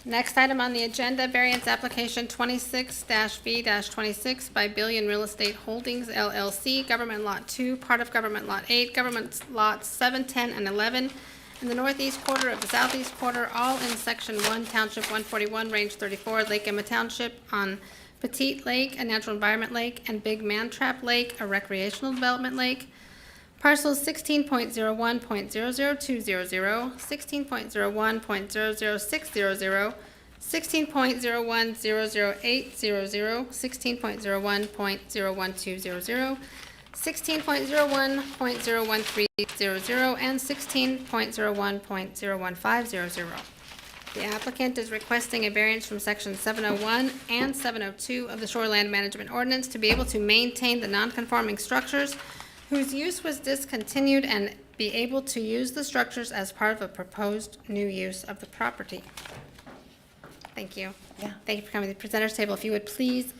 Next item on the agenda, variance application 26-V-26 by Billion Real Estate Holdings LLC, Government Lot 2, part of Government Lot 8, Government Lots 7, 10, and 11, in the northeast quarter of the southeast quarter, all in Section 1, Township 141, Range 34, Lake Emma Township, on Petite Lake, a natural environment lake, and Big Mantrap Lake, a recreational development lake. Parcels 16.01.00200, 16.01.00600, 16.01.00800, 16.01.01200, 16.01.01300, and 16.01.01500. The applicant is requesting a variance from Section 701 and 702 of the Shoreland Management Ordinance to be able to maintain the non-conforming structures whose use was discontinued and be able to use the structures as part of a proposed new use of the property. Thank you. Yeah. Thank you for coming to the presenter's table. If you would please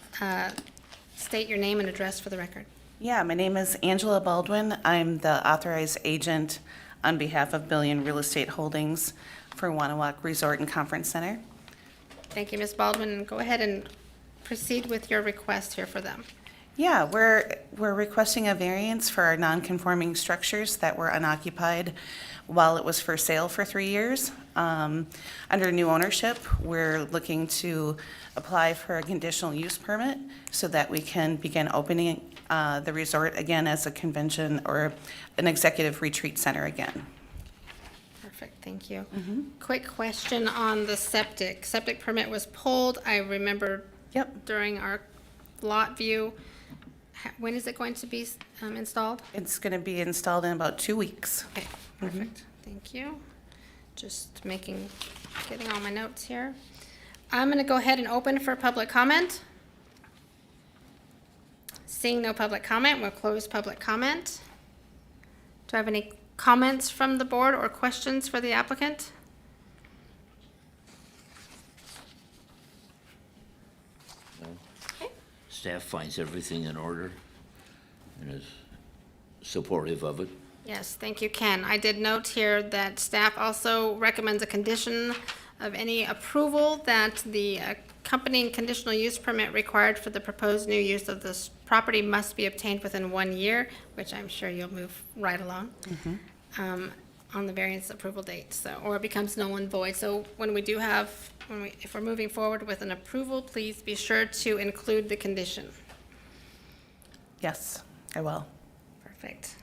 state your name and address for the record. Yeah, my name is Angela Baldwin. I'm the authorized agent on behalf of Billion Real Estate Holdings for Wanawak Resort and Conference Center. Thank you, Ms. Baldwin, and go ahead and proceed with your request here for them. Yeah, we're requesting a variance for our non-conforming structures that were unoccupied while it was for sale for 3 years. Under new ownership, we're looking to apply for a conditional use permit so that we can begin opening the resort again as a convention or an executive retreat center again. Perfect, thank you. Quick question on the septic. Septic permit was pulled. I remember during our lot view. When is it going to be installed? It's going to be installed in about 2 weeks. Okay, perfect. Thank you. Just getting all my notes here. I'm going to go ahead and open for public comment. Seeing no public comment, we'll close public comment. Do I have any comments from the board or questions for the applicant? Staff finds everything in order and is supportive of it. Yes, thank you, Ken. I did note here that staff also recommends a condition of any approval that the accompanying conditional use permit required for the proposed new use of this property must be obtained within 1 year, which I'm sure you'll move right along, on the variance approval date, or it becomes null and void. So when we do have, if we're moving forward with an approval, please be sure to include the condition. Yes, I will. Perfect.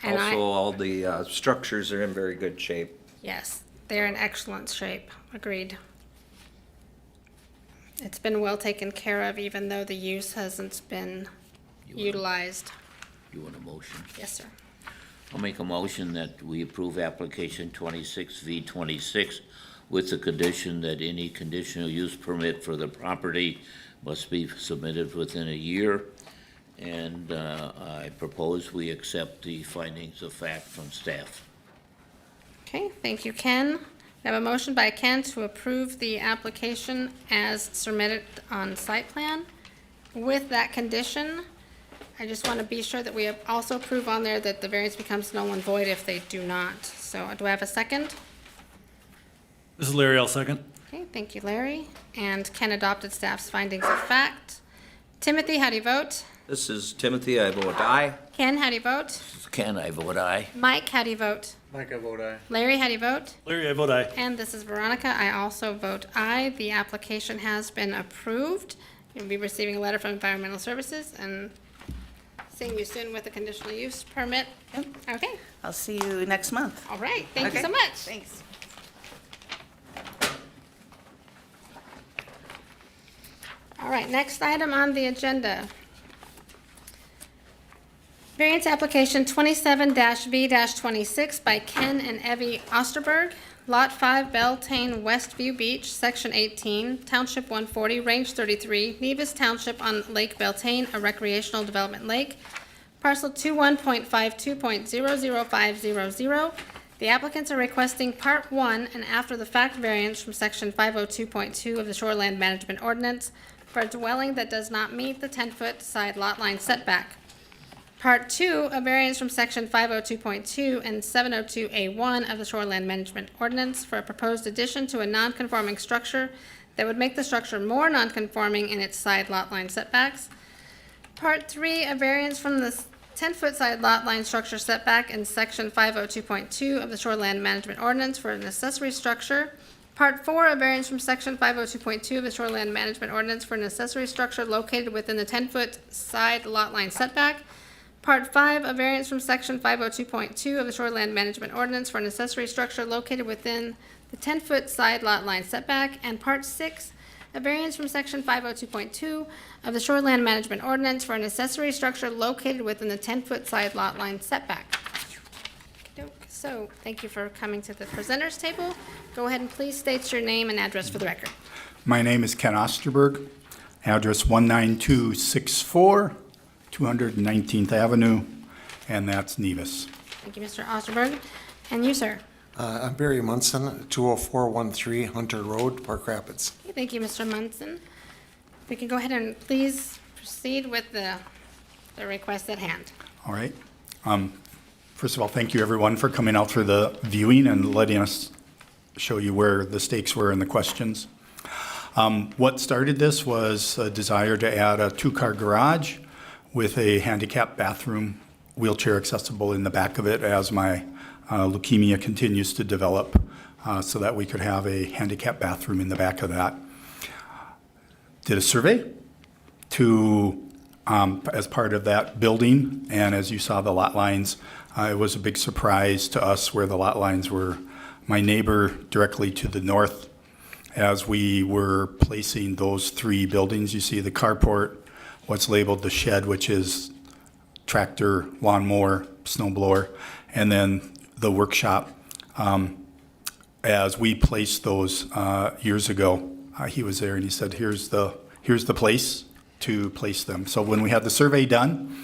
And Also, all the structures are in very good shape. Yes, they're in excellent shape. Agreed. It's been well taken care of, even though the use hasn't been utilized. You want a motion? Yes, sir. I'll make a motion that we approve application 26V26 with the condition that any conditional use permit for the property must be submitted within a year. And I propose we accept the findings of fact from staff. Okay, thank you, Ken. I have a motion by Ken to approve the application as submitted on site plan. With that condition, I just want to be sure that we also approve on there that the variance becomes null and void if they do not. So do I have a second? This is Larry, I'll second. Okay, thank you, Larry. And Ken adopted staff's findings of fact. Timothy, how do you vote? This is Timothy, I vote aye. Ken, how do you vote? This is Ken, I vote aye. Mike, how do you vote? Mike, I vote aye. Larry, how do you vote? Larry, I vote aye. And this is Veronica. I also vote aye. The application has been approved. You'll be receiving a letter from Environmental Services and seeing you soon with a conditional use permit. Yep. Okay. I'll see you next month. All right. Thank you Okay. so much. Thanks. All right. Next item on the agenda. Variance application 27-V-26 by Ken and Evie Osterberg, Lot 5, Beltane, Westview Beach, Section 18, Township 140, Range 33, Nevis Township on Lake Beltane, a recreational development lake. Parcel 21.52.00500. The applicants are requesting Part 1 and after-the-fact variance from Section 502.2 of the Shoreland Management Ordinance for a dwelling that does not meet the 10-foot side lot line setback. Part 2, a variance from Section 502.2 and 702A1 of the Shoreland Management Ordinance for a proposed addition to a non-conforming structure that would make the structure more non-conforming in its side lot line setbacks. Part 3, a variance from the 10-foot side lot line structure setback in Section 502.2 of the Shoreland Management Ordinance for an accessory structure. Part 4, a variance from Section 502.2 of the Shoreland Management Ordinance for an accessory structure located within the 10-foot side lot line setback. Part 5, a variance from Section 502.2 of the Shoreland Management Ordinance for an accessory structure located within the 10-foot side lot line setback. And Part 6, a variance from Section 502.2 of the Shoreland Management Ordinance for an accessory structure located within the 10-foot side lot line setback. So, thank you for coming to the presenters table. Go ahead and please state your name and address for the record. My name is Ken Osterberg, address 19264, 219th Avenue, and that's Nevis. Thank you, Mr. Osterberg. And you, sir? I'm Barry Munson, 20413 Hunter Road, Park Rapids. Okay, thank you, Mr. Munson. If we can go ahead and please proceed with the request at hand. All right. First of all, thank you everyone for coming out for the viewing and letting us show you where the stakes were in the questions. What started this was a desire to add a two-car garage with a handicap bathroom, wheelchair accessible in the back of it as my leukemia continues to develop, so that we could have a handicap bathroom in the back of that. Did a survey to as part of that building, and as you saw the lot lines, it was a big surprise to us where the lot lines were. My neighbor directly to the north, as we were placing those three buildings, you see the carport, what's labeled the shed, which is tractor, lawnmower, snow blower, and then the workshop. As we placed those years ago, he was there and he said, here's the place to place them. So when we had the survey done,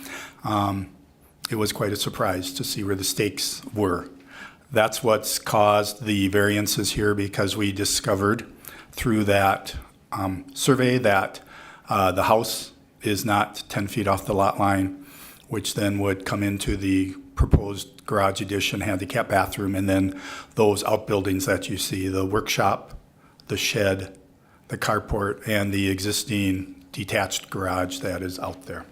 it was quite a surprise to see where the stakes were. That's what's caused the variances here, because we discovered through that survey that the house is not 10 feet off the lot line, which then would come into the proposed garage addition, handicap bathroom, and then those outbuildings that you see, the workshop, the shed, the carport, and the existing detached garage that is out there.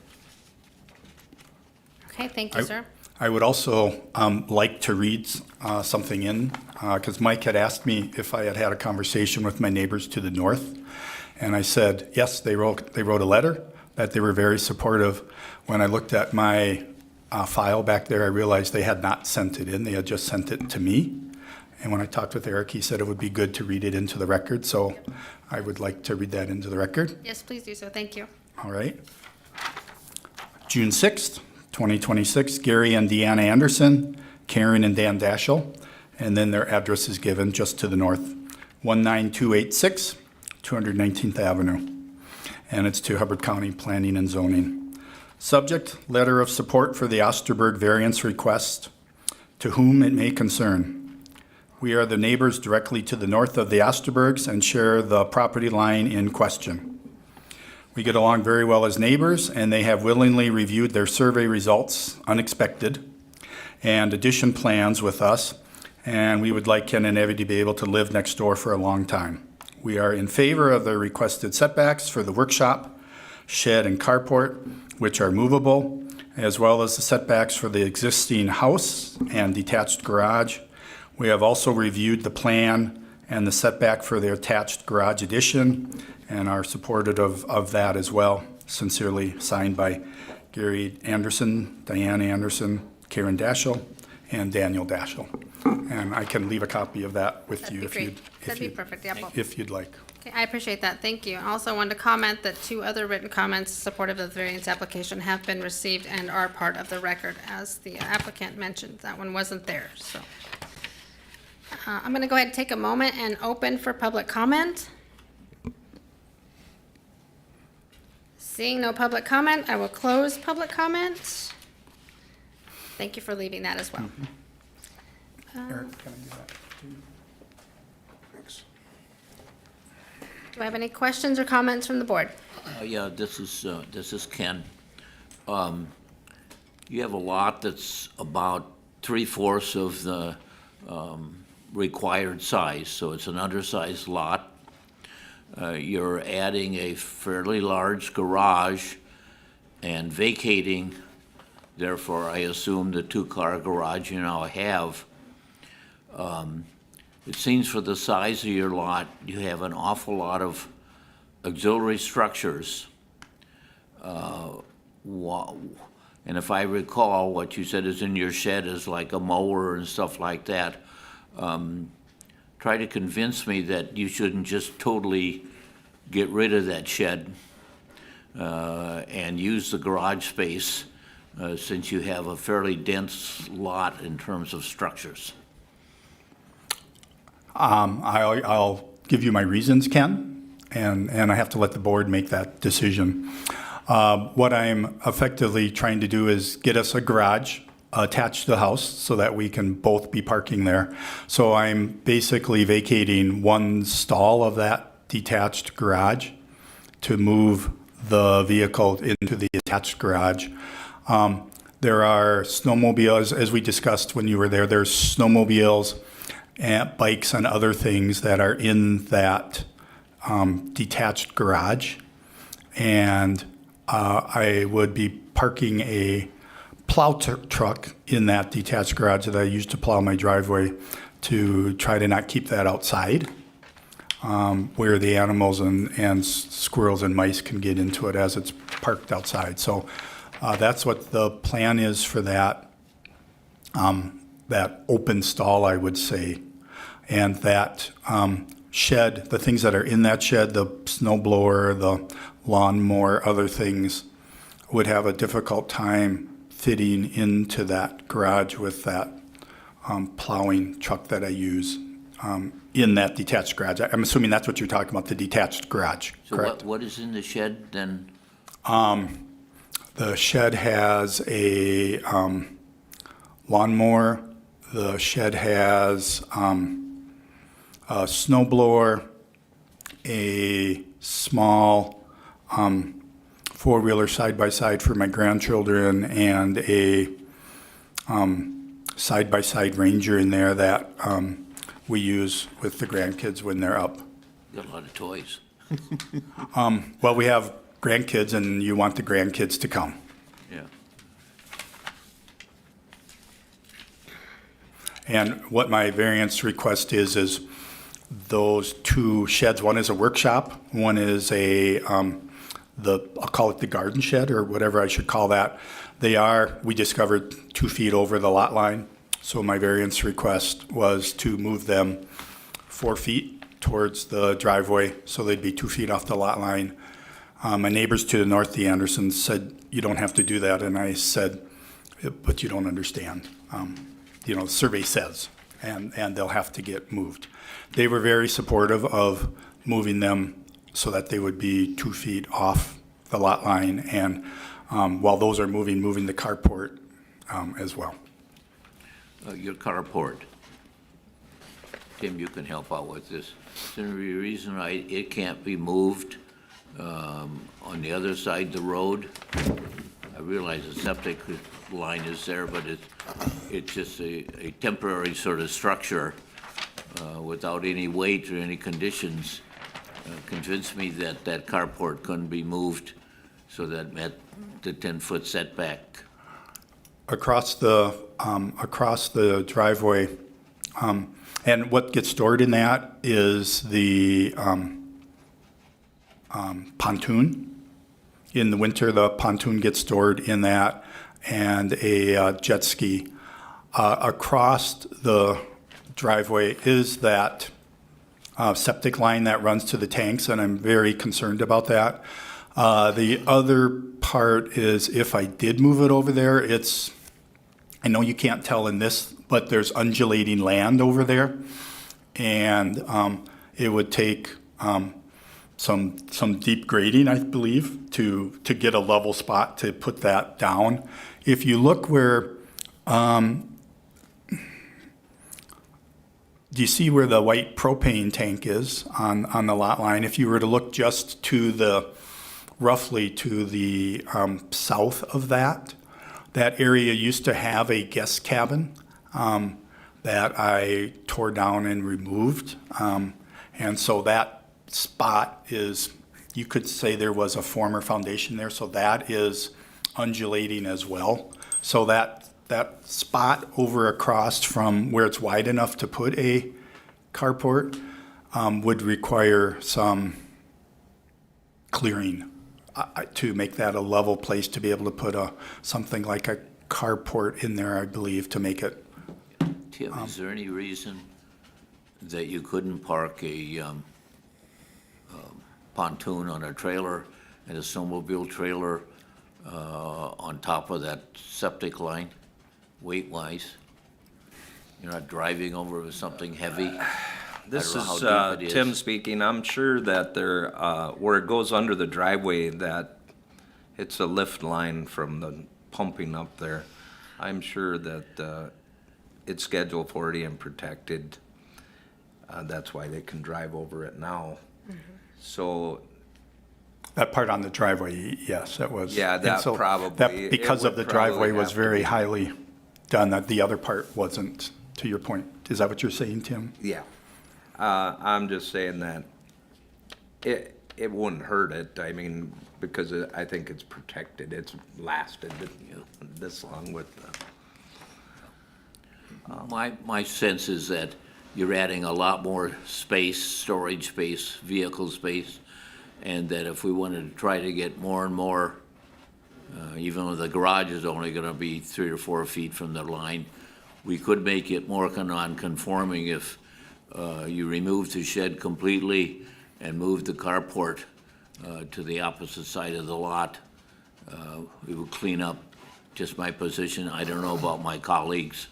Okay, thank you, sir. I would also like to read something in, because Mike had asked me if I had had a conversation with my neighbors to the north, and I said, yes, they wrote a letter, that they were very supportive. When I looked at my file back there, I realized they had not sent it in, they had just sent it to me. And when I talked with Eric, he said it would be good to read it into the record, so I would like to read that into the record. Yes, please do so. Thank you. All right. June 6th, 2026, Gary and Deanna Anderson, Karen and Dan Daschel, and then their address is given just to the north, 19286, 219th Avenue, and it's to Hubbard County Planning and Zoning. Subject, letter of support for the Osterberg variance request, to whom it may concern. We are the neighbors directly to the north of the Osterbergs and share the property line in question. We get along very well as neighbors, and they have willingly reviewed their survey results, unexpected, and addition plans with us, and we would like Ken and Evie to be able to live next door for a long time. We are in favor of the requested setbacks for the workshop, shed, and carport, which are movable, as well as the setbacks for the existing house and detached garage. We have also reviewed the plan and the setback for the attached garage addition and are supportive of that as well. Sincerely signed by Gary Anderson, Diane Anderson, Karen Daschel, and Daniel Daschel. And I can leave a copy of that with you That'd be perfect. Yeah, well, if you'd like. okay, I appreciate that. Thank you. I also wanted to comment that 2 other written comments supportive of the variance application have been received and are part of the record, as the applicant mentioned. That one wasn't there, so. I'm going to go ahead and take a moment and open for public comment. Seeing no public comment, I will close public comment. Thank you for leaving that as well. Eric, can I do that too? Thanks. Do I have any questions or comments from the board? Yeah, this is Ken. You have a lot that's about 3/4 of the required size, so it's an undersized lot. You're adding a fairly large garage and vacating, therefore, I assume, the two-car garage you now have. It seems for the size of your lot, you have an awful lot of auxiliary structures. And if I recall, what you said is in your shed is like a mower and stuff like that. Try to convince me that you shouldn't just totally get rid of that shed and use the garage space since you have a fairly dense lot in terms of structures. I'll give you my reasons, Ken, and I have to let the board make that decision. What I'm effectively trying to do is get us a garage attached to the house so that we can both be parking there. So I'm basically vacating one stall of that detached garage to move the vehicle into the attached garage. There are snowmobiles, as we discussed when you were there, there's snowmobiles and bikes and other things that are in that detached garage. And I would be parking a plow truck in that detached garage that I use to plow my driveway to try to not keep that outside where the animals and squirrels and mice can get into it as it's parked outside. So that's what the plan is for that, that open stall, I would say. And that shed, the things that are in that shed, the snow blower, the lawnmower, other things, would have a difficult time fitting into that garage with that plowing truck that I use in that detached garage. I'm assuming that's what you're talking about, the detached garage, So correct? what is in the shed then? The shed has a lawnmower. The shed has a snow blower, a small four-wheeler side-by-side for my grandchildren, and a side-by-side Ranger in there that we use with the grandkids when they're up. Got a lot of toys. Well, we have grandkids, and you want the grandkids to come. Yeah. And what my variance request is those two sheds, one is a workshop, one is I'll call it the garden shed or whatever I should call that. We discovered 2 feet over the lot line. So my variance request was to move them 4 feet towards the driveway, so they'd be 2 feet off the lot line. My neighbors to the north, the Andersons, said, you don't have to do that. And I said, but you don't understand. The survey says, and they'll have to get moved. They were very supportive of moving them so that they would be 2 feet off the lot line. And while those are moving the carport as well. Your carport. Tim, you can help out with this. Is there any reason it can't be moved on the other side of the road? I realize the septic line is there, but it's just a temporary sort of structure without any weight or any conditions. Convince me that that carport couldn't be moved so that met the 10-foot setback. Across the driveway, and what gets stored in that is the pontoon. In the winter, the pontoon gets stored in that, and a jet ski. Across the driveway is that septic line that runs to the tanks, and I'm very concerned about that. The other part is if I did move it over there, I know you can't tell in this, but there's undulating land over there. and it would take some deep grading, I believe, to get a level spot to put that down. If you look where, do you see where the white propane tank is on the lot line? If you were to look just to the, roughly to the south of that, that area used to have a guest cabin that I tore down and removed. And so that spot is, you could say there was a former foundation there, so that is undulating as well. So that spot over across from where it's wide enough to put a carport would require some clearing to make that a level place to be able to put something like a carport in there, I believe, to make it. Tim, is there any reason that you couldn't park a pontoon on a trailer and a snowmobile trailer on top of that septic line, weight-wise? You're not driving over with something heavy? This I don't know how deep it is. Tim speaking. I'm sure that there, where it goes under the driveway, that it's a lift line from the pumping up there. I'm sure that it's Schedule 40 and protected. That's why they can drive over it now. So That part on the driveway, yes, it was. Yeah, and that so probably- that it because of would the driveway probably was have to very be. highly done, that the other part wasn't, to your point. Is that what you're saying, Tim? Yeah. I'm just saying that it wouldn't hurt it. I mean, because I think it's protected. It's lasted this long with the. My sense is that you're adding a lot more space, storage space, vehicle space, and that if we wanted to try to get more and more, even though the garage is only gonna be 3 or 4 feet from the line, we could make it more non-conforming if you remove the shed completely and move the carport to the opposite side of the lot. We would clean up just my position. I don't know about my colleagues,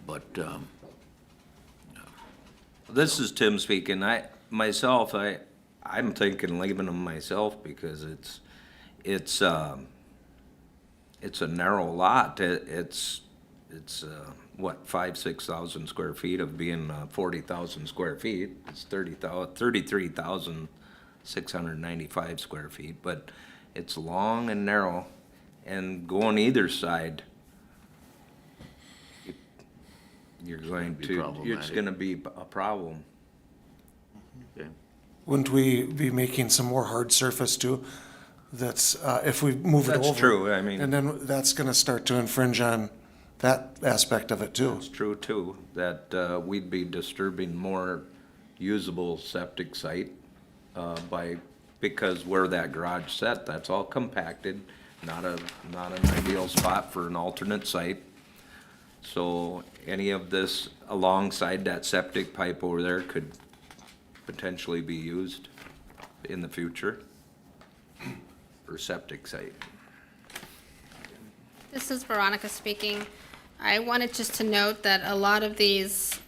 but This is Tim speaking. I'm thinking leaving them myself because it's a narrow lot. It's 5,000-6,000 square feet of being 40,000 square feet. It's 33,695 square feet, but it's long and narrow, and going either side, it's gonna be a problem. Wouldn't we be making some more hard surface too? That's, if we move it over. That's true, I mean. And then that's gonna start to infringe on that aspect of it too. It's true too, that we'd be disturbing more usable septic site because where that garage set, that's all compacted, not an ideal spot for an alternate site. So any of this alongside that septic pipe over there could potentially be used in the future for septic site. This is Veronica speaking. I wanted just to note that a lot of these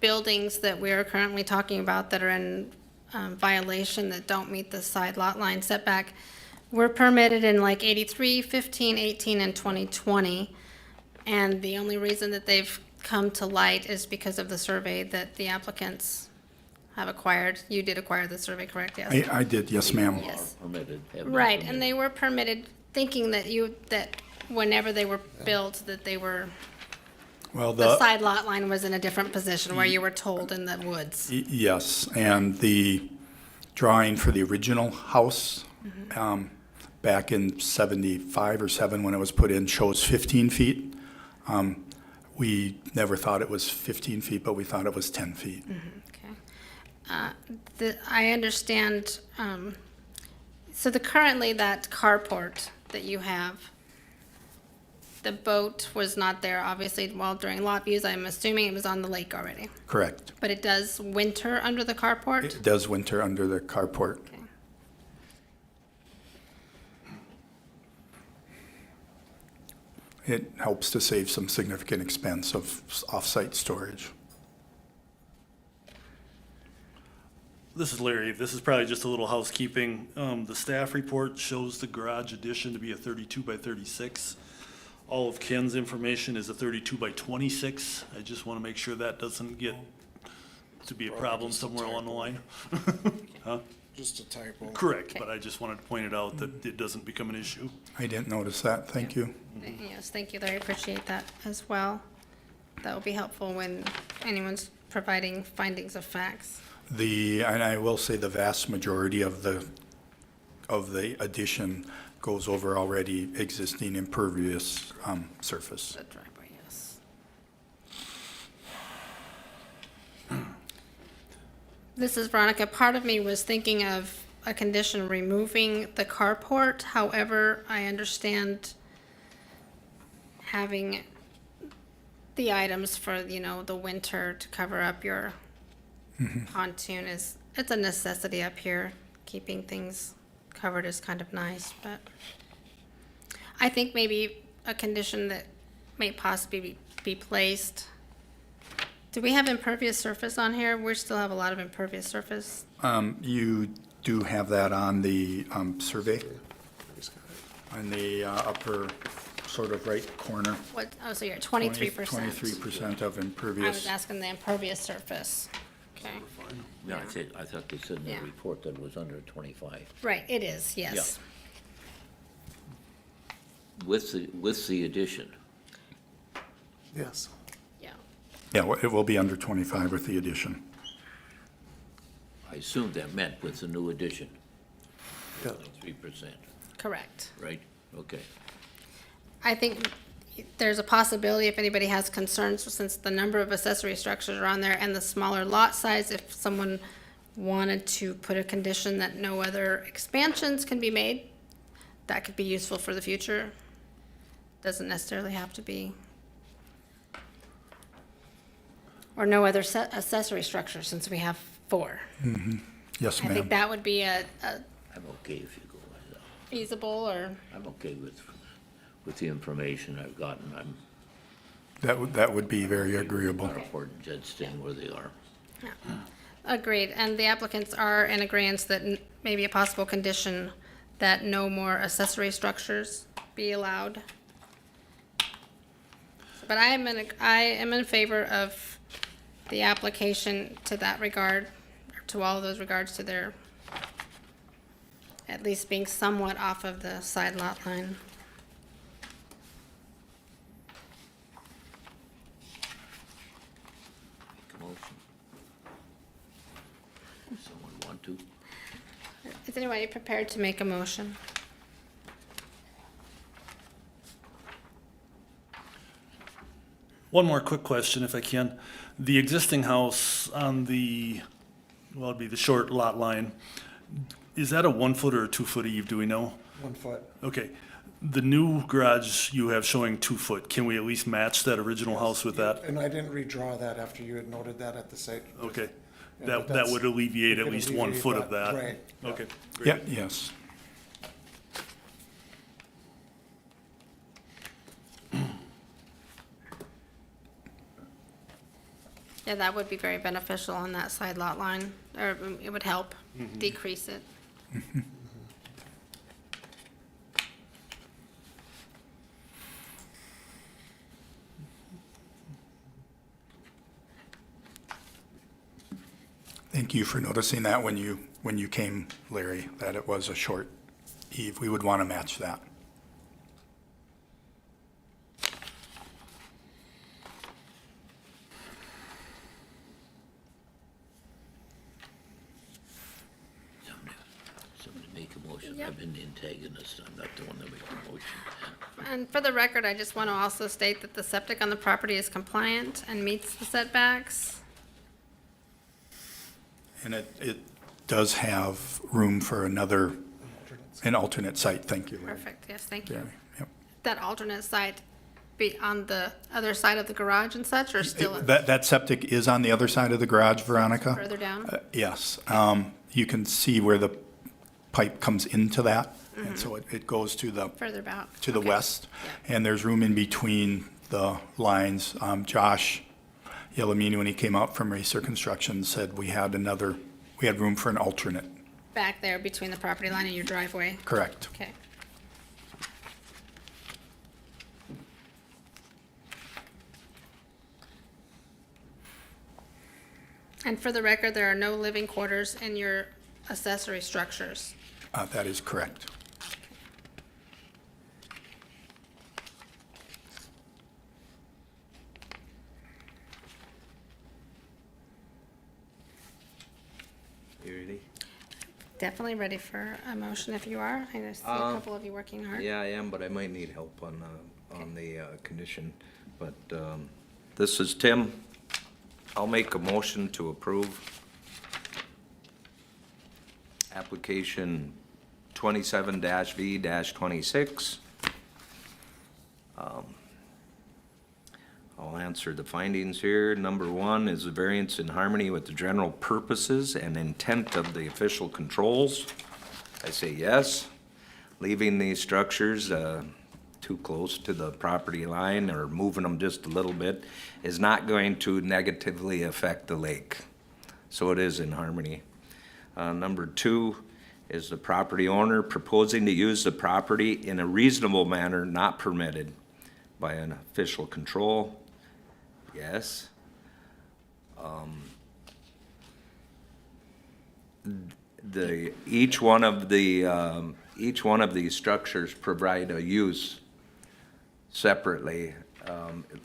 buildings that we're currently talking about that are in violation, that don't meet the side lot line setback, were permitted in like 83, 15, 18, and 2020. And the only reason that they've come to light is because of the survey that the applicants have acquired. You did acquire the survey, correct? Yes. I did, yes, ma'am. Yes. permitted. have been Right, permitted. and they were permitted, thinking that whenever they were built, that they were, Well, the side lot line was in a different position where you were told in the woods. Yes, and the drawing for the original house, back in 75 or 7, when it was put in, shows 15 feet. We never thought it was 15 feet, but we thought it was 10 feet. I understand, so currently that carport that you have, the boat was not there, obviously, while during lot views. I'm assuming it was on the lake already. Correct. But it does winter under the carport? It does winter under the carport. Okay. It helps to save some significant expense of off-site storage. This is Larry. This is probably just a little housekeeping. The staff report shows the garage addition to be a 32 by 36. All of Ken's information is a 32 by 26. I just want to make sure that doesn't get to be a problem somewhere along the line. Huh? Just a typo. Correct, but I just wanted to point it out that it doesn't become an issue. I didn't notice that. Thank you. Yes, thank you, Larry, appreciate that as well. That will be helpful when anyone's providing findings of facts. And I will say the vast majority of the addition goes over already existing impervious surface. The driveway, yes. This is Veronica. Part of me was thinking of a condition removing the carport. However, I understand having the items for, the winter to cover up your pontoon it's a necessity up here. Keeping things covered is kind of nice, but I think maybe a condition that may possibly be placed. Do we have impervious surface on here? We still have a lot of impervious surface. You do have that on the survey, on the upper sort of right corner. What, so you're at 23%. 23% of I impervious. was asking the impervious surface. Okay. Yeah, I thought they said in the Yeah. report that it was under 25. Right, it is, yes. With the addition. Yes. Yeah. Yeah, well, it will be under 25 with the addition. I assumed that meant with the new addition. Yeah. 3%, Correct. right? Okay. I think there's a possibility, if anybody has concerns, since the number of accessory structures are on there and the smaller lot size, if someone wanted to put a condition that no other expansions can be made, that could be useful for the future. Doesn't necessarily have to be. Or no other accessory structure, since we have 4. Yes, I think ma'am. that would be a I'm okay if you go with that. feasible, or, I'm okay with the information I've gotten. I'm That would be very agreeable. not important Jed staying where they are. agreed. And the applicants are in agreeance that maybe a possible condition that no more accessory structures be allowed. But I am in favor of the application to that regard, or to all of those regards, to their at least being somewhat off of the side lot line. Make a motion. Someone want to? Is anybody prepared to make a motion? One more quick question, if I can. The existing house on it'd be the short lot line, is that a 1 foot or a 2 foot eve, do we know? 1 foot. Okay. The new garage you have showing 2 foot, can we at least match that original house with that? And I didn't redraw that after you had noted that at the site. Okay. Yeah, That but that's- would alleviate we at can least 1 foot of alleviate that. Right. Okay, Yeah, great. yes. Yeah, that would be very beneficial on that side lot line, or it would help decrease it. Thank you for noticing that when you came, Larry, that it was a short eve. We would want to match that. Somebody make a motion. Yep. I've been the antagonist. I'm not the one that makes a motion. And for the record, I just want to also state that the septic on the property is compliant and meets the setbacks. And it does have room for an alternate site. Thank you, Larry. Perfect, yes, thank you. Gary, yep. That alternate site be on the other side of the garage and such, or still That septic is on the other side of the garage, Veronica? further down? Yes. You can see where the pipe comes into that, and so it goes to the Further back? to the Okay. west, and there's room in between the lines. Josh Yellamini, when he came out from Racer Construction, said we had another We had room for an alternate. Back there between the property line and your driveway? Correct. Okay. And for the record, there are no living quarters in your accessory structures? That is correct. You ready? Definitely ready for a motion if you are. I see a couple of you working hard. Yeah, I am, but I might need help on the condition. But this is Tim. I'll make a motion to approve application 27-V-26. I'll answer the findings here. Number one, is the variance in harmony with the general purposes and intent of the official controls? I say yes. Leaving these structures too close to the property line or moving them just a little bit is not going to negatively affect the lake. So it is in harmony. Number two, is the property owner proposing to use the property in a reasonable manner not permitted by an official control? Yes. Each one of these structures provide a use separately.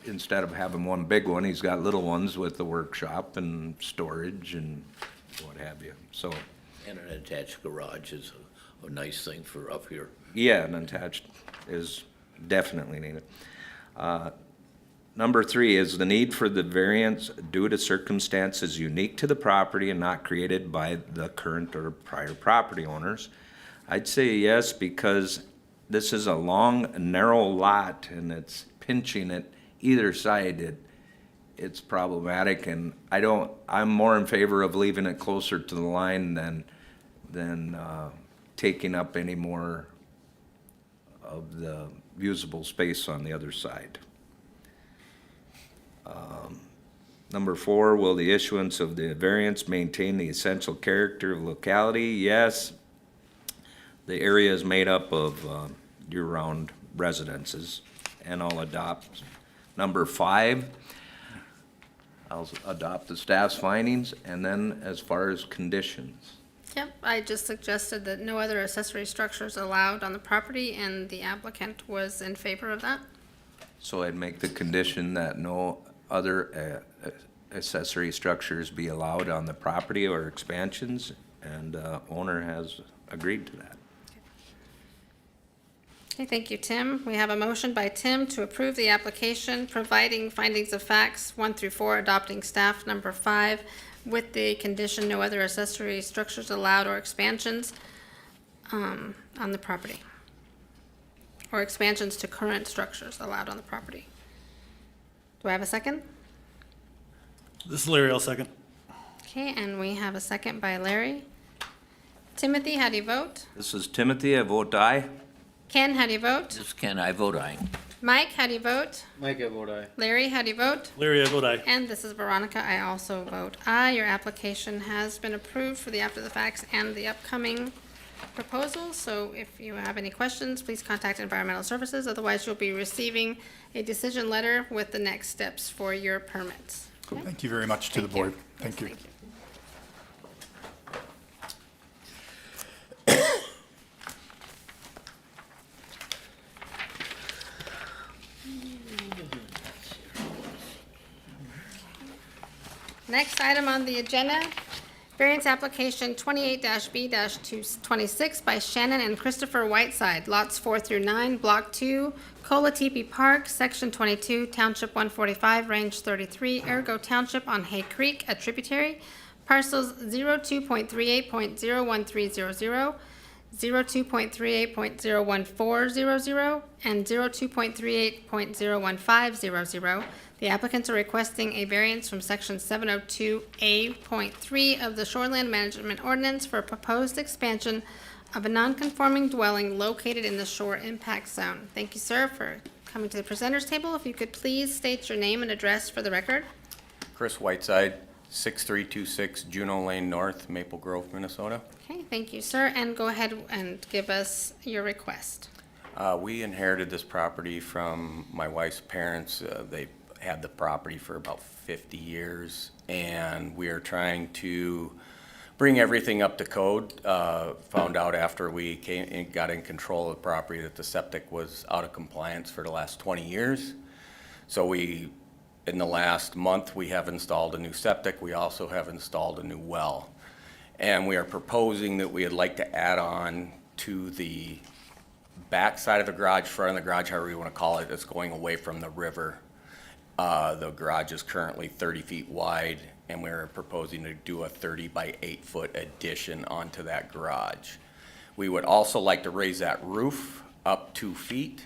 Instead of having one big one, he's got little ones with the workshop and storage and what have you, so. And an attached garage is a nice thing for up here. Yeah, an attached is definitely needed. Number three, is the need for the variance due to circumstances unique to the property and not created by the current or prior property owners? I'd say yes, because this is a long, narrow lot and it's pinching it either side. It's problematic, and I'm more in favor of leaving it closer to the line than taking up any more of the usable space on the other side. Number four, will the issuance of the variance maintain the essential character of locality? Yes. The area is made up of year-round residences, and I'll adopt. Number five, I'll adopt the staff's findings, and then as far as conditions. Yep, I just suggested that no other accessory structures allowed on the property, and the applicant was in favor of that. So I'd make the condition that no other accessory structures be allowed on the property or expansions, and owner has agreed to that. Okay, thank you, Tim. We have a motion by Tim to approve the application, providing findings of facts 1 through 4, adopting staff number 5, with the condition no other accessory structures allowed or expansions on the property, or expansions to current structures allowed on the property. Do I have a second? This is Larry, I'll second. Okay, and we have a second by Larry. Timothy, how do you vote? This is Timothy, I vote aye. Ken, how do you vote? This is Ken, I vote aye. Mike, how do you vote? Mike, I vote aye. Larry, how do you vote? Larry, I vote aye. And this is Veronica. I also vote aye. Your application has been approved for the after the facts and the upcoming proposals. So if you have any questions, please contact Environmental Services. Otherwise, you'll be receiving a decision letter with the next steps for your permits. Cool. Thank you very much to the board. Thank you. Next item on the agenda, variance application 28-B-226 by Shannon and Christopher Whiteside, lots 4 through 9, Block 2, Cola-Teepee Park, Section 22, Township 145, Range 33, Ergo Township on Hay Creek, a tributary, parcels 02.38.01300, 02.38.01400, and 02.38.01500. The applicants are requesting a variance from Section 702A.3 of the Shoreland Management Ordinance for a proposed expansion of a non-conforming dwelling located in the shore impact zone. Thank you, sir, for coming to the presenters table. If you could please state your name and address for the record. Chris Whiteside, 6326 Juneau Lane North, Maple Grove, Minnesota. Okay, thank you, sir, and go ahead and give us your request. We inherited this property from my wife's parents. They had the property for about 50 years, and we are trying to bring everything up to code. Found out after we got in control of the property that the septic was out of compliance for the last 20 years. So in the last month, we have installed a new septic. We also have installed a new well. And we are proposing that we'd like to add on to the back side of the garage, front of the garage, however you want to call it, that's going away from the river. The garage is currently 30 feet wide, and we're proposing to do a 30 by 8 foot addition onto that garage. We would also like to raise that roof up 2 feet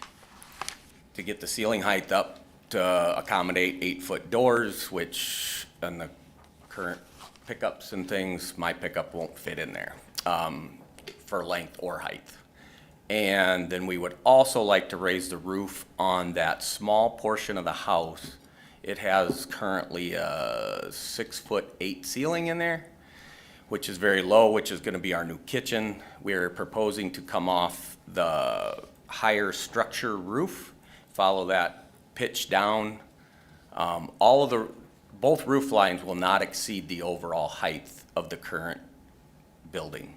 to get the ceiling height up to accommodate 8-foot doors, which in the current pickups and things, my pickup won't fit in there for length or height. And then we would also like to raise the roof on that small portion of the house. It has currently a 6'8" ceiling in there, which is very low, which is gonna be our new kitchen. We're proposing to come off the higher structure roof, follow that pitch down. Both roof lines will not exceed the overall height of the current building.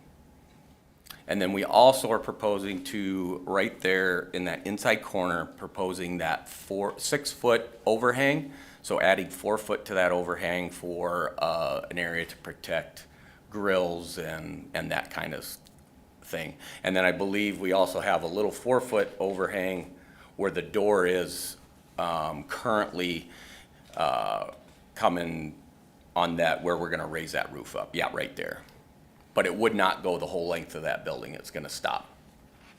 And then we also are proposing to, right there in that inside corner, proposing that 6 foot overhang. So adding 4 foot to that overhang for an area to protect grills and that kind of thing. And then I believe we also have a little 4 foot overhang where the door is currently coming on that, where we're gonna raise that roof up. Yeah, right there. But it would not go the whole length of that building. It's gonna stop.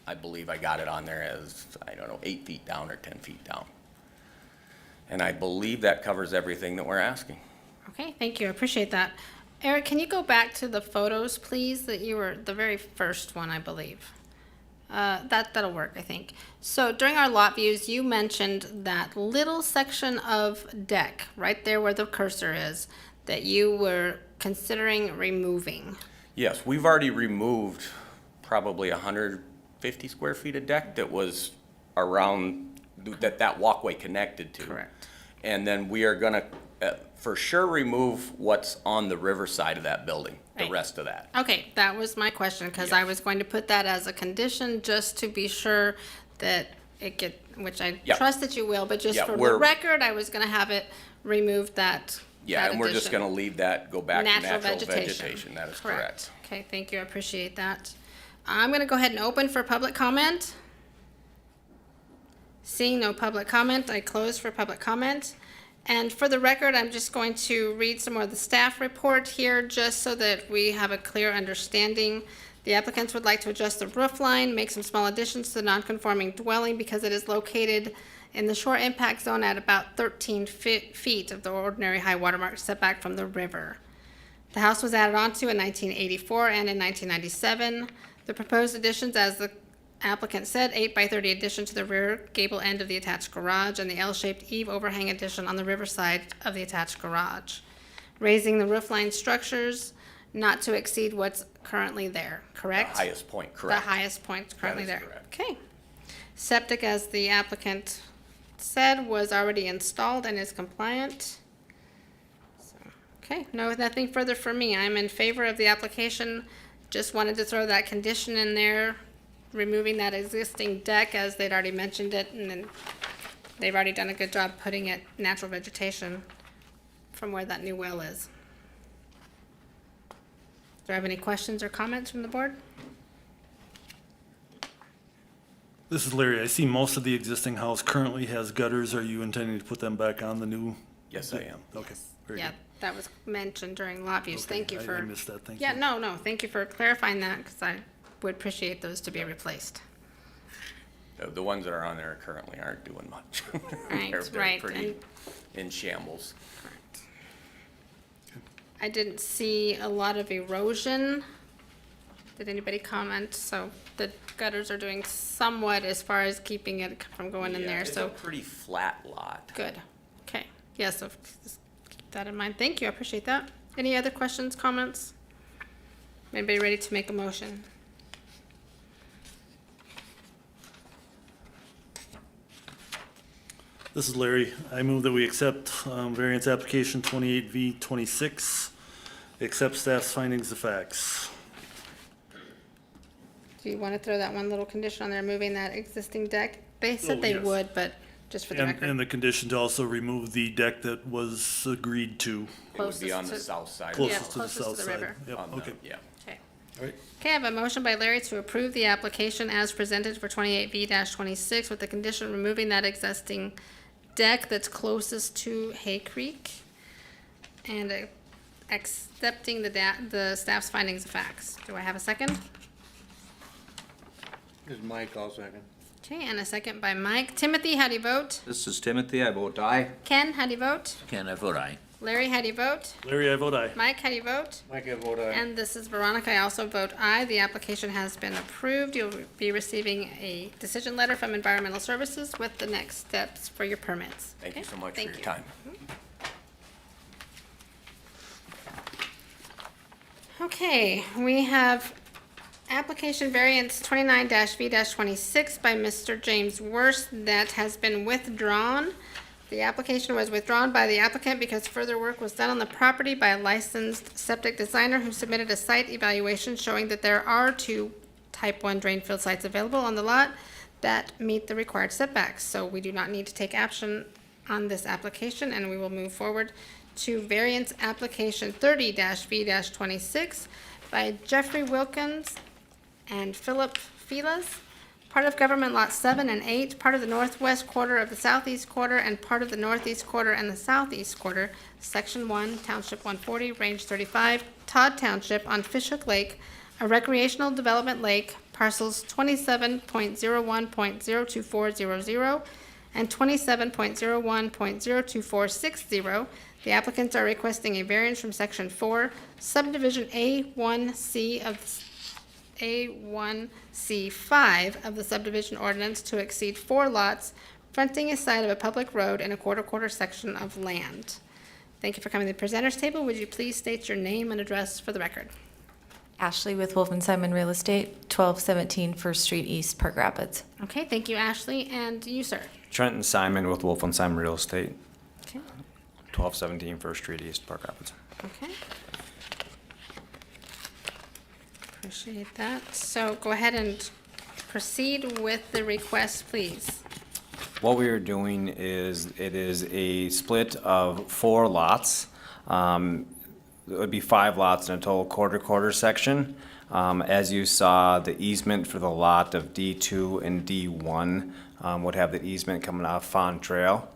I believe I got it on there as, I don't know, 8 feet down or 10 feet down. And I believe that covers everything that we're asking. Okay, thank you, I appreciate that. Eric, can you go back to the photos, please, that you were, the very first one, I believe? That'll work, I think. So during our lot views, you mentioned that little section of deck, right there where the cursor is, that you were considering removing. Yes, we've already removed probably 150 square feet of deck that was around, that walkway connected to. Correct. And then we are gonna, for sure, remove what's on the river side of that building, the Right. rest of that. Okay, that was my question, because I was going to put that as a condition, just to be sure that it which I Yep. trust that you will, but just Yeah, for the we're- record, I was gonna have it removed that Yeah, and we're just addition. gonna leave that, go back to Natural natural vegetation. vegetation, that is correct. Okay, thank you, I appreciate that. I'm gonna go ahead and open for public comment. Seeing no public comment, I close for public comment. And for the record, I'm just going to read some more of the staff report here, just so that we have a clear understanding. The applicants would like to adjust the roof line, make some small additions to the non-conforming dwelling because it is located in the shore impact zone at about 13 feet of the ordinary high water mark setback from the river. The house was added onto in 1984 and in 1997. The proposed additions, as the applicant said, 8 by 30 addition to the rear gable end of the attached garage and the L-shaped eave overhang addition on the riverside of the attached garage. Raising the roof line structures not to exceed what's currently there, correct? The highest point, correct. The highest point currently That is there. correct. Okay. Septic, as the applicant said, was already installed and is compliant. So, okay, nothing further for me. I'm in favor of the application. Just wanted to throw that condition in there, removing that existing deck as they'd already mentioned it, and then they've already done a good job putting it natural vegetation from where that new well is. Do I have any questions or comments from the board? This is Larry. I see most of the existing house currently has gutters. Are you intending to put them back on the new? Yes, I am. Okay, very Yeah, good. that was mentioned during lot views. Okay, Thank you for. I missed that, thank Yeah, you. no, thank you for clarifying that, because I would appreciate those to be replaced. The ones that are on there currently aren't doing much. Right, They're right, pretty and- in shambles. I didn't see a lot of erosion. Did anybody comment? So the gutters are doing somewhat as far as keeping it from going in Yeah, there, it's so. a pretty flat lot. Good, okay, yeah, so just keep that in mind, thank you, I appreciate that. Any other questions, comments? Anybody ready to make a motion? This is Larry. I move that we accept variance application 28V26, accept staff's findings of facts. Do you want to throw that one little condition on there, moving that existing deck? They said they yes. would, but just for the And record. the condition to also remove the deck that was agreed to. It would be on the Closest to- south side. Closest to the closest to south the side. river. Yep, On the- okay. Yeah. Okay. All right. Okay, I have a motion by Larry to approve the application as presented for 28V-26 with the condition removing that existing deck that's closest to Hay Creek and accepting the staff's findings of facts. Do I have a second? This is Mike, I'll second. Okay, and a second by Mike. Timothy, how do you vote? This is Timothy, I vote aye. Ken, how do you vote? Ken, I vote aye. Larry, how do you vote? Larry, I vote aye. Mike, how do you vote? Mike, I vote aye. And this is Veronica. I also vote aye. The application has been approved. You'll be receiving a decision letter from Environmental Services with the next steps for your permits. Thank you Okay? so much for Thank your you. time. Okay, we have application variance 29-V-26 by Mr. James Worst that has been withdrawn. The application was withdrawn by the applicant because further work was done on the property by a licensed septic designer who submitted a site evaluation showing that there are 2 type 1 drain field sites available on the lot that meet the required setbacks. So we do not need to take action on this application, and we will move forward to variance application 30-V-26 by Jeffrey Wilkins and Philip Filas, part of government lot 7 and 8, part of the northwest quarter of the southeast quarter, and part of the northeast quarter and the southeast quarter, section 1, township 140, range 35, Todd Township on Fishhook Lake, a recreational development lake, parcels 27.01.02400 and 27.01.02460. The applicants are requesting a variance from section 4, subdivision A1C of A1C5 of the subdivision ordinance to exceed 4 lots fronting a side of a public road and a quarter section of land. Thank you for coming to the presenters table. Would you please state your name and address for the record? Ashley with Wolf and Simon Real Estate, 1217 First Street East, Park Rapids. Okay, thank you, Ashley. And you, sir? Trenton Simon with Wolf and Simon Real Estate, Okay. 1217 First Street East, Park Rapids. Okay. Appreciate that. So go ahead and proceed with the request, please. What we are doing is, it is a split of 4 lots. It would be 5 lots in a total quarter section. As you saw, the easement for the lot of D2 and D1 would have the easement coming off Fawn Trail.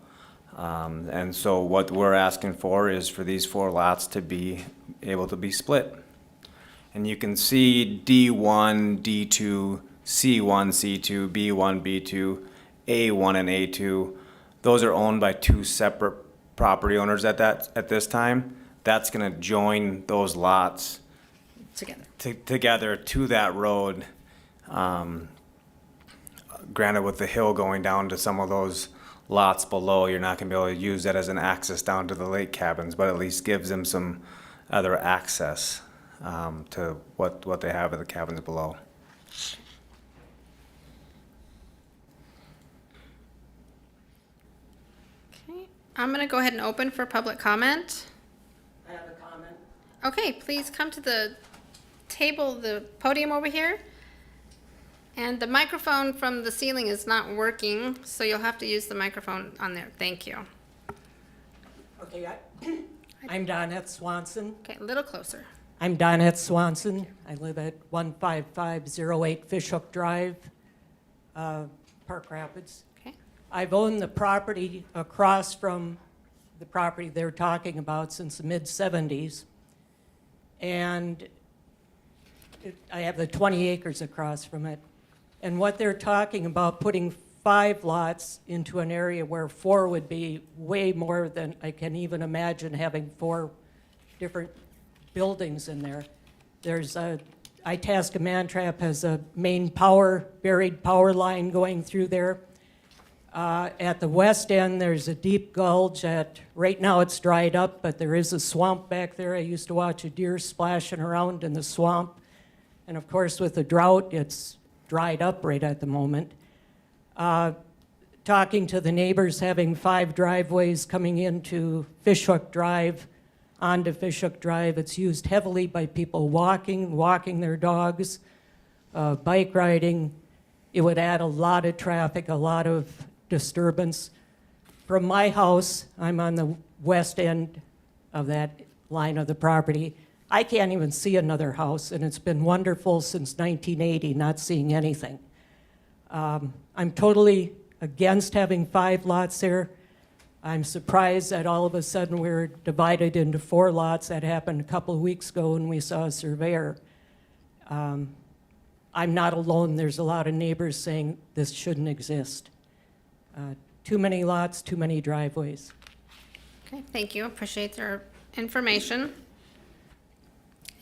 And so what we're asking for is for these 4 lots to be able to be split. And you can see D1, D2, C1, C2, B1, B2, A1 and A2. Those are owned by 2 separate property owners at this time. That's gonna join those lots together to that road. Granted, with the hill going down to some of those lots below, you're not gonna be able to use that as an access down to the lake cabins, but at least gives them some other access to what they have at the cabins below. Okay, I'm going to go ahead and open for public comment. I have a comment. Okay, please come to the table, the podium over here. And the microphone from the ceiling is not working, so you'll have to use the microphone on there. Thank you. Okay, I'm Donette Swanson. Okay, a little closer. I'm Donette Swanson. I live at 15508 Fishhook Drive, Park Rapids. Okay. I've owned the property across from the property they're talking about since the mid-70s. And I have the 20 acres across from it. And what they're talking about, putting 5 lots into an area where 4 would be way more than I can even imagine having 4 different buildings in there. There's Itasca Mantrap has a main buried power line going through there. At the west end, there's a deep gulch right now it's dried up, but there is a swamp back there. I used to watch a deer splashing around in the swamp. And of course, with the drought, it's dried up right at the moment. Talking to the neighbors, having 5 driveways coming into Fishhook Drive, onto Fishhook Drive. It's used heavily by people walking their dogs, bike riding. It would add a lot of traffic, a lot of disturbance. From my house, I'm on the west end of that line of the property. I can't even see another house, and it's been wonderful since 1980, not seeing anything. I'm totally against having 5 lots there. I'm surprised that all of a sudden we're divided into 4 lots. That happened a couple of weeks ago when we saw a surveyor. I'm not alone. There's a lot of neighbors saying this shouldn't exist. Too many lots, too many driveways. Okay, thank you. Appreciate your information.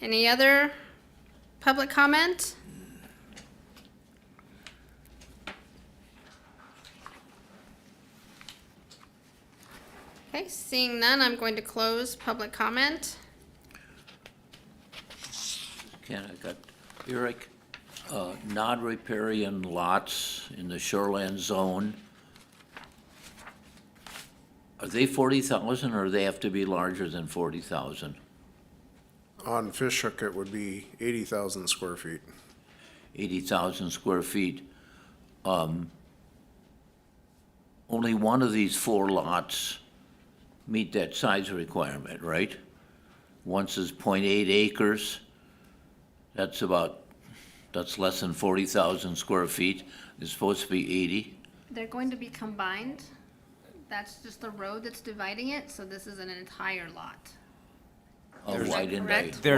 Any other public comment? Okay, seeing none, I'm going to close public comment. Ken, I got, Eric, non-riparian lots in the shoreland zone, are they 40,000 or they have to be larger than 40,000? On Fishhook, it would be 80,000 square feet. 80,000 square feet. Only one of these 4 lots meet that size requirement, right? Once is 0.8 acres. That's less than 40,000 square feet. It's supposed to be 80. They're going to be combined. That's just the road that's dividing it, so this is an entire lot. Oh, Is why that didn't correct? I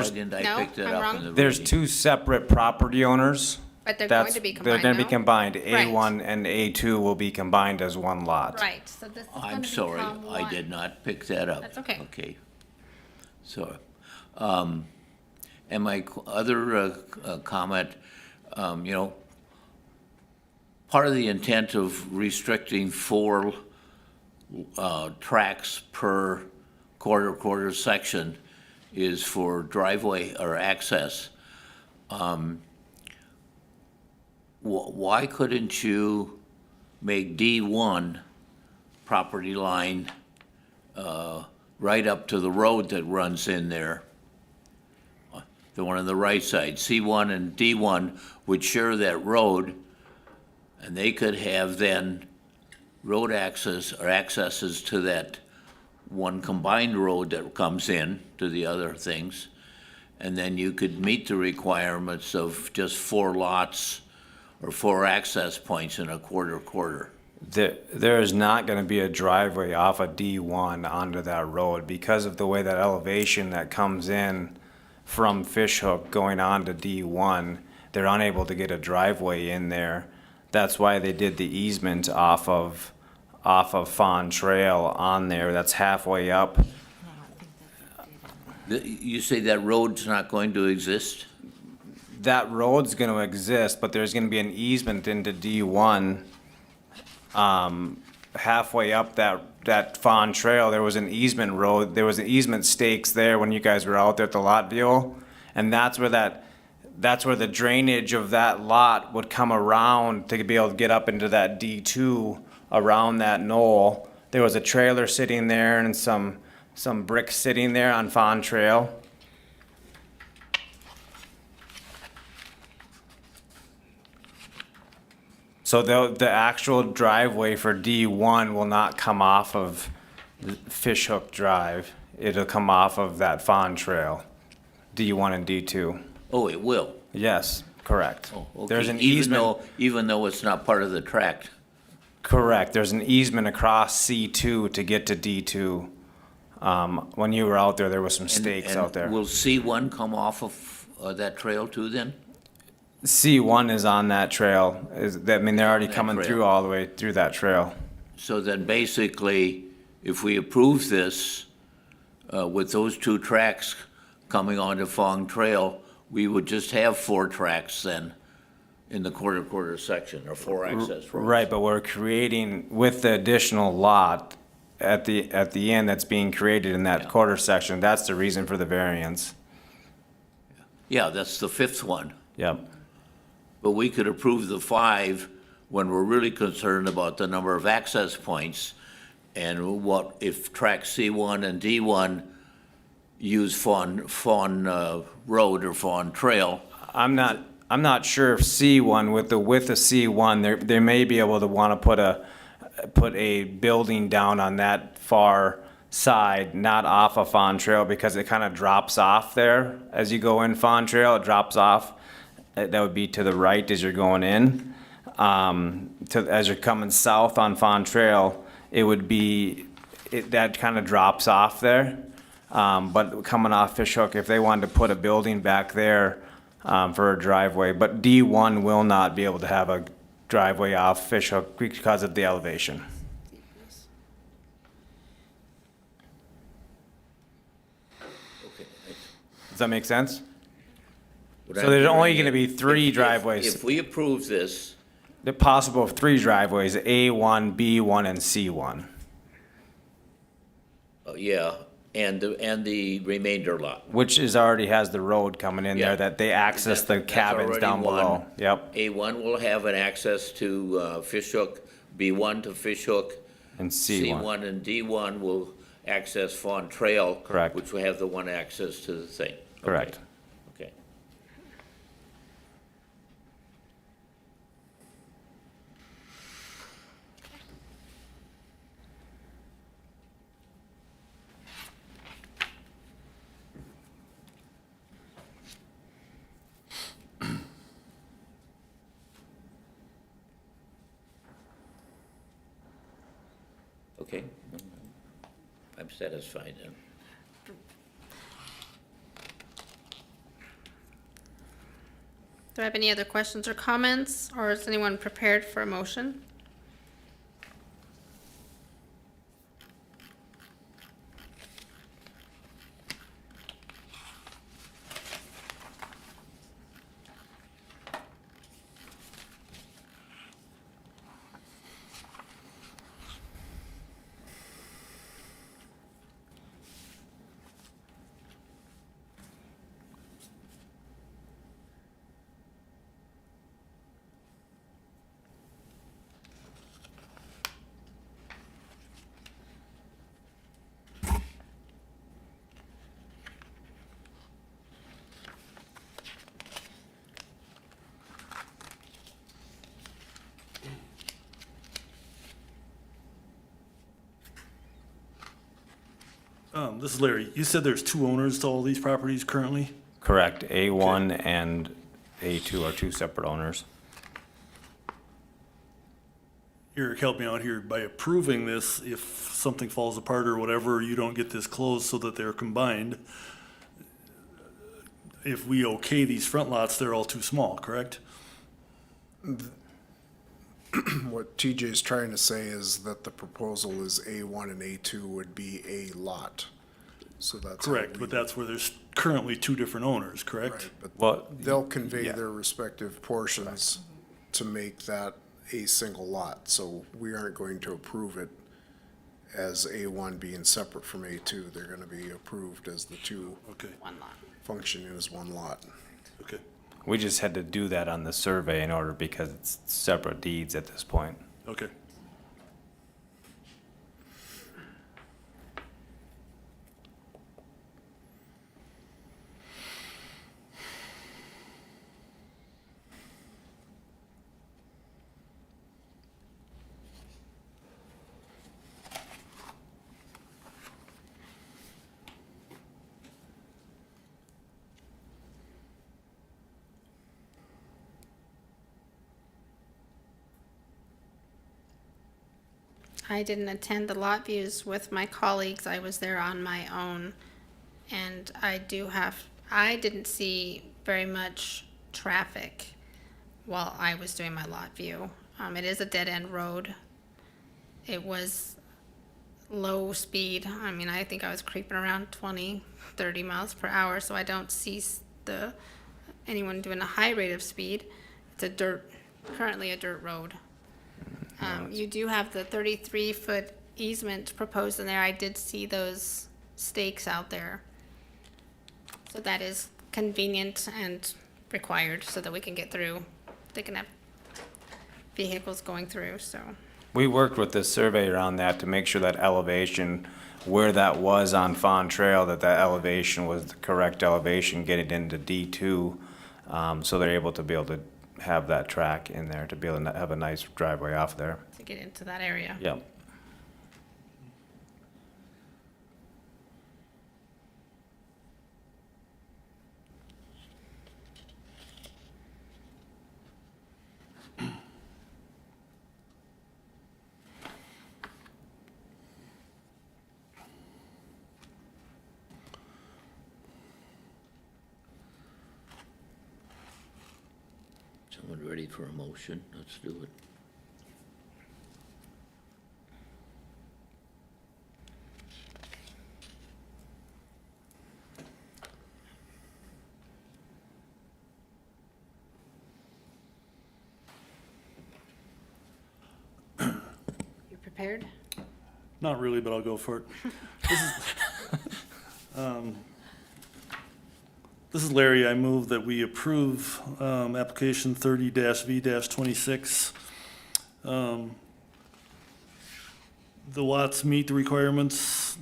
No, pick that I'm up wrong? in the There's reading? 2 separate property owners. But they're going to be combined, They're gonna be no? combined. Right. A1 and A2 will be combined as one lot. Right, so this is going I'm to sorry, become I one. did not pick that up. That's okay. Okay. So, and my other comment, part of the intent of restricting 4 tracks per quarter section is for driveway or access. Why couldn't you make D1 property line right up to the road that runs in there? The one on the right side, C1 and D1 would share that road, and they could have then road access or accesses to that one combined road that comes in to the other things. And then you could meet the requirements of just 4 lots or 4 access points in a quarter. There is not gonna be a driveway off of D1 onto that road because of the way that elevation that comes in from Fishhook going on to D1. They're unable to get a driveway in there. That's why they did the easement off of Fawn Trail on there. That's halfway up. You say that road's not going to exist? That road's gonna exist, but there's gonna be an easement into D1. Halfway up that Fawn Trail, there was an easement road, there was an easement stakes there when you guys were out there at the lot view. And that's where the drainage of that lot would come around to be able to get up into that D2 around that knoll. There was a trailer sitting there and some bricks sitting there on Fawn Trail. So the actual driveway for D1 will not come off of Fishhook Drive. It'll come off of that Fawn Trail, D1 and D2. Oh, it will? Yes, correct. Oh, okay. There's an easement. Even though it's not part of the tract? Correct. There's an easement across C2 to get to D2. When you were out there, there was some stakes out there. Will C1 come off of that trail too then? C1 is on that trail. They're already coming trail. through all the way through that trail. So then basically, if we approve this, with those 2 tracks coming onto Fawn Trail, we would just have 4 tracks then in the quarter section, or 4 access roads. Right, but we're creating, with the additional lot at the end that's being created in that quarter section, that's the reason for the variance. Yeah, that's the 5th one. Yep. But we could approve the 5 when we're really concerned about the number of access points, and what if track C1 and D1 use Fawn Road or Fawn Trail. I'm not sure if C1, with the width of C1, they may be able to want to put a building down on that far side, not off of Fawn Trail, because it kind of drops off there. As you go in Fawn Trail, it drops off. That would be to the right as you're going in. As you're coming south on Fawn Trail, it would be, that kind of drops off there. But coming off Fishhook, if they wanted to put a building back there for a driveway, but D1 will not be able to have a driveway off Fishhook because of the elevation. Does that make sense? So there's only going to be 3 driveways. If we approve this, The possible 3 driveways, A1, B1, and C1. yeah, and the remainder lot. Which already has the road coming in Yeah. there that they access the That's cabins already down below. one. Yep. A1 will have an access to Fishhook, B1 to Fishhook. And C1. C1 and D1 will access Fawn Trail. Correct. Which will have the one access to the thing. Correct. Okay. Okay, I'm satisfied then. Do I have any other questions or comments, or is anyone prepared for a motion? This is Larry. You said there's 2 owners to all these properties currently? Correct. A1 and A2 are 2 separate owners. Eric, help me out here. By approving this, if something falls apart or whatever, you don't get this closed so that they're combined. If we okay these front lots, they're all too small, correct? What TJ's trying to say is that the proposal is A1 and A2 would be a lot. So that's. how Correct, we but that's where there's currently 2 different owners, correct? Right, but Well, they'll convey yeah. their respective portions to make that a single lot. So we aren't going to approve it as A1 being separate from A2. They're gonna be approved as the 2 Okay, One lot. functioning as one lot. okay. We just had to do that on the survey in order because it's separate deeds at this point. Okay. I didn't attend the lot views with my colleagues. I was there on my own. And I didn't see very much traffic while I was doing my lot view. It is a dead-end road. It was low speed. I mean, I think I was creeping around 20, 30 miles per hour, so I don't see anyone doing a high rate of speed. It's currently a dirt road. You do have the 33-foot easement proposed in there. I did see those stakes out there. So that is convenient and required so that we can get through. They can have vehicles going through, so. We worked with the surveyor on that to make sure that elevation, where that was on Fawn Trail, that elevation was the correct elevation, getting into D2. So they're able to have that track in there, to be able to have a nice driveway off there. To get into that area. Yep. Someone ready for a motion? Let's do it. You prepared? Not really, but I'll go for it. This is Larry. I move that we approve application 30-V-26. The lots meet the requirements,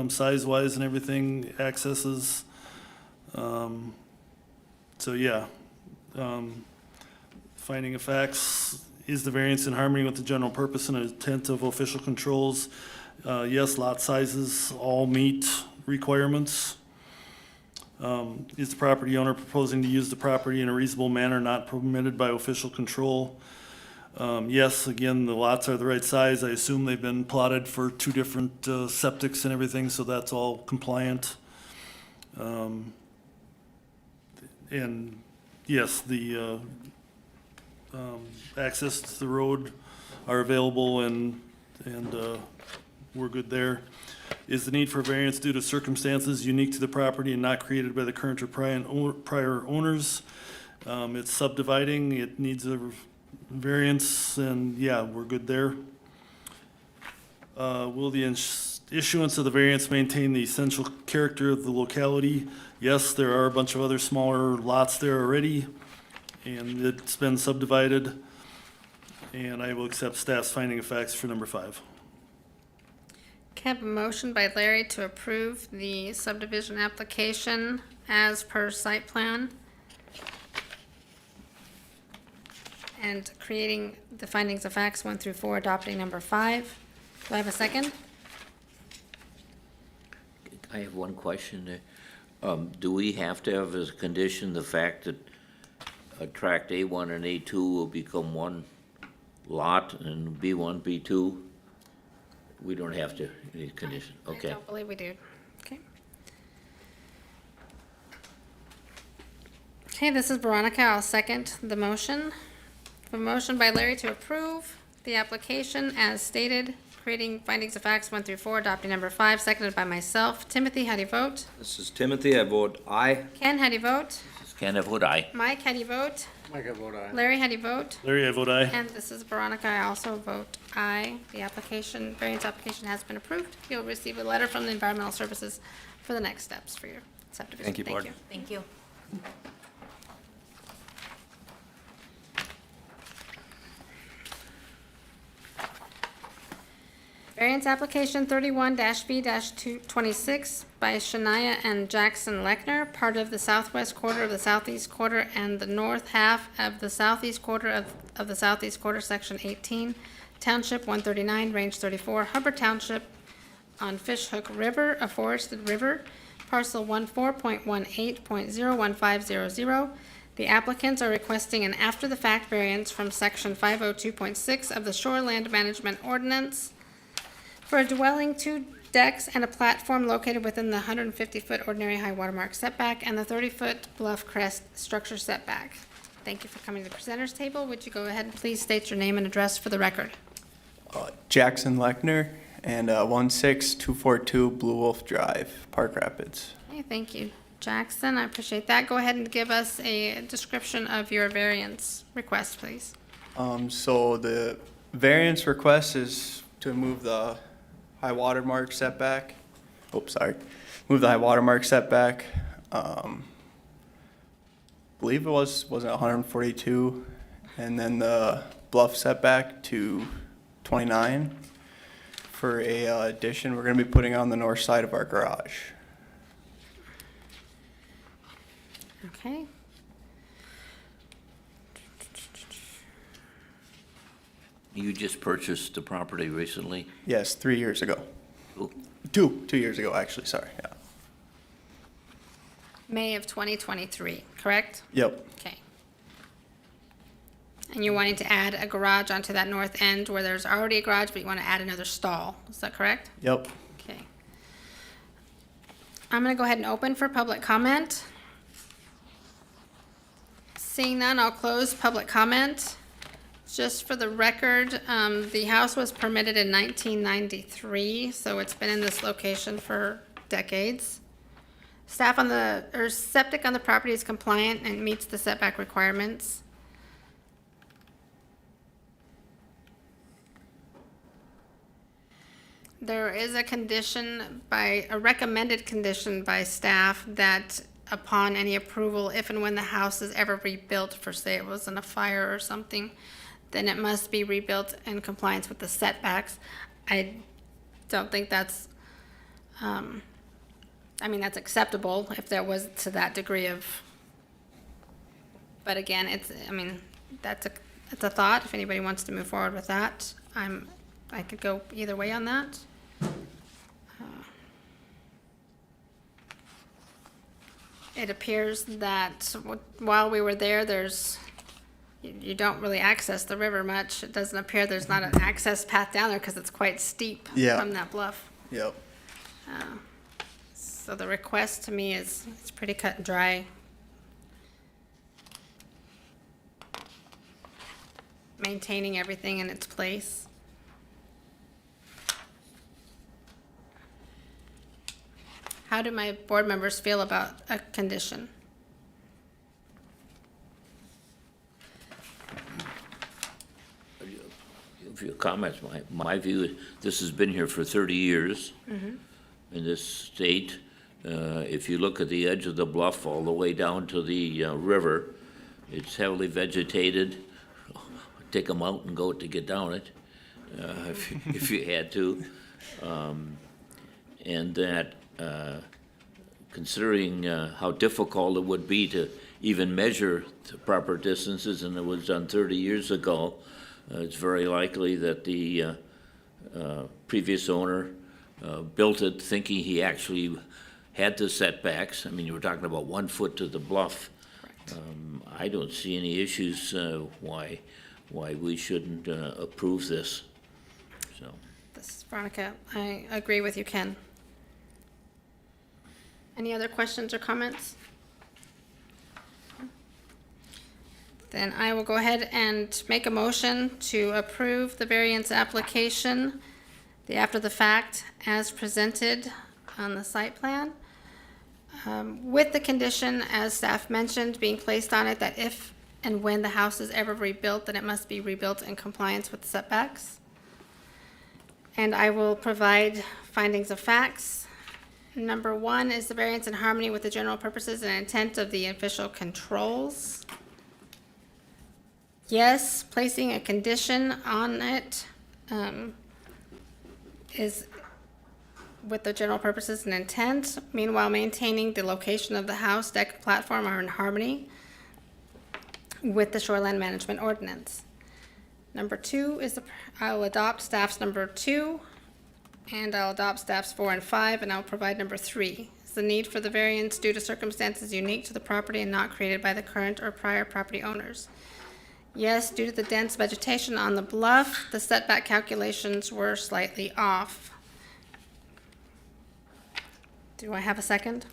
size-wise and everything, accesses. So yeah. Finding of facts, is the variance in harmony with the general purpose and intent of official controls? Yes, lot sizes all meet requirements. Is the property owner proposing to use the property in a reasonable manner not permitted by official control? Yes, again, the lots are the right size. I assume they've been plotted for two different septics and everything, so that's all compliant. And yes, the access to the road are available and we're good there. Is the need for variance due to circumstances unique to the property and not created by the current or prior owners? It's subdividing, it needs a variance, and yeah, we're good there. Will the issuance of the variance maintain the essential character of the locality? Yes, there are a bunch of other smaller lots there already, and it's been subdivided. And I will accept staff's finding of facts for number 5. Can I have a motion by Larry to approve the subdivision application as per site plan? And creating the findings of facts 1 through 4, adopting number 5. Do I have a second? I have one question there. Do we have to have as a condition the fact that tract A1 and A2 will become one lot and B1, B2? We don't have to, any condition, okay. I don't believe we do. Okay. Okay, this is Veronica. I'll second the motion. A motion by Larry to approve the application as stated, creating findings of facts 1 through 4, adopting number 5, seconded by myself. Timothy, how do you vote? This is Timothy, I vote aye. Ken, how do you vote? Ken, I vote aye. Mike, how do you vote? Mike, I vote aye. Larry, how do you vote? Larry, I vote aye. And this is Veronica. I also vote aye. The variance application has been approved. You'll receive a letter from the Environmental Services for the next steps for your subdivision. Thank you, Board. Thank you. Variance application 31-V-26 by Shania and Jackson Lechner, part of the southwest quarter of the southeast quarter and the north half of the southeast quarter of the southeast quarter, section 18, Township 139, range 34, Hubbard Township on Fishhook River, a forested river, parcel 14.18.01500. The applicants are requesting an after-the-fact variance from section 502.6 of the Shoreland Management Ordinance for a dwelling, 2 decks, and a platform located within the 150-foot ordinary high watermark setback and the 30-foot bluff crest structure setback. Thank you for coming to the presenters table. Would you go ahead and please state your name and address for the record? Jackson Lechner, and 16242 Blue Wolf Drive, Park Rapids. Okay, thank you. Jackson. I appreciate that. Go ahead and give us a description of your variance request, please. So the variance request is to move the high water mark setback. Move the high water mark setback. Believe it wasn't 142, and then the bluff setback to 29 for a addition we're going to be putting on the north side of our garage. Okay. You just purchased the property recently? Yes, 3 years ago. Ooh. 2 years ago, actually, sorry, yeah. May of 2023, correct? Yep, Okay. And you're wanting to add a garage onto that north end where there's already a garage, but you want to add another stall. Is that correct? yep. Okay. I'm going to go ahead and open for public comment. Seeing none, I'll close public comment. Just for the record, the house was permitted in 1993, so it's been in this location for decades. Staff on the, or septic on the property is compliant and meets the setback requirements. There is a condition by, a recommended condition by staff that upon any approval, if and when the house is ever rebuilt, for say it was in a fire or something, then it must be rebuilt in compliance with the setbacks. I don't think that's, I mean, that's acceptable if there was to that degree of, but again, it's, I mean, it's a thought. If anybody wants to move forward with that, I could go either way on that. It appears that while we were there, you don't really access the river much. It doesn't appear there's not an access path down there because it's quite steep from that bluff. Yep. So the request to me is, it's pretty cut and dry. Maintaining everything in its place. How do my board members feel about a condition? A few comments. My view is this has been here for 30 years in this state. If you look at the edge of the bluff all the way down to the river, it's heavily vegetated. Take them out and go to get down it if you had to. And that considering how difficult it would be to even measure the proper distances, and it was done 30 years ago, it's very likely that the previous owner built it thinking he actually had the setbacks. I mean, you were talking about 1 foot to the bluff. I don't see any issues why we shouldn't approve this. So. This is Veronica. I agree with you, Ken. Any other questions or comments? Then I will go ahead and make a motion to approve the variance application, the after the fact as presented on the site plan, with the condition, as staff mentioned, being placed on it that if and when the house is ever rebuilt, then it must be rebuilt in compliance with setbacks. And I will provide findings of facts. Number 1 is the variance in harmony with the general purposes and intent of the official controls. Yes, placing a condition on it is with the general purposes and intent. Meanwhile, maintaining the location of the house, deck, platform are in harmony with the shoreline management ordinance. Number 2 is I'll adopt staff's number 2, and I'll adopt staff's 4 and 5, and I'll provide number 3. Is the need for the variance due to circumstances unique to the property and not created by the current or prior property owners? Yes, due to the dense vegetation on the bluff, the setback calculations were slightly off. Do I have a second?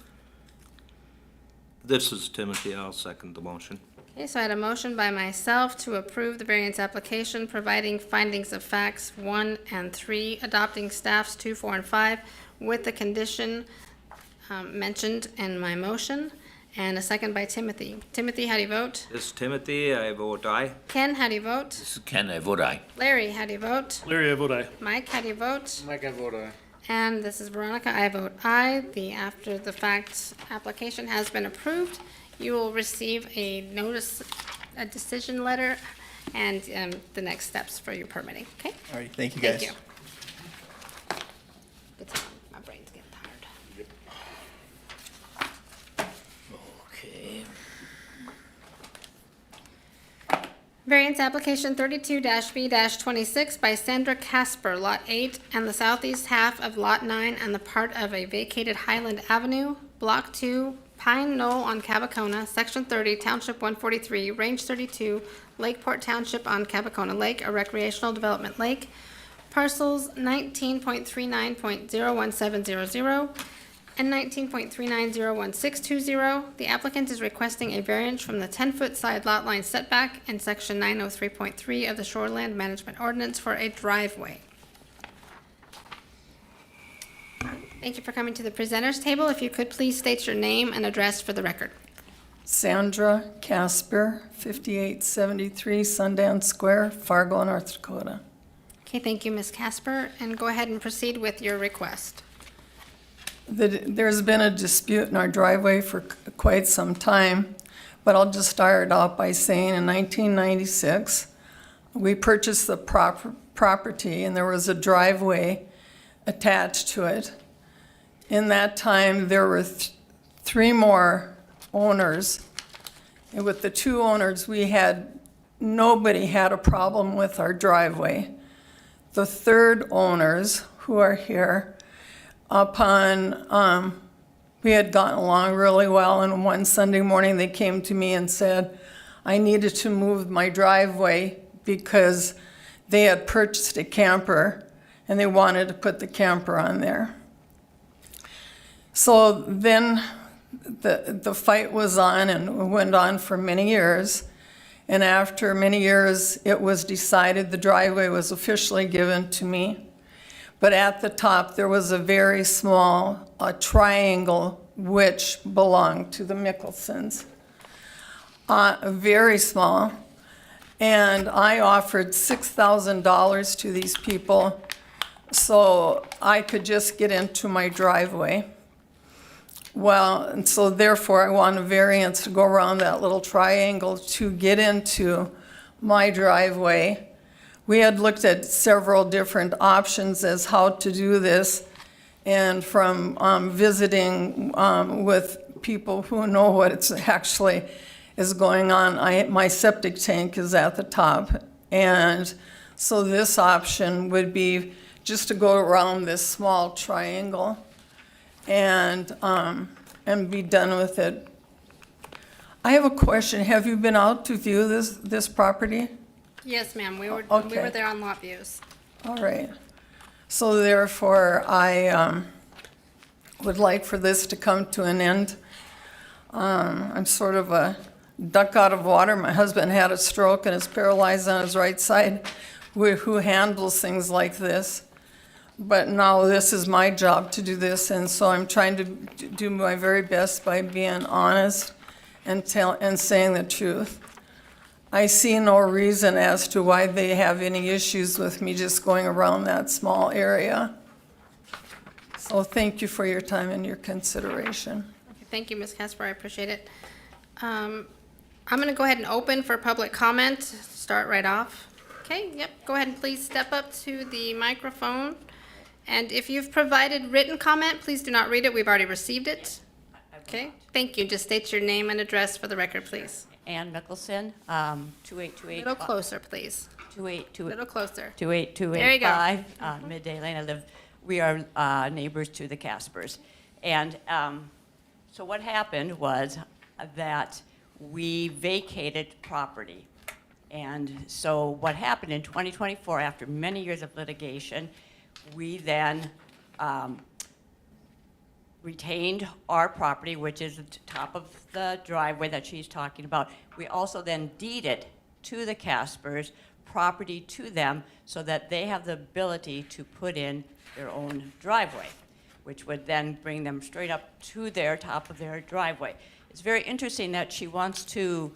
This is Timothy. I'll second the motion. Okay, so I had a motion by myself to approve the variance application, providing findings of facts 1 and 3, adopting staffs 2, 4, and 5, with the condition mentioned in my motion, and a second by Timothy. Timothy, how do you vote? This is Timothy, I vote aye. Ken, how do you vote? This is Ken, I vote aye. Larry, how do you vote? Larry, I vote aye. Mike, how do you vote? Mike, I vote aye. And this is Veronica, I vote aye. The after-the-fact application has been approved. You will receive a notice, a decision letter, and the next steps for your permitting, okay? All right, thank you, guys. Thank you. Good time. My brain's getting tired. Okay. Variance application 32-B-26 by Sandra Casper, Lot 8, and the southeast half of Lot 9 and the part of a vacated Highland Avenue, Block 2, Pine Knoll on Cabacona, Section 30, Township 143, Range 32, Lakeport Township on Cabacona Lake, a recreational development lake, parcels 19.39.01700 and 19.39.01620. The applicant is requesting a variance from the 10-foot side lot line setback in Section 903.3 of the Shoreland Management Ordinance for a driveway. Thank you for coming to the presenters table. If you could please state your name and address for the record. Sandra Casper, 5873 Sundance Square, Fargo, North Dakota. Okay, thank you, Ms. Casper, and go ahead and proceed with your request. There's been a dispute in our driveway for quite some time, but I'll just start out by saying in 1996, we purchased the property and there was a driveway attached to it. In that time, there were three more owners. And with the two owners, nobody had a problem with our driveway. The third owners, who are here, we had gotten along really well, and one Sunday morning they came to me and said, I needed to move my driveway because they had purchased a camper and they wanted to put the camper on there. So then the fight was on and went on for many years. And after many years, it was decided the driveway was officially given to me. But at the top, there was a very small triangle which belonged to the Mickelsons. Very small. And I offered $6,000 to these people so I could just get into my driveway. Well, and so therefore I want a variance to go around that little triangle to get into my driveway. We had looked at several different options as how to do this, and from visiting with people who know what it's actually is going on, my septic tank is at the top. And so this option would be just to go around this small triangle and be done with it. I have a question. Have you been out to view this property? Yes, ma'am, we were Okay. there on lot views. All right. So therefore, I would like for this to come to an end. I'm sort of a duck out of water. My husband had a stroke and is paralyzed on his right side, who handles things like this. But now this is my job to do this, and so I'm trying to do my very best by being honest and saying the truth. I see no reason as to why they have any issues with me just going around that small area. So thank you for your time and your consideration. Okay, thank you, Ms. Casper, I appreciate it. I'm going to go ahead and open for public comment, start right off. Okay, yep, go ahead and please step up to the microphone. And if you've provided written comment, please do not read it, we've already received it. Okay, thank you, just state your name and address for the record, please. Ann Mickelson, 2828. A little closer, please. 282. Little closer. 28285, Midday Lane. We are neighbors to the Caspers. And so what happened was that we vacated property. And so what happened in 2024, after many years of litigation, we then retained our property, which is at the top of the driveway that she's talking about. We also then deeded to the Caspers property to them so that they have the ability to put in their own driveway. which would then bring them straight up to their top of their driveway. It's very interesting that she wants to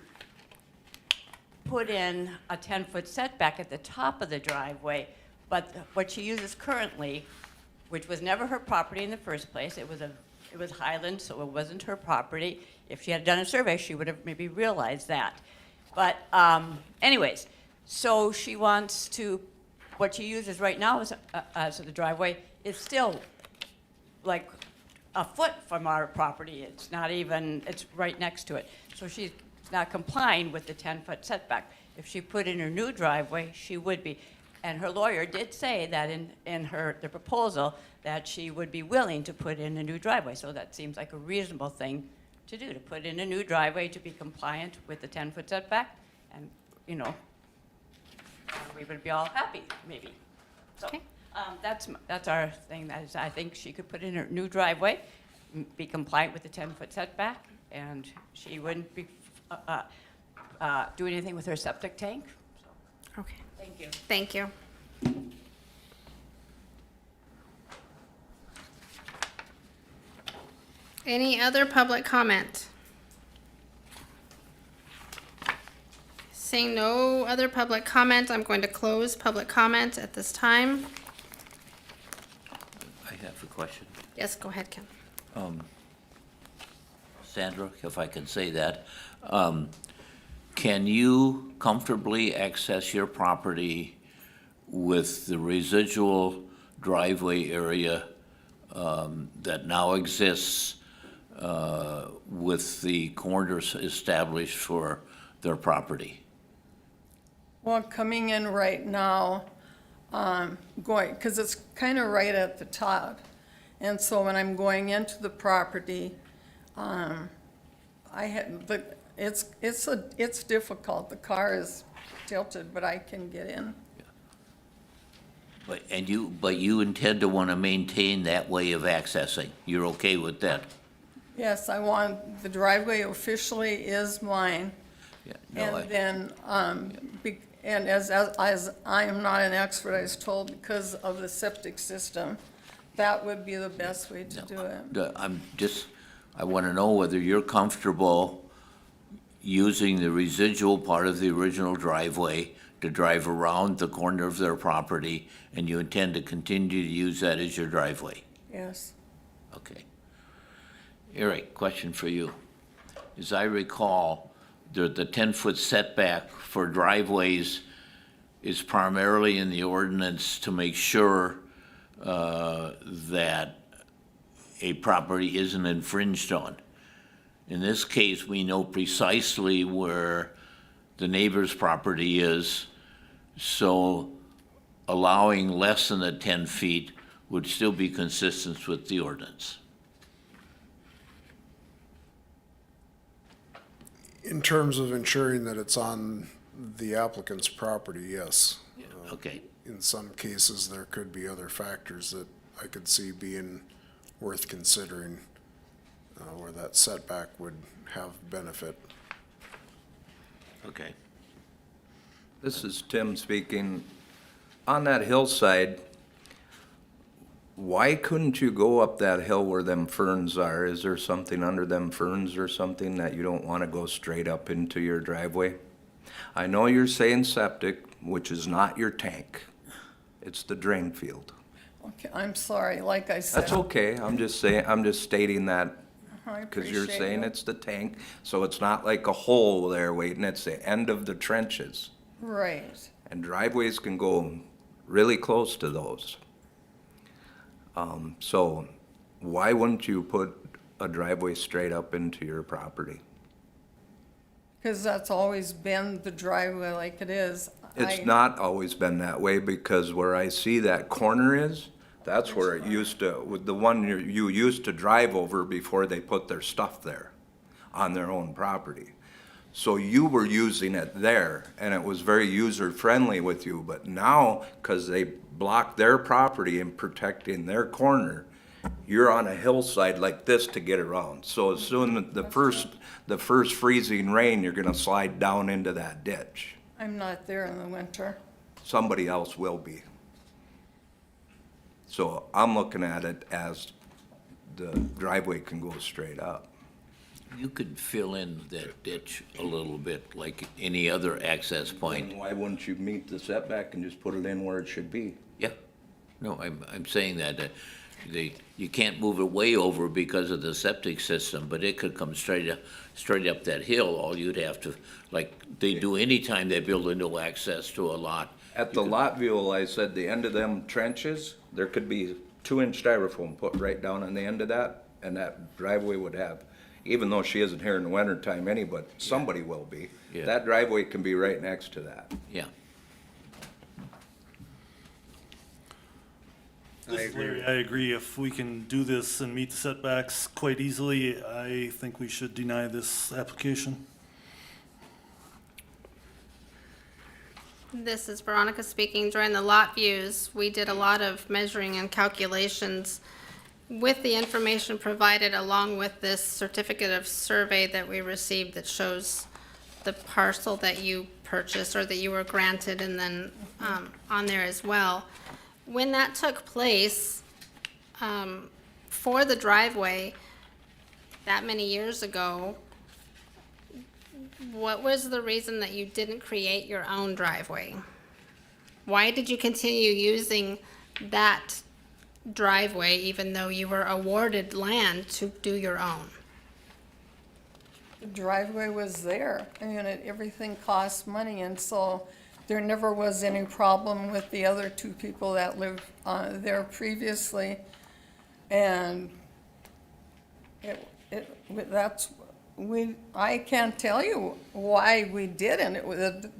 put in a 10-foot setback at the top of the driveway, but what she uses currently, which was never her property in the first place, it was Highland, so it wasn't her property. If she had done a survey, she would have maybe realized that. But anyways, so she wants to, what she uses right now as the driveway is still like a foot from our property. It's not even, it's right next to it. So she's not complying with the 10-foot setback. If she put in her new driveway, she would be. And her lawyer did say that in the proposal that she would be willing to put in a new driveway. So that seems like a reasonable thing to do, to put in a new driveway to be compliant with the 10-foot setback. And, you know, we would be all happy, maybe. So that's our thing. That is, I think she could put in her new driveway, be compliant with the 10-foot setback, and she wouldn't be doing anything with her septic tank. So, Okay. thank you. Thank you. Any other public comment? Seeing no other public comment, I'm going to close public comment at this time. I have a question. Yes, go ahead, Ken. Sandra, if I can say that, can you comfortably access your property with the residual driveway area that now exists with the corners established for their property? Well, coming in right now, because it's kind of right at the top. And so when I'm going into the property, it's difficult. The car is tilted, but I can get in. But you intend to want to maintain that way of accessing? You're okay with that? Yes, I want, the driveway officially is mine. Yeah, no, And then, and as I am not an expert, I was told because of the septic system, that would be the best way to do it. I want to know whether you're comfortable using the residual part of the original driveway to drive around the corner of their property, and you intend to continue to use that as your driveway? Yes. Okay. Eric, question for you. As I recall, the 10-foot setback for driveways is primarily in the ordinance to make sure that a property isn't infringed on. In this case, we know precisely where the neighbor's property is, so allowing less than the 10 feet would still be consistent with the ordinance. In terms of ensuring that it's on the applicant's property, yes. Okay. In some cases, there could be other factors that I could see being worth considering, where that setback would have benefit. Okay. This is Tim speaking. On that hillside, why couldn't you go up that hill where them ferns are? Is there something under them ferns or something that you don't want to go straight up into your driveway? I know you're saying septic, which is not your tank. It's the drain field. Okay, I'm sorry, like I said. That's okay. I'm just saying, I'm just stating that I because you're appreciate saying it. it's the tank, so it's not like a hole there waiting. It's the end of the trenches. Right. And driveways can go really close to those. So why wouldn't you put a driveway straight up into your property? Because that's always been the driveway like it is. It's not always been that way, because where I see that corner is, that's where it used to, with the one you used to drive over before they put their stuff there on their own property. So you were using it there, and it was very user-friendly with you, but now, because they blocked their property and protecting their corner, you're on a hillside like this to get around. So as soon as the first freezing rain, you're gonna slide down into that ditch. I'm not there in the winter. Somebody else will be. So I'm looking at it as the driveway can go straight up. You could fill in that ditch a little bit like any other access point. And why wouldn't you meet the setback and just put it in where it should be? Yeah, no, I'm saying that, you can't move it way over because of the septic system, but it could come straight up that hill. All you'd have to, like they do anytime they build a new access to a lot. At the lot view, I said the end of them trenches, there could be 2-inch styrofoam put right down on the end of that, and that driveway would have, even though she isn't here in the winter time but somebody will be. Yeah. That driveway can be right next to that. Yeah. Larry, I agree. If we can do this and meet the setbacks quite easily, I think we should deny this application. This is Veronica speaking. During the lot views, we did a lot of measuring and calculations with the information provided along with this certificate of survey that we received that shows the parcel that you purchased or that you were granted, and then on there as well. When that took place, for the driveway that many years ago, what was the reason that you didn't create your own driveway? Why did you continue using that driveway even though you were awarded land to do your own? The driveway was there. I mean, everything costs money, and so there never was any problem with the other two people that lived there previously. And I can't tell you why we didn't.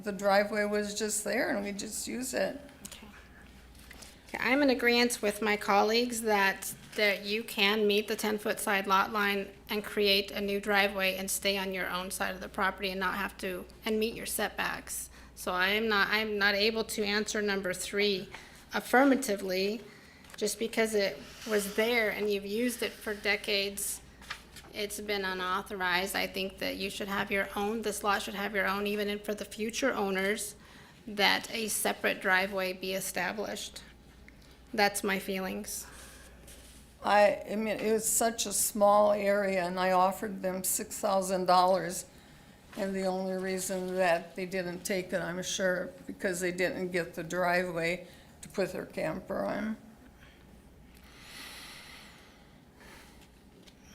The driveway was just there and we just use it. Okay, I'm in agreement with my colleagues that you can meet the 10-foot side lot line and create a new driveway and stay on your own side of the property and not have to, and meet your setbacks. So I'm not able to answer number 3 affirmatively, just because it was there and you've used it for decades. It's been unauthorized. I think that you should have your own, this lot should have your own, even for the future owners, that a separate driveway be established. That's my feelings. I mean, it was such a small area, and I offered them $6,000. And the only reason that they didn't take it, I'm sure, because they didn't get the driveway to put their camper on.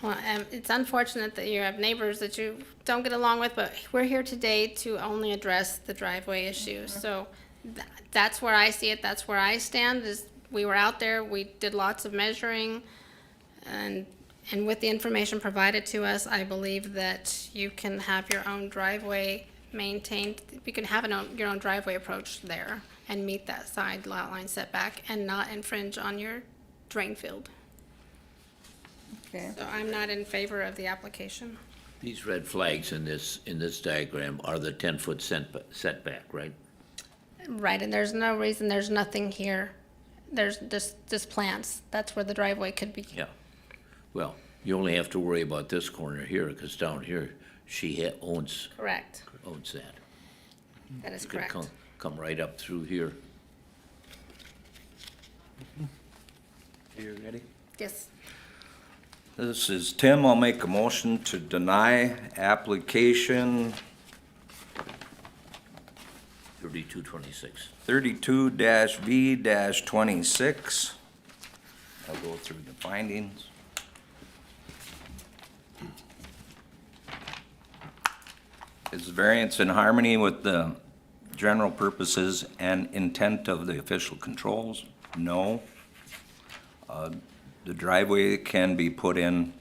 Well, it's unfortunate that you have neighbors that you don't get along with, but we're here today to only address the driveway issue. So that's where I see it, that's where I stand, is we were out there, we did lots of measuring, and with the information provided to us, I believe that you can have your own driveway maintained. You can have your own driveway approach there and meet that side lot line setback and not infringe on your drain field. Okay. So I'm not in favor of the application. These red flags in this diagram are the 10-foot setback, right? Right, and there's no reason, there's nothing here. There's just plants. That's where the driveway could be. Yeah. Well, you only have to worry about this corner here, because down here, she owns Correct. that. That is You could correct. come right up through here. You ready? Yes. This is Tim. I'll make a motion to deny application 3226. 32-V-26. I'll go through the findings. Is the variance in harmony with the general purposes and intent of the official controls? No. The driveway can be put in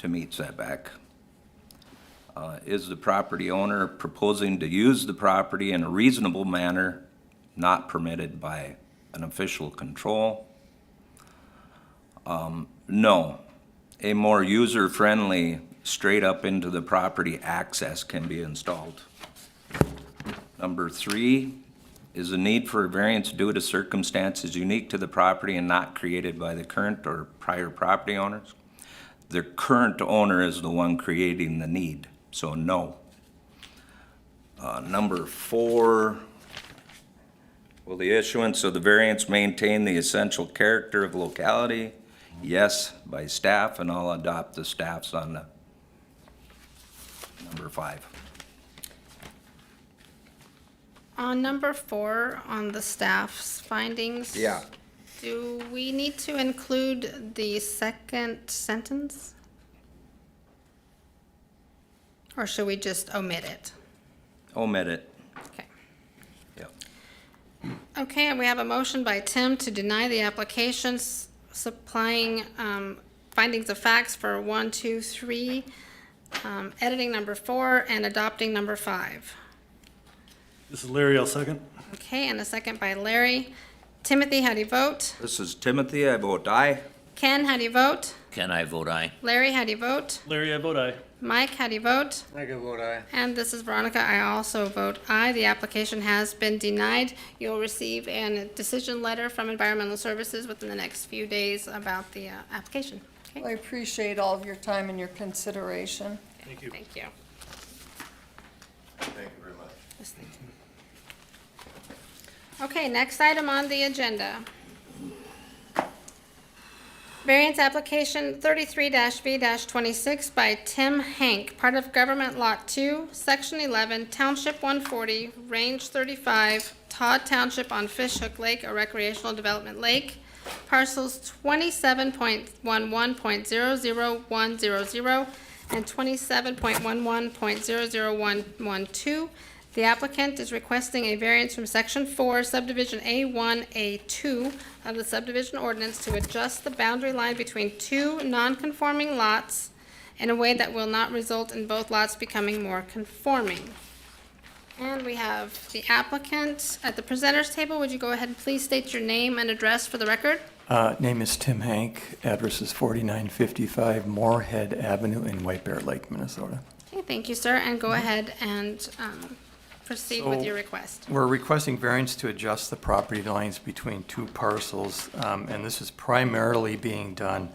to meet setback. Is the property owner proposing to use the property in a reasonable manner not permitted by an official control? No. A more user-friendly, straight up into the property access can be installed. Number 3, is the need for a variance due to circumstances unique to the property and not created by the current or prior property owners? The current owner is the one creating the need, so no. Number 4, will the issuance of the variance maintain the essential character of locality, yes by staff, and I'll adopt the staff's on the number 5. On number 4, on the staff's findings. Yeah. Do we need to include the second sentence? Or should we just omit it? Omit it. Okay. Yep. Okay, and we have a motion by Tim to deny the applications supplying findings of facts for 1, 2, 3, editing number 4, and adopting number 5. This is Larry, I'll second. Okay, and a second by Larry. Timothy, how do you vote? This is Timothy, I vote aye. Ken, how do you vote? Can I vote aye? Larry, how do you vote? Larry, I vote aye. Mike, how do you vote? I can vote aye. And this is Veronica. I also vote aye. The application has been denied. You'll receive a decision letter from Environmental Services within the next few days about the application. I Okay? appreciate all of your time and your consideration. Thank you. Thank you. Thank you very much. Yes, thank you. Okay, next item on the agenda. Variance application 33-V-26 by Tim Hank, part of Government Lot 2, Section 11, Township 140, Range 35, Todd Township on Fishhook Lake, a recreational development lake, parcels 27.11.00100 and 27.11.00112. The applicant is requesting a variance from Section 4, Subdivision A1, A2 of the subdivision ordinance to adjust the boundary line between 2 non-conforming lots in a way that will not result in both lots becoming more conforming. And we have the applicant at the presenter's table. Would you go ahead and please state your name and address for the record? Name is Tim Hank. Address is 4955 Moorhead Avenue in White Bear Lake, Minnesota. Okay, thank you, sir, and go ahead and proceed with your request. We're requesting variance to adjust the property lines between 2 parcels, and this is primarily being done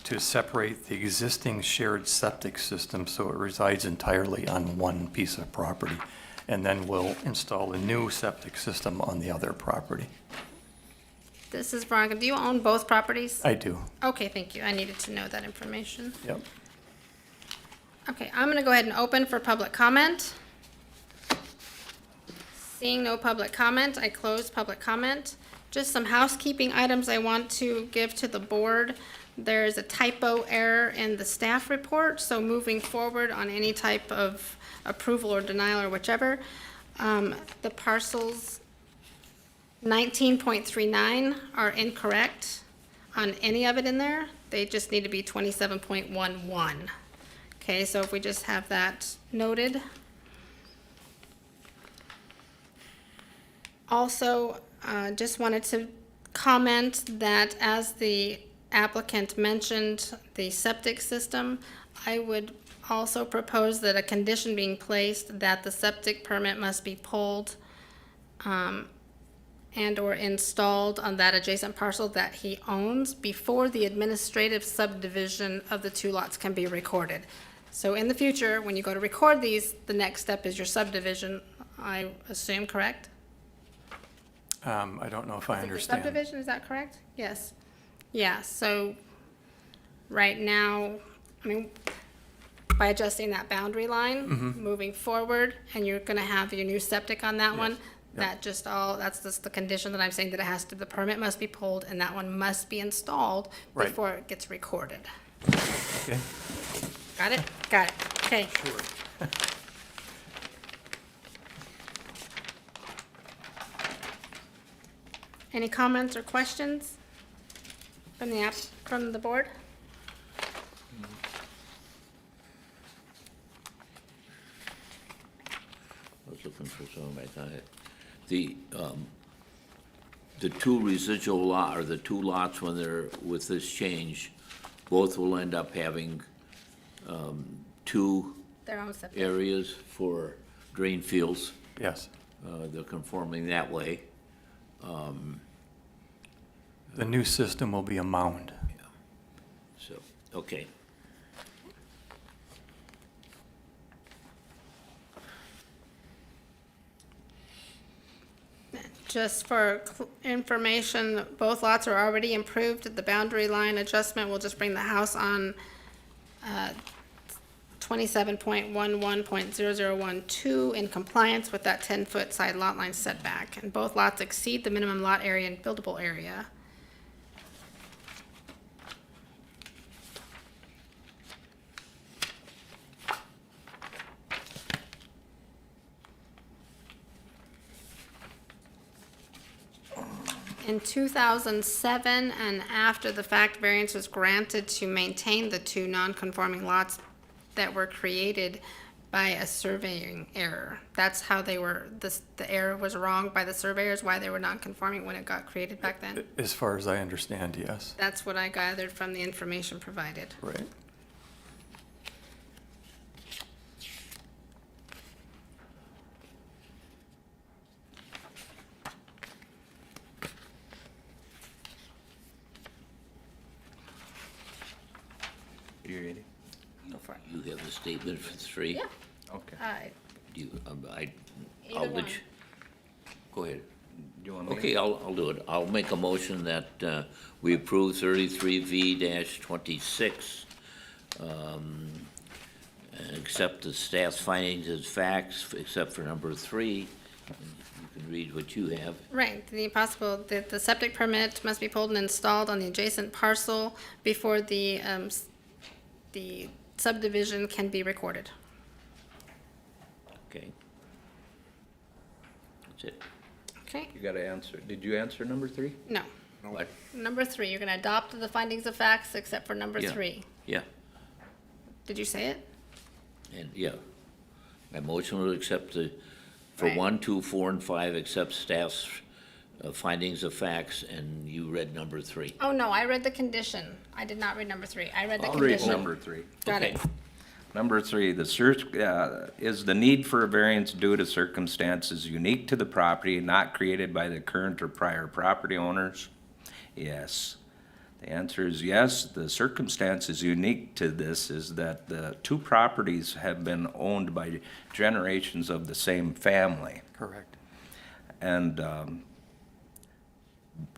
to separate the existing shared septic system so it resides entirely on one piece of property, and then we'll install a new septic system on the other property. This is Veronica. Do you own both properties? I do. Okay, thank you. I needed to know that information. Yep. Okay, I'm going to go ahead and open for public comment. Seeing no public comment, I close public comment. Just some housekeeping items I want to give to the board. There's a typo error in the staff report, so moving forward on any type of approval or denial or whichever, the parcels 19.39 are incorrect on any of it in there. They just need to be 27.11. Okay, so if we just have that noted. Also, just wanted to comment that as the applicant mentioned the septic system, I would also propose that a condition being placed that the septic permit must be pulled and/or installed on that adjacent parcel that he owns before the administrative subdivision of the 2 lots can be recorded. So in the future, when you go to record these, the next step is your subdivision, I assume, correct? I don't know if I understand. Subdivision, is that correct? Yes. Yeah, so right now, I mean, by adjusting that boundary line, moving forward, and you're gonna have your new septic on that one, that's just the condition that I'm saying, that it has to, the permit must be pulled and that one must be installed Right. before it gets recorded. Okay. Got it? Got it. Okay. Sure. Any comments or questions from from the board? I was looking for some, I thought the 2 residual lot, or the 2 lots when they're with this change, both will end up having 2 Their own septic. areas for drain fields. Yes. They're conforming that way. The new system will be a mound. So, okay. Just for information, both lots are already improved. The boundary line adjustment will just bring the house on 27.11.0012 in compliance with that 10-foot side lot line setback. And both lots exceed the minimum lot area and buildable area. In 2007, and after the fact, variance was granted to maintain the two non-conforming lots that were created by a surveying error. That's how they were, the error was wrong by the surveyors, why they were non-conforming when it got created back then. As far as I understand, yes. That's what I gathered from the information provided. Right. You ready? Go for it. You have a statement for 3? Yeah. Okay. Do you, Either I'll let one. you, go ahead. You want me? Okay, I'll do it. I'll make a motion that we approve 33V-26, and accept the staff's findings as facts, except for number 3. You can read what you have. Right, the septic permit must be pulled and installed on the adjacent parcel before the subdivision can be recorded. Okay. That's it. Okay, You gotta answer. Did you answer number 3? no. What? Number 3, you're gonna adopt the findings of facts except for number Yeah. 3. Yeah, Did you say it? and, yeah. My motion will accept for Right. 1, 2, 4, and 5, accept staff's findings of facts, and you read number 3. Oh, no, I read the condition. I did not read number 3. I read the I'll read condition. number 3. Got it. Okay. Number 3, the search, is the need for a variance due to circumstances unique to the property, not created by the current or prior property owners? Yes. The answer is yes. The circumstances unique to this is that the two properties have been owned by generations of the same family. Correct. And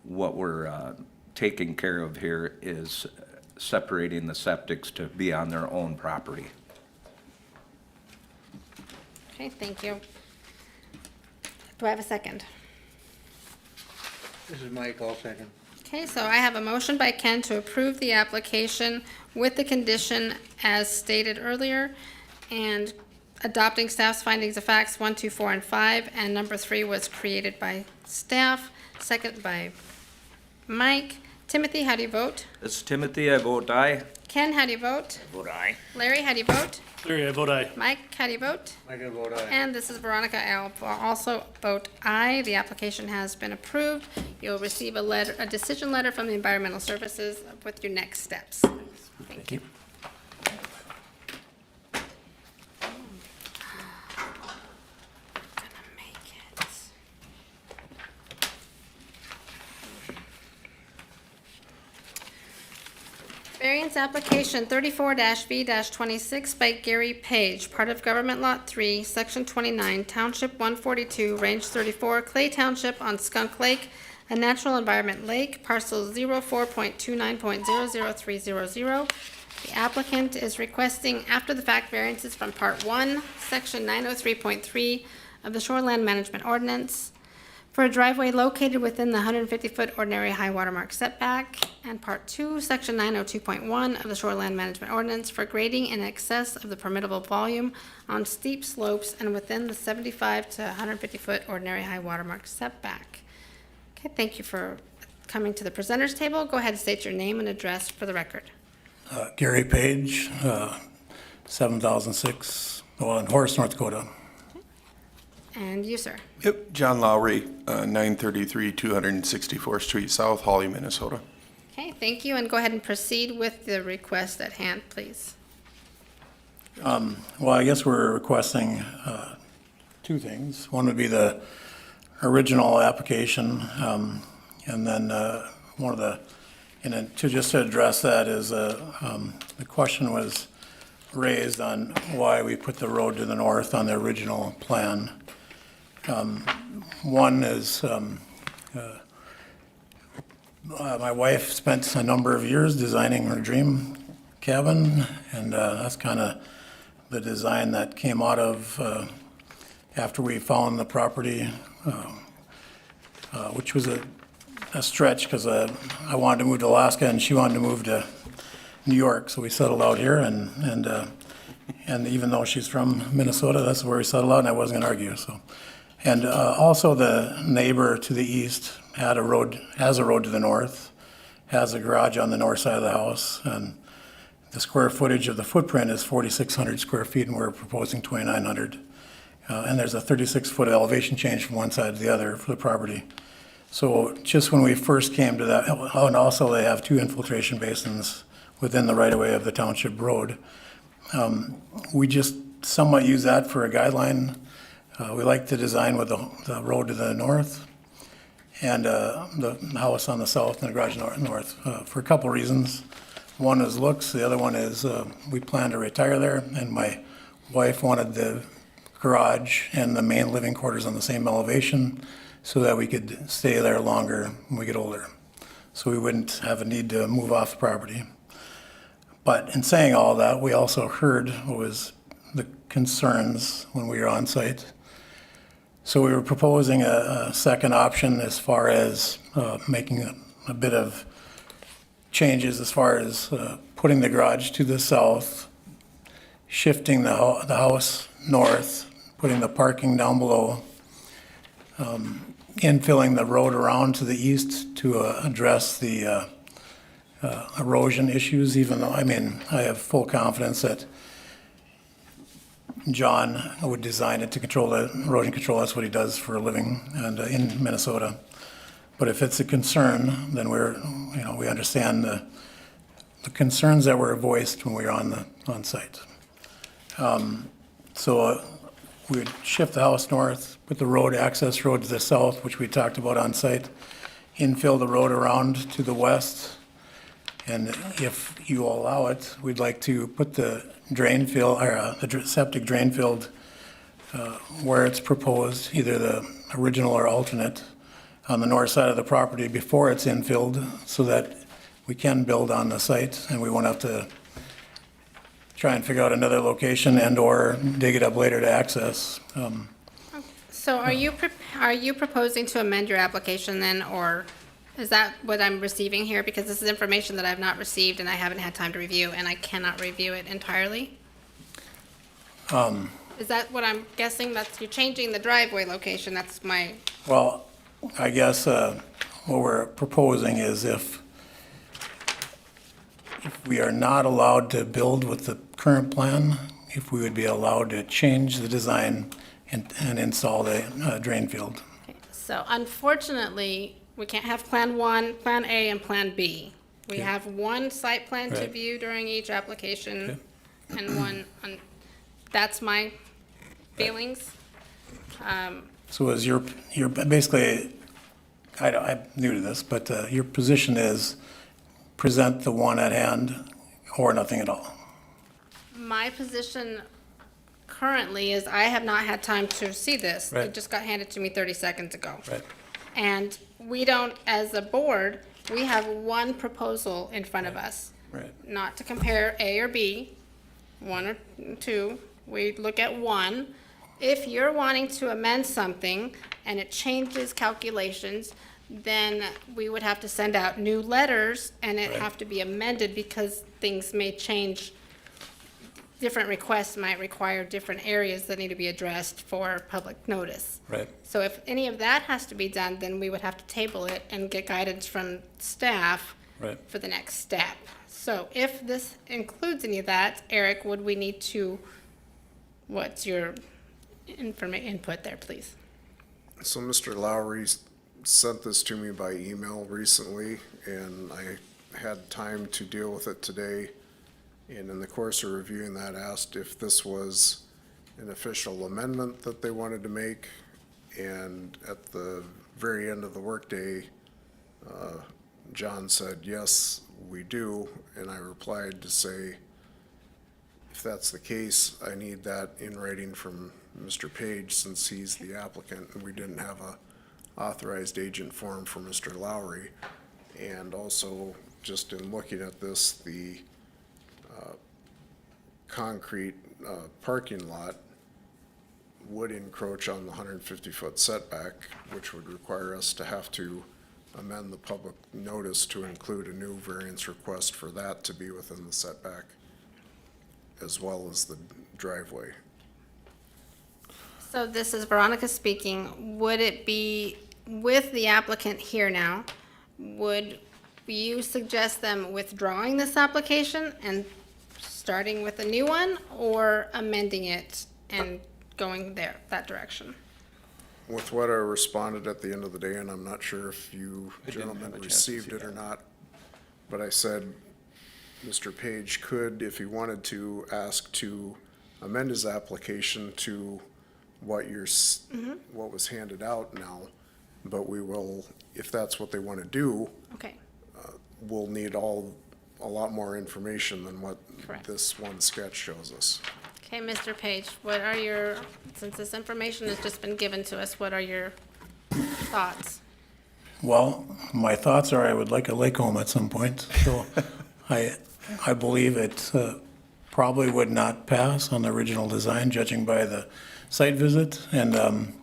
what we're taking care of here is separating the septics to be on their own property. Okay, thank you. Do I have a second? This is Mike, I'll second. Okay, so I have a motion by Ken to approve the application with the condition as stated earlier, and adopting staff's findings of facts 1, 2, 4, and 5, and number 3 was created by staff, second by Mike. Timothy, how do you vote? This is Timothy, I vote aye. Ken, how do you vote? Vote aye. Larry, how do you vote? Larry, I vote aye. Mike, how do you vote? I can vote aye. And this is Veronica. I'll also vote aye. The application has been approved. You'll receive a decision letter from the Environmental Services with your next steps. Thank you. Gonna make it. Variance application 34-V-26 by Gary Page, part of Government Lot 3, Section 29, Township 142, Range 34, Clay Township on Skunk Lake, a natural environment lake, parcel 04.29.00300. The applicant is requesting after-the-fact variances from Part 1, Section 903.3 of the Shoreland Management Ordinance, for a driveway located within the 150-foot ordinary high watermark setback, and Part 2, Section 902.1 of the Shoreland Management Ordinance for grading in excess of the permittable volume on steep slopes and within the 75 to 150-foot ordinary high watermark setback. Okay, thank you for coming to the presenters table. Go ahead and state your name and address for the record. Gary Page, 7006, in Horace, North Dakota. And you, sir. Yep, John Lowry, 933 264th Street South, Hawley, Minnesota. Okay, thank you, and go ahead and proceed with the request at hand, please. Well, I guess we're requesting two things. One would be the original application, and then one of the, and then to just to address that is the question was raised on why we put the road to the north on the original plan. One is, my wife spent a number of years designing her dream cabin, and that's kind of the design that came out of after we found the property, which was a stretch because I wanted to move to Alaska and she wanted to move to New York, so we settled out here, and even though she's from Minnesota, that's where we settled out, and I wasn't going to argue. So, and also the neighbor to the east has a road to the north, has a garage on the north side of the house, and the square footage of the footprint is 4,600 square feet, and we're proposing 2,900. And there's a 36-foot elevation change from one side to the other for the property. So just when we first came to that, oh, and also they have 2 infiltration basins within the right-of-way of the township road. We just somewhat use that for a guideline. We like the design with the road to the north and the house on the south and the garage north for a couple reasons. One is looks, the other one is we plan to retire there, and my wife wanted the garage and the main living quarters on the same elevation so that we could stay there longer when we get older. So we wouldn't have a need to move off the property. But in saying all that, we also heard what was the concerns when we were on site. So we were proposing a second option as far as making a bit of changes as far as putting the garage to the south, shifting the house north, putting the parking down below, infilling the road around to the east to address the erosion issues, even though, I mean, I have full confidence that John would design it to control the erosion control. That's what he does for a living and in Minnesota. But if it's a concern, then we understand the concerns that were voiced when we were on site. So we would shift the house north, put the access road to the south, which we talked about on site, infill the road around to the west, and if you allow it, we'd like to put the drain field, or the septic drain field where it's proposed, either the original or alternate, on the north side of the property before it's infilled, so that we can build on the site and we won't have to try and figure out another location and or dig it up later to access. So are you proposing to amend your application then, or is that what I'm receiving here? Because this is information that I've not received and I haven't had time to review, and I cannot review it entirely. Is that what I'm guessing? You're changing the driveway location, that's my... Well, I guess what we're proposing is if we are not allowed to build with the current plan, if we would be allowed to change the design and install the drain field. Okay. So unfortunately, we can't have Plan 1, Plan A, and Plan B. We have one site plan to Right. view during each application, and one, that's my feelings. So is your basically, I'm new to this, but your position is present the one at hand or nothing at all? My position currently is I have not had time to see this. Right. It just got handed to me 30 seconds ago. Right. And we don't, as a board, we have one proposal in front of us. Right. Not to compare A or B, 1 or 2. We look at 1. If you're wanting to amend something and it changes calculations, then we would have to send out new letters and it have to be amended because things may change. Different requests might require different areas that need to be addressed for public notice. Right. So if any of that has to be done, then we would have to table it and get guidance from staff for the next step. So if this includes any of that, Eric, would we need to, what's your input there, please? So Mr. Lowry sent this to me by email recently, and I had time to deal with it today. And in the course of reviewing that, asked if this was an official amendment that they wanted to make. And at the very end of the workday, John said, yes, we do. And I replied to say, if that's the case, I need that in writing from Mr. Page, since he's the applicant, and we didn't have a authorized agent form for Mr. Lowry. And also, just in looking at this, the concrete parking lot would encroach on the 150-foot setback, which would require us to have to amend the public notice to include a new variance request for that to be within the setback, as well as the driveway. So this is Veronica speaking. Would it be with the applicant here now? Would you suggest them withdrawing this application and starting with a new one, or amending it and going that direction? With what I responded at the end of the day, and I'm not sure if you gentlemen received it or not, but I said Mr. Page could, if he wanted to, ask to amend his application to what what was handed out now, but we will, if that's what they want to do, Okay. we'll need a lot more information than what Correct. this one sketch shows us. Okay, Mr. Page, what are your, since this information has just been given to us, what are your thoughts? Well, my thoughts are I would like a lake home at some point, so I believe it probably would not pass on the original design, judging by the site visit, and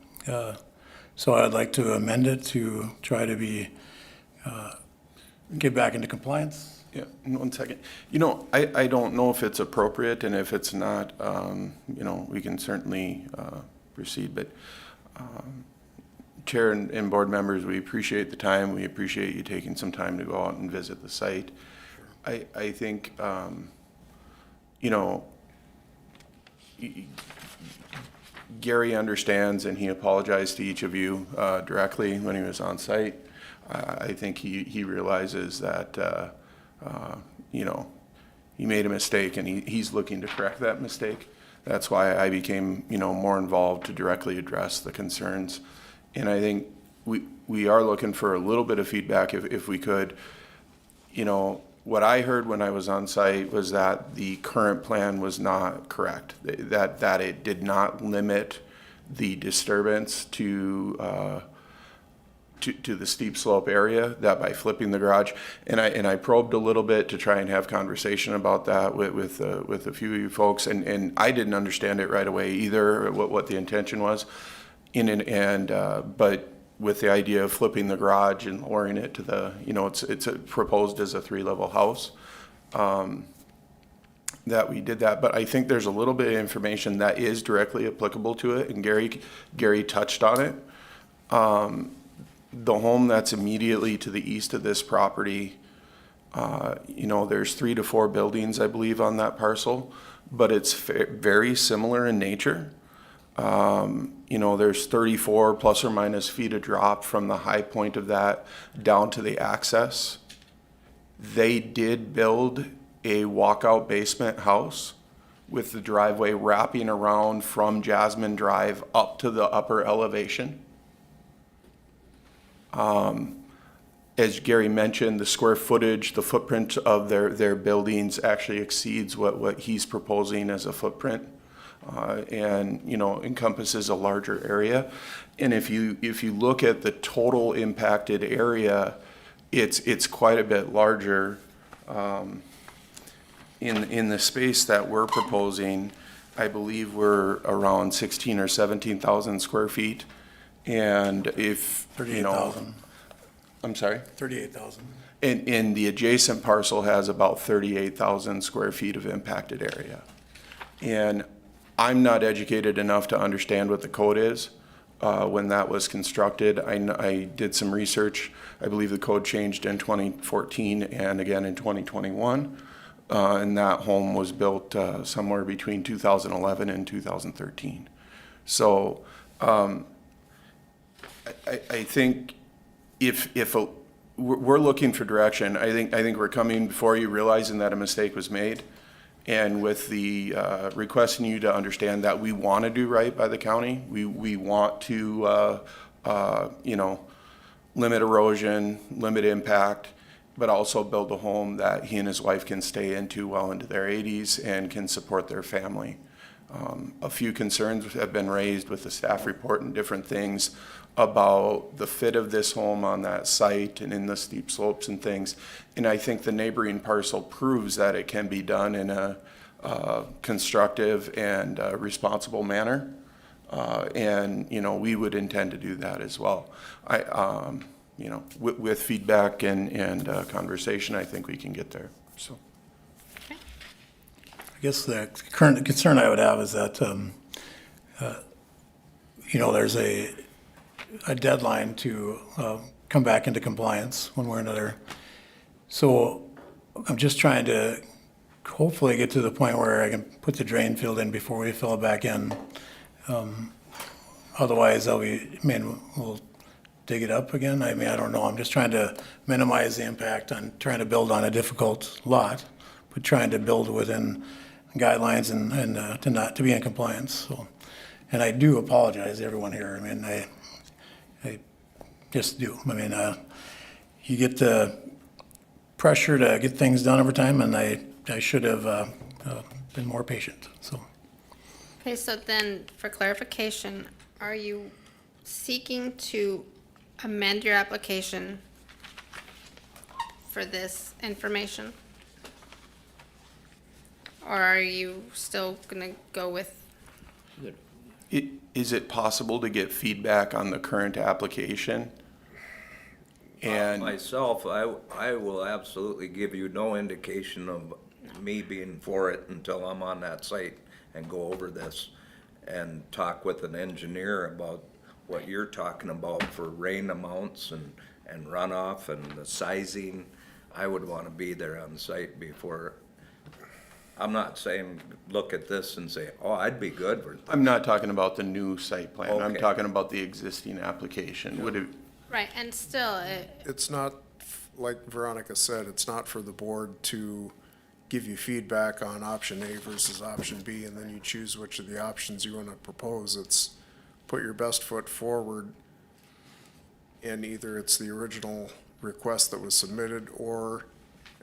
so I'd like to amend it to try to be, get back into compliance. Yeah, 1 second. You know, I don't know if it's appropriate, and if it's not, you know, we can certainly proceed, but Chair and board members, we appreciate the time. We appreciate you taking some time to go out and visit the site. I think, you know, Gary understands, and he apologized to each of you directly when he was on site. I think he realizes that, you know, he made a mistake, and he's looking to correct that mistake. That's why I became, you know, more involved to directly address the concerns. And I think we are looking for a little bit of feedback if we could. You know, what I heard when I was on site was that the current plan was not correct, that it did not limit the disturbance to the steep slope area, that by flipping the garage, and I probed a little bit to try and have conversation about that with a few of you folks, and I didn't understand it right away either, what the intention was, but with the idea of flipping the garage and lowering it to the, you know, it's proposed as a 3-level house, that we did that. But I think there's a little bit of information that is directly applicable to it, and Gary touched on it. The home that's immediately to the east of this property, you know, there's 3 to 4 buildings, I believe, on that parcel, but it's very similar in nature. You know, there's 34 plus or minus feet of drop from the high point of that down to the access. They did build a walkout basement house with the driveway wrapping around from Jasmine Drive up to the upper elevation. As Gary mentioned, the square footage, the footprint of their buildings actually exceeds what he's proposing as a footprint, and, you know, encompasses a larger area. And if you look at the total impacted area, it's quite a bit larger. In the space that we're proposing, I believe we're around 16 or 17,000 square feet. And if, you know, 38,000. I'm sorry? 38,000. And the adjacent parcel has about 38,000 square feet of impacted area. And I'm not educated enough to understand what the code is. When that was constructed, I did some research. I believe the code changed in 2014 and again in 2021. And that home was built somewhere between 2011 and 2013. So I think we're looking for direction. I think we're coming before you realizing that a mistake was made, and with the requesting you to understand that we want to do right by the county. We want to you know, limit erosion, limit impact, but also build a home that he and his wife can stay into well into their 80s and can support their family. A few concerns have been raised with the staff report and different things about the fit of this home on that site and in the steep slopes and things. And I think the neighboring parcel proves that it can be done in a constructive and responsible manner. And, you know, we would intend to do that as well. You know, with feedback and conversation, I think we can get there, so. I guess the current concern I would have is that, you know, there's a deadline to come back into compliance one way or another. So I'm just trying to hopefully get to the point where I can put the drain field in before we fill it back in. Otherwise, we'll dig it up again. I mean, I don't know. I'm just trying to minimize the impact on trying to build on a difficult lot, but trying to build within guidelines and to be in compliance. So, and I do apologize to everyone here. I mean, I just do. I mean, you get the pressure to get things done over time, and I should have been more patient. So. Okay, so then for clarification, are you seeking to amend your application for this information? Or are you still gonna go with? Is it possible to get feedback on the current application? And Myself, I will absolutely give you no indication of me being for it until I'm on that site and go over this and talk with an engineer about what you're talking about for rain amounts and runoff and the sizing. I would want to be there on site before. I'm not saying look at this and say, oh, I'd be good with it. I'm not talking about the new site plan. I'm Okay. talking about the existing application. Would it, Right, and still, It's not, like Veronica said, it's not for the board to give you feedback on option A versus option B, and then you choose which of the options you want to propose. It's put your best foot forward, and either it's the original request that was submitted, or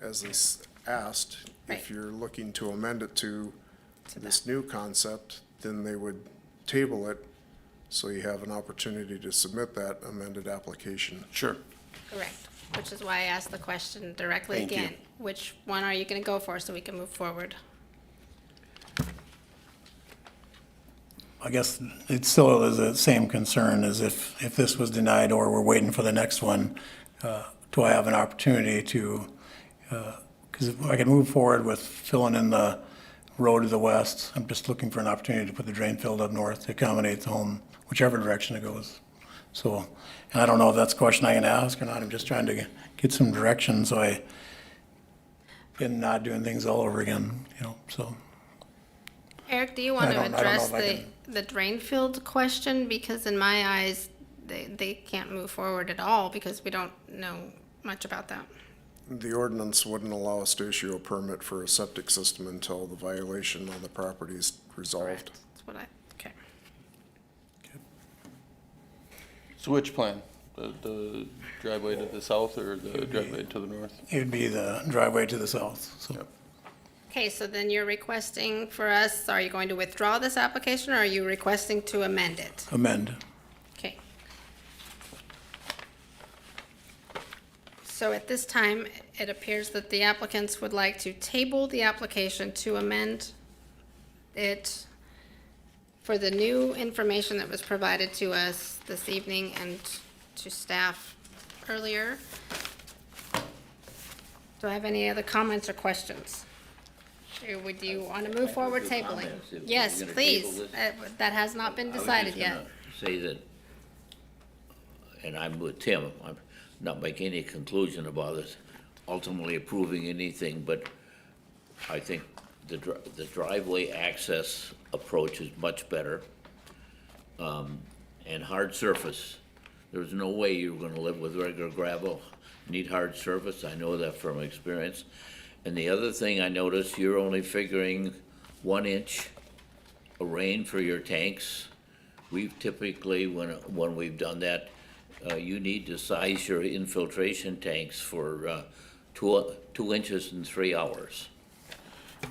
as is asked, if you're looking to amend it to this new concept, then they would table it, so you have an opportunity to submit that amended application. Sure. correct, which is why I asked the question directly Thank you. again. Which one are you gonna go for so we can move forward? I guess it still is the same concern as if this was denied or we're waiting for the next one. Do I have an opportunity to, because if I can move forward with filling in the road to the west, I'm just looking for an opportunity to put the drain field up north to accommodate the home, whichever direction it goes. So, and I don't know if that's a question I can ask or not. I'm just trying to get some direction so I can not doing things all over again, you know, so. Eric, do you want to I don't know address if I the drain field question? Because in my eyes, they can't move forward at all because we don't know much about that. The ordinance wouldn't allow us to issue a permit for a septic system until the violation on the property is resolved. That's what okay. So which plan? The driveway to the south or the driveway to the north? It would be the driveway to the south, so. Okay, so then you're requesting for us, are you going to withdraw this application or are you requesting to amend it? Amend. Okay. So at this time, it appears that the applicants would like to table the application to amend it for the new information that was provided to us this evening and to staff earlier. Do I have any other comments or questions? Or would you want to move forward tabling? Yes, please. That has not been decided yet. I was just gonna say that, and I'm with Tim, I'm not making any conclusion about it, ultimately approving anything, but I think the driveway access approach is much better. And hard surface, there's no way you're gonna live with regular gravel. Need hard surface, I know that from experience. And the other thing I noticed, you're only figuring 1 inch of rain for your tanks. We've typically, when we've done that, you need to size your infiltration tanks for 2 inches in 3 hours.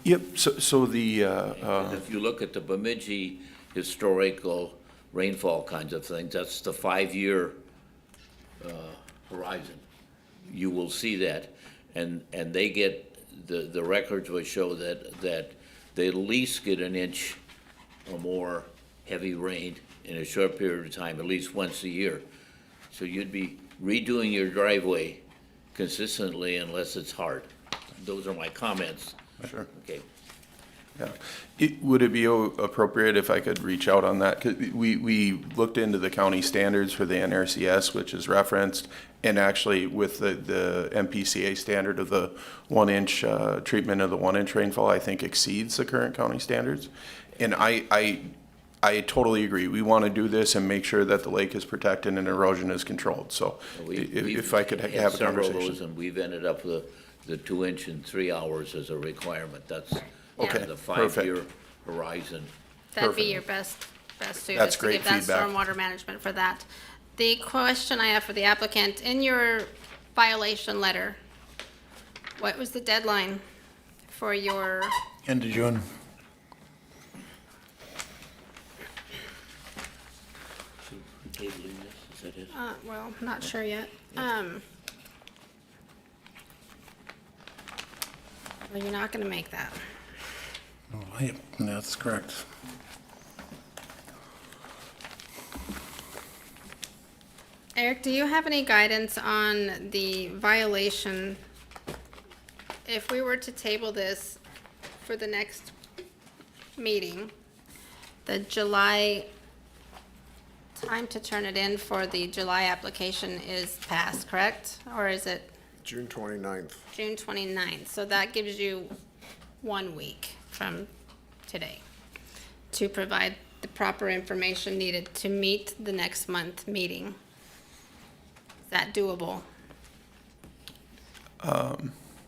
Yep, so the, And if you look at the Bemidji historical rainfall kinds of things, that's the 5-year horizon. You will see that, and they get, the records will show that they at least get an inch or more heavy rain in a short period of time, at least once a year. So you'd be redoing your driveway consistently unless it's hard. Those are my comments. Sure. Okay. Yeah. Would it be appropriate if I could reach out on that? 'Cause we looked into the county standards for the NRCS, which is referenced, and actually with the MPCA standard of the 1-inch treatment of the 1-inch rainfall, I think exceeds the current county standards. And I totally agree. We want to do this and make sure that the lake is protected and erosion is controlled. So if I could We've have a had several of conversation. those, and we've ended up with the 2 inch in 3 hours as a requirement. That's Okay, the perfect. 5-year horizon. That'd be your best suit, That's is to great give that feedback. stormwater management for that. The question I have for the applicant, in your violation letter, what was the deadline for your, End of June. Tabling this, is that it? well, not sure yet. Well, you're not gonna make that. Oh, yep, that's correct. Eric, do you have any guidance on the violation? If we were to table this for the next meeting, the July time to turn it in for the July application is past, correct? Or is it June 29th. June 29th? So that gives you 1 week from today to provide the proper information needed to meet the next month meeting. Is that doable?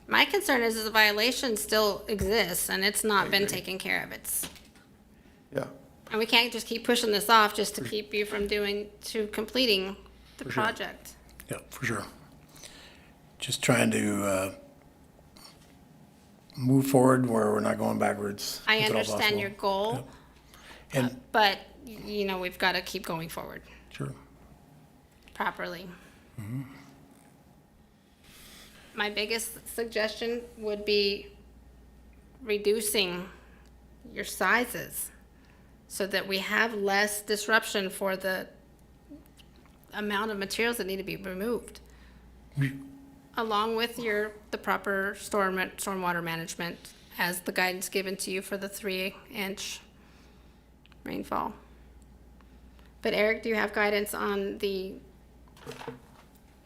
My concern is the violation still exists and it's not been taken care of. Yeah. And we can't just keep pushing this off just to keep you from completing the For sure. project. Yeah, for sure. Just trying to move forward where we're not going backwards. I if at all understand possible. your goal, And, but, we've got to keep going forward sure. properly. My biggest suggestion would be reducing your sizes so that we have less disruption for the amount of materials that need to be removed. Along with the proper stormwater management as the guidance given to you for the 3-inch rainfall. But Eric, do you have guidance on the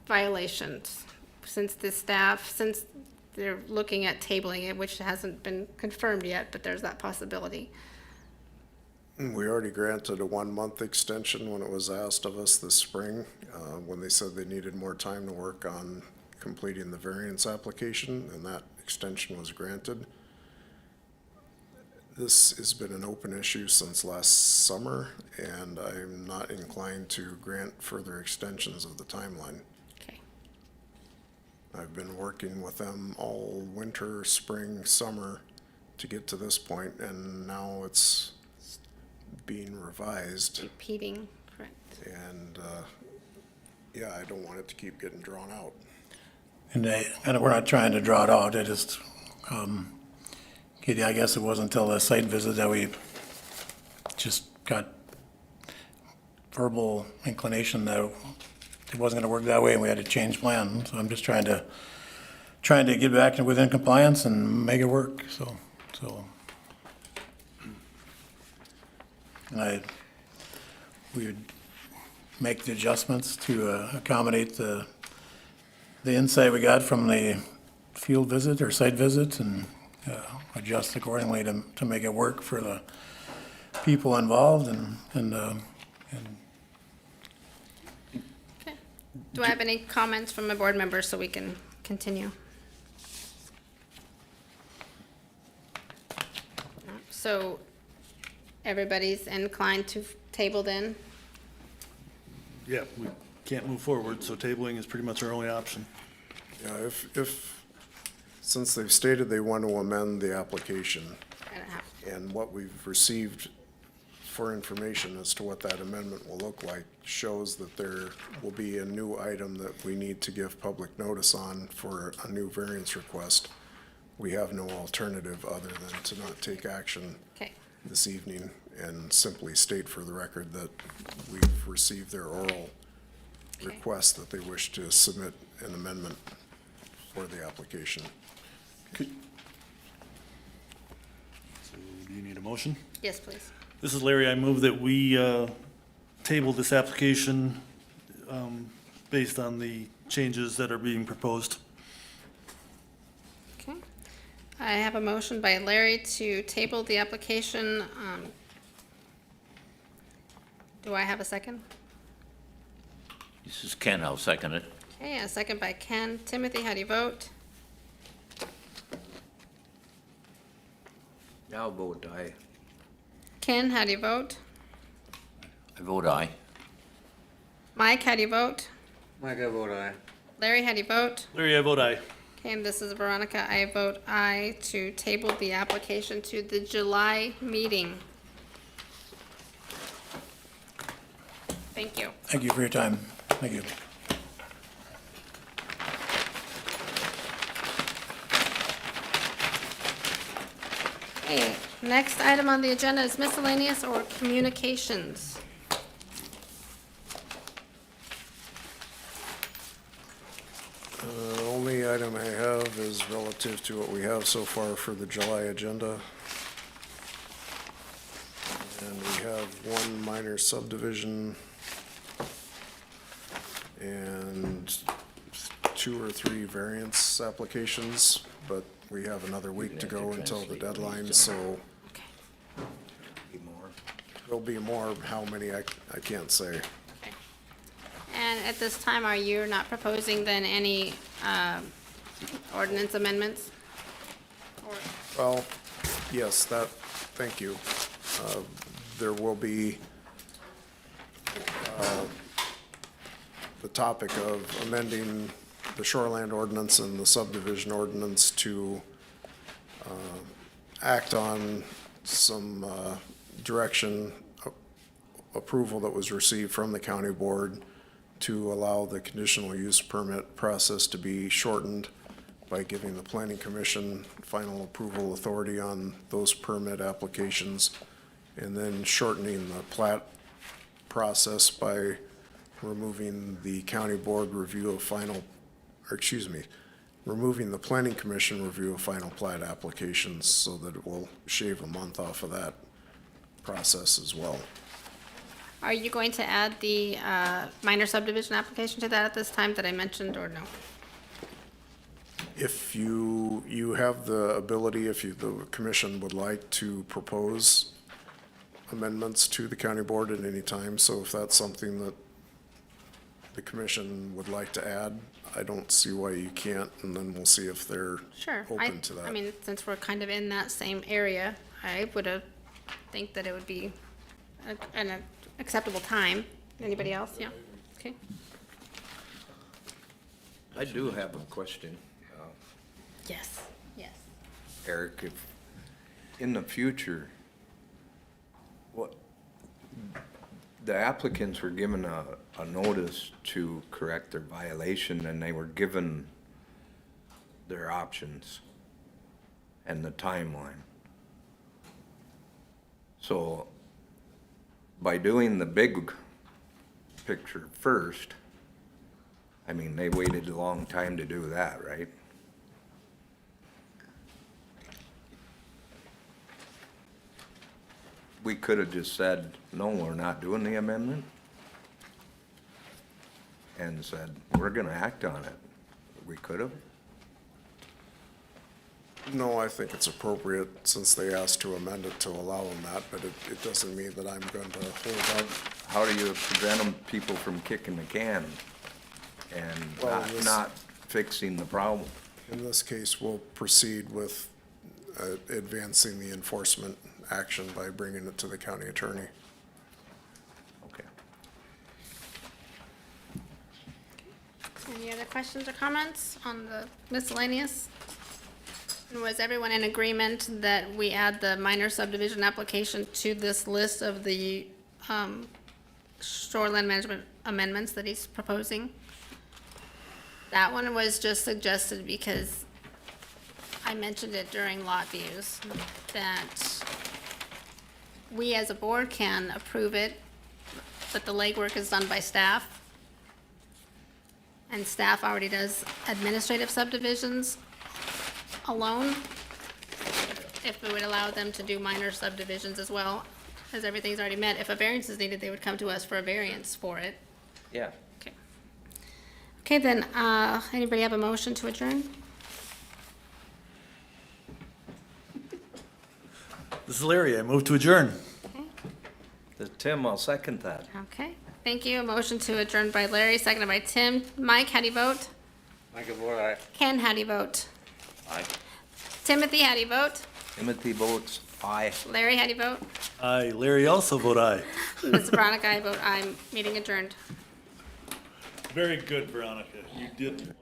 violations? Since they're looking at tabling it, which hasn't been confirmed yet, but there's that possibility. We already granted a 1-month extension when it was asked of us this spring, when they said they needed more time to work on completing the variance application, and that extension was granted. This has been an open issue since last summer, and I'm not inclined to grant further extensions of the timeline. Okay. I've been working with them all winter, spring, summer to get to this point, and now it's being revised. Repeating, correct. And, yeah, I don't want it to keep getting drawn out. And we're not trying to draw it out, I just, Katie, I guess it wasn't until the site visit that we just got verbal inclination that it wasn't gonna work that way and we had to change plans. So I'm just trying to get back to within compliance and make it work, so. And we would make the adjustments to accommodate the insight we got from the field visit or site visit and adjust accordingly to make it work for the people involved and Okay. Do I have any comments from my board members so we can continue? So everybody's inclined to table then? Yeah, we can't move forward, so tabling is pretty much our only option. Yeah, if Since they've stated they want to amend the application, I don't have, and what we've received for information as to what that amendment will look like shows that there will be a new item that we need to give public notice on for a new variance request. We have no alternative other than to not take action okay. this evening and simply state for the record that we've received their oral request that they wish to submit an amendment for the application. So do you need a motion? Yes, please. This is Larry. I move that we table this application based on the changes that are being proposed. Okay. I have a motion by Larry to table the application. Do I have a second? This is Ken, I'll second it. Okay, a second by Ken. Timothy, how do you vote? I'll vote aye. Ken, how do you vote? I vote aye. Mike, how do you vote? Mike, I vote aye. Larry, how do you vote? Larry, I vote aye. Okay, and this is Veronica. I vote aye to table the application to the July meeting. Thank you. Thank you for your time. Thank you. Okay, next item on the agenda is miscellaneous or communications. The only item I have is relative to what we have so far for the July agenda. And we have one minor subdivision and 2 or 3 variance applications, but we have another week to go until the deadline, so there'll be more. How many, I can't say. And at this time, are you not proposing then any ordinance amendments? Or- Well, yes, thank you. There will be the topic of amending the shoreland ordinance and the subdivision ordinance to act on some direction approval that was received from the county board to allow the conditional use permit process to be shortened by giving the planning commission final approval authority on those permit applications, and then shortening the plat process by removing the county board review of final, or excuse me, removing the planning commission review of final plat applications so that it will shave a month off of that process as well. Are you going to add the minor subdivision application to that at this time that I mentioned, or no? If you have the ability, if the commission would like to propose amendments to the county board at any time, so if that's something that the commission would like to add, I don't see why you can't, and then we'll see if they're Sure. open to that. I mean, since we're kind of in that same area, I would have think that it would be an acceptable time. Anybody else? Yeah. Okay. I do have a question. Yes. Yes. Eric, if in the future, what, the applicants were given a notice to correct their violation, and they were given their options and the timeline. So by doing the big picture first, I mean, they waited a long time to do that, right? We could have just said, no, we're not doing the amendment, and said, we're gonna act on it. We could have. No, I think it's appropriate, since they asked to amend it, to allow them that, but it doesn't mean that I'm going to hold up. How do you prevent people from kicking the can and Well, this- not fixing the problem? In this case, we'll proceed with advancing the enforcement action by bringing it to the county attorney. Okay. Any other questions or comments on the miscellaneous? Was everyone in agreement that we add the minor subdivision application to this list of the shoreline management amendments that he's proposing? That one was just suggested because I mentioned it during lot views, that we as a board can approve it, but the legwork is done by staff. And staff already does administrative subdivisions alone. If we would allow them to do minor subdivisions as well, as everything's already met, if a variance is needed, they would come to us for a variance for it. Yeah. Okay, then, anybody have a motion to adjourn? This is Larry. I move to adjourn. Tim, I'll second that. Okay, thank you. A motion to adjourn by Larry, seconded by Tim. Mike, how do you vote? Mike, vote aye. Ken, how do you vote? Aye. Timothy, how do you vote? Timothy votes aye. Larry, how do you vote? Aye. Larry also vote aye. Ms. Veronica, I vote aye. Meeting adjourned. Very good, Veronica. You did.